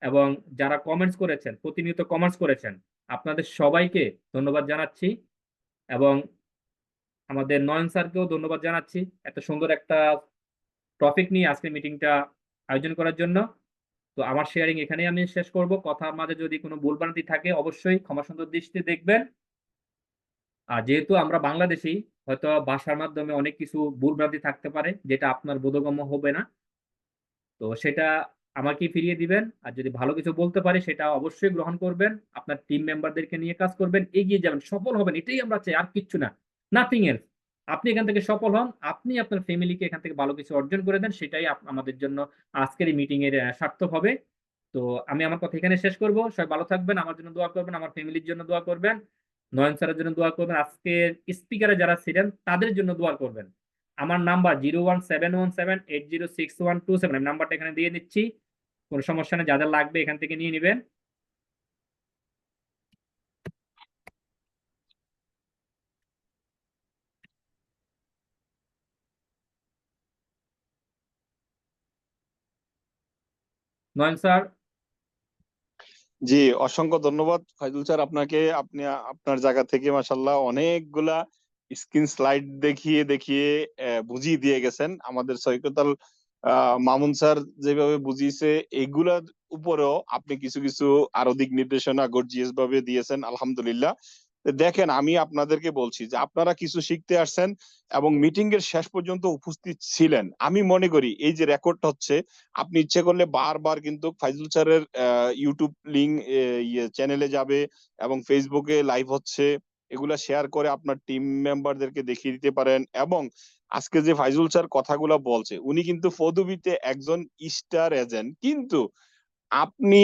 এবং যারা কমেন্টস করেছেন, প্রতিনিয়ত কমেন্টস করেছেন, আপনাদের সবাইকে ধন্যবাদ জানাচ্ছি, এবং আমাদের নয়ন স্যারকেও ধন্যবাদ জানাচ্ছি এত সুন্দর একটা টপিক নিয়ে আজকে মিটিংটা আয়োজন করার জন্য। তো আমার শেয়ারিং এখানেই আমি শেষ করব। কথার মাঝে যদি কোনো ভুলভ্রান্তি থাকে অবশ্যই ক্ষমা সুন্দর দৃষ্টিতে দেখবেন। আর যেহেতু আমরা বাংলাদেশী, হয়তো ভাষার মাধ্যমে অনেক কিছু ভুলভ্রান্তি থাকতে পারে, যেটা আপনার বোধগম্য হবে না, তো সেটা আমাকে ফিরিয়ে দিবেন। আর যদি ভালো কিছু বলতে পারি সেটা অবশ্যই গ্রহণ করবেন, আপনার টিম মেম্বারদেরকে নিয়ে কাজ করবেন, এগিয়ে যাবেন, সফল হবেন, এটাই আমরা চাই, আর কিচ্ছু না, নাথিং এলস। আপনি এখান থেকে সফল হন, আপনি আপনার ফ্যামিলিকে এখান থেকে ভালো কিছু অর্জন করে দেন, সেটাই আমাদের জন্য আজকের এই মিটিং এর সার্থক হবে। তো আমি আমার কথা এখানে শেষ করব। সবাই ভালো থাকবেন, আমার জন্য দোয়া করবেন, আমার ফ্যামিলির জন্য দোয়া করবেন, নয়ন স্যারের জন্য দোয়া করবেন, আজকের স্পিকারে যারা ছিলেন তাদের জন্য দোয়া করবেন। আমার নাম্বার 01717806127, আমি নাম্বারটা এখানে দিয়ে দিচ্ছি, কোনো সমস্যা নেই, যাদের লাগবে এখান থেকে নিয়ে নেবেন। নয়ন স্যার। জি, অসংখ্য ধন্যবাদ ফাইজুল স্যার আপনাকে। আপনি আপনার জায়গা থেকে মাশাআল্লাহ অনেকগুলা স্ক্রিন স্লাইড দেখিয়ে দেখিয়ে বুঝিয়ে দিয়ে গেছেন। আমাদের সৈকত আল মামুন স্যার যেভাবে বুঝিয়েছে এগুলার উপরেও আপনি কিছু কিছু আরো দিক নির্দেশনা গর্জিয়াস ভাবে দিয়েছেন, আলহামদুলিল্লাহ। তো দেখেন, আমি আপনাদেরকে বলছি যে আপনারা কিছু শিখতে আসছেন এবং মিটিং এর শেষ পর্যন্ত উপস্থিত ছিলেন। আমি মনে করি এই যে রেকর্ড হচ্ছে, আপনি ইচ্ছে করলে বারবার কিন্তু ফাইজুল স্যারের ইউটিউব লিঙ্ক চ্যানেলে যাবে এবং ফেসবুকে লাইভ হচ্ছে, এগুলা শেয়ার করে আপনার টিম মেম্বারদেরকে দেখিয়ে দিতে পারেন। এবং আজকে যে ফাইজুল স্যার কথাগুলো বলছে, উনি কিন্তু পদবিতে একজন স্টার এজেন্ট, কিন্তু আপনি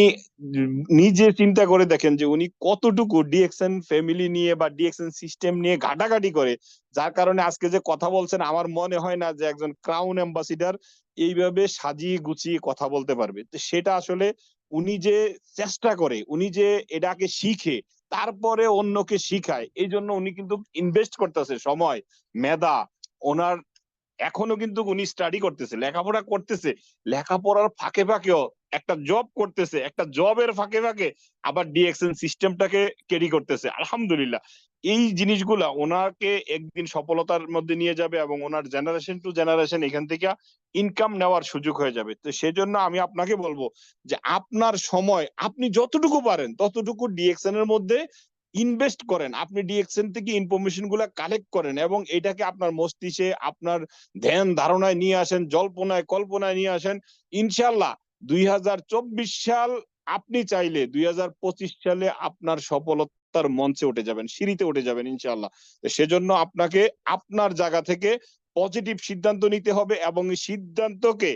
নিজে চিন্তা করে দেখেন যে উনি কতটুকু ডিএক্সএন ফ্যামিলি নিয়ে বা ডিএক্সএন সিস্টেম নিয়ে ঘাটাঘাটি করে, যার কারণে আজকে যে কথা বলছেন, আমার মনে হয় না যে একজন ক্রাউন অ্যাম্বাসিডার এইভাবে সাজিয়ে গুছিয়ে কথা বলতে পারবে। তো সেটা আসলে উনি যে চেষ্টা করে, উনি যে এটাকে শিখে তারপরে অন্যকে শিখায়, এই জন্য উনি কিন্তু ইনভেস্ট করতেছে সময়, মেধা। ওনার এখনো কিন্তু উনি স্টাডি করতেছে, লেখাপড়া করতেছে, লেখাপড়ার ফাঁকে ফাঁকেও একটা জব করতেছে, একটা জবের ফাঁকে ফাঁকে আবার ডিএক্সএন সিস্টেমটাকে ক্যারি করতেছে, আলহামদুলিল্লাহ। এই জিনিসগুলা ওনাকে একদিন সফলতার মধ্যে নিয়ে যাবে এবং ওনার জেনারেশন টু জেনারেশন এখান থেকে ইনকাম নেওয়ার সুযোগ হয়ে যাবে। তো সেজন্য আমি আপনাকে বলবো যে আপনার সময় আপনি যতটুকু পারেন ততটুকু ডিএক্সএন এর মধ্যে ইনভেস্ট করেন। আপনি ডিএক্সএন থেকে ইনফরমেশন গুলা কালেক্ট করেন এবং এটাকে আপনার মস্তিষ্কে, আপনার ধ্যান ধারণায় নিয়ে আসেন, জল্পনায় কল্পনায় নিয়ে আসেন। ইনশাল্লাহ 2024 সাল আপনি চাইলে 2025 সালে আপনার সফলতার মঞ্চে উঠে যাবেন, সিঁড়িতে উঠে যাবেন ইনশাল্লাহ। সেজন্য আপনাকে আপনার জায়গা থেকে পজিটিভ সিদ্ধান্ত নিতে হবে এবং এই সিদ্ধান্তকে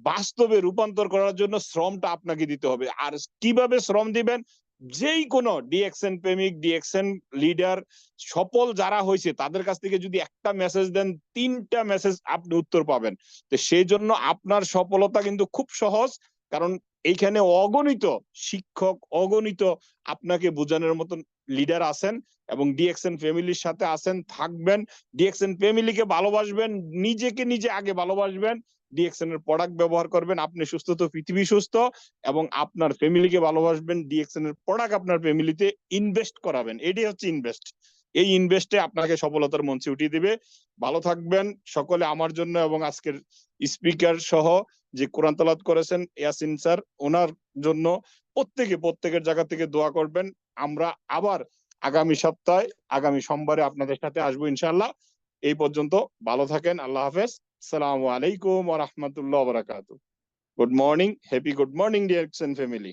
বাস্তবে রূপান্তর করার জন্য শ্রমটা আপনাকে দিতে হবে। আর কিভাবে শ্রম দিবেন? যেই কোনো ডিএক্সএন প্রেমিক, ডিএক্সএন লিডার সফল যারা হয়েছে তাদের কাছ থেকে যদি একটা মেসেজ দেন, 3টা মেসেজ আপনি উত্তর পাবেন। তো সেই জন্য আপনার সফলতা কিন্তু খুব সহজ, কারণ এইখানে অগণিত শিক্ষক, অগণিত আপনাকে বোঝানোর মতন লিডার আছেন এবং ডিএক্সএন ফ্যামিলির সাথে আছেন, থাকবেন। ডিএক্সএন ফ্যামিলিকে ভালোবাসবেন, নিজেকে নিজে আগে ভালোবাসবেন, ডিএক্সএন এর প্রোডাক্ট ব্যবহার করবেন, আপনি সুস্থ তো পৃথিবী সুস্থ, এবং আপনার ফ্যামিলিকে ভালোবাসবেন, ডিএক্সএন এর প্রোডাক্ট আপনার ফ্যামিলিতে ইনভেস্ট করাবেন। এটাই হচ্ছে ইনভেস্ট। এই ইনভেস্টে আপনাকে সফলতার মঞ্চে উঠিয়ে দিবে। ভালো থাকবেন সকলে আমার জন্য, এবং আজকের স্পিকার সহ যে কোরআন তেলাওয়াত করেছেন ইয়াসিন স্যার, ওনার জন্য প্রত্যেকের জায়গা থেকে দোয়া করবেন। আমরা আবার আগামী সপ্তাহে, আগামী সোমবারে আপনাদের সাথে আসবো ইনশাআল্লাহ। এই পর্যন্ত ভালো থাকেন, আল্লাহ হাফেজ, আসসালামু আলাইকুম ওয়া রাহমাতুল্লাহি ওয়া বারাকাতুহু। Good morning, happy good morning DXN family.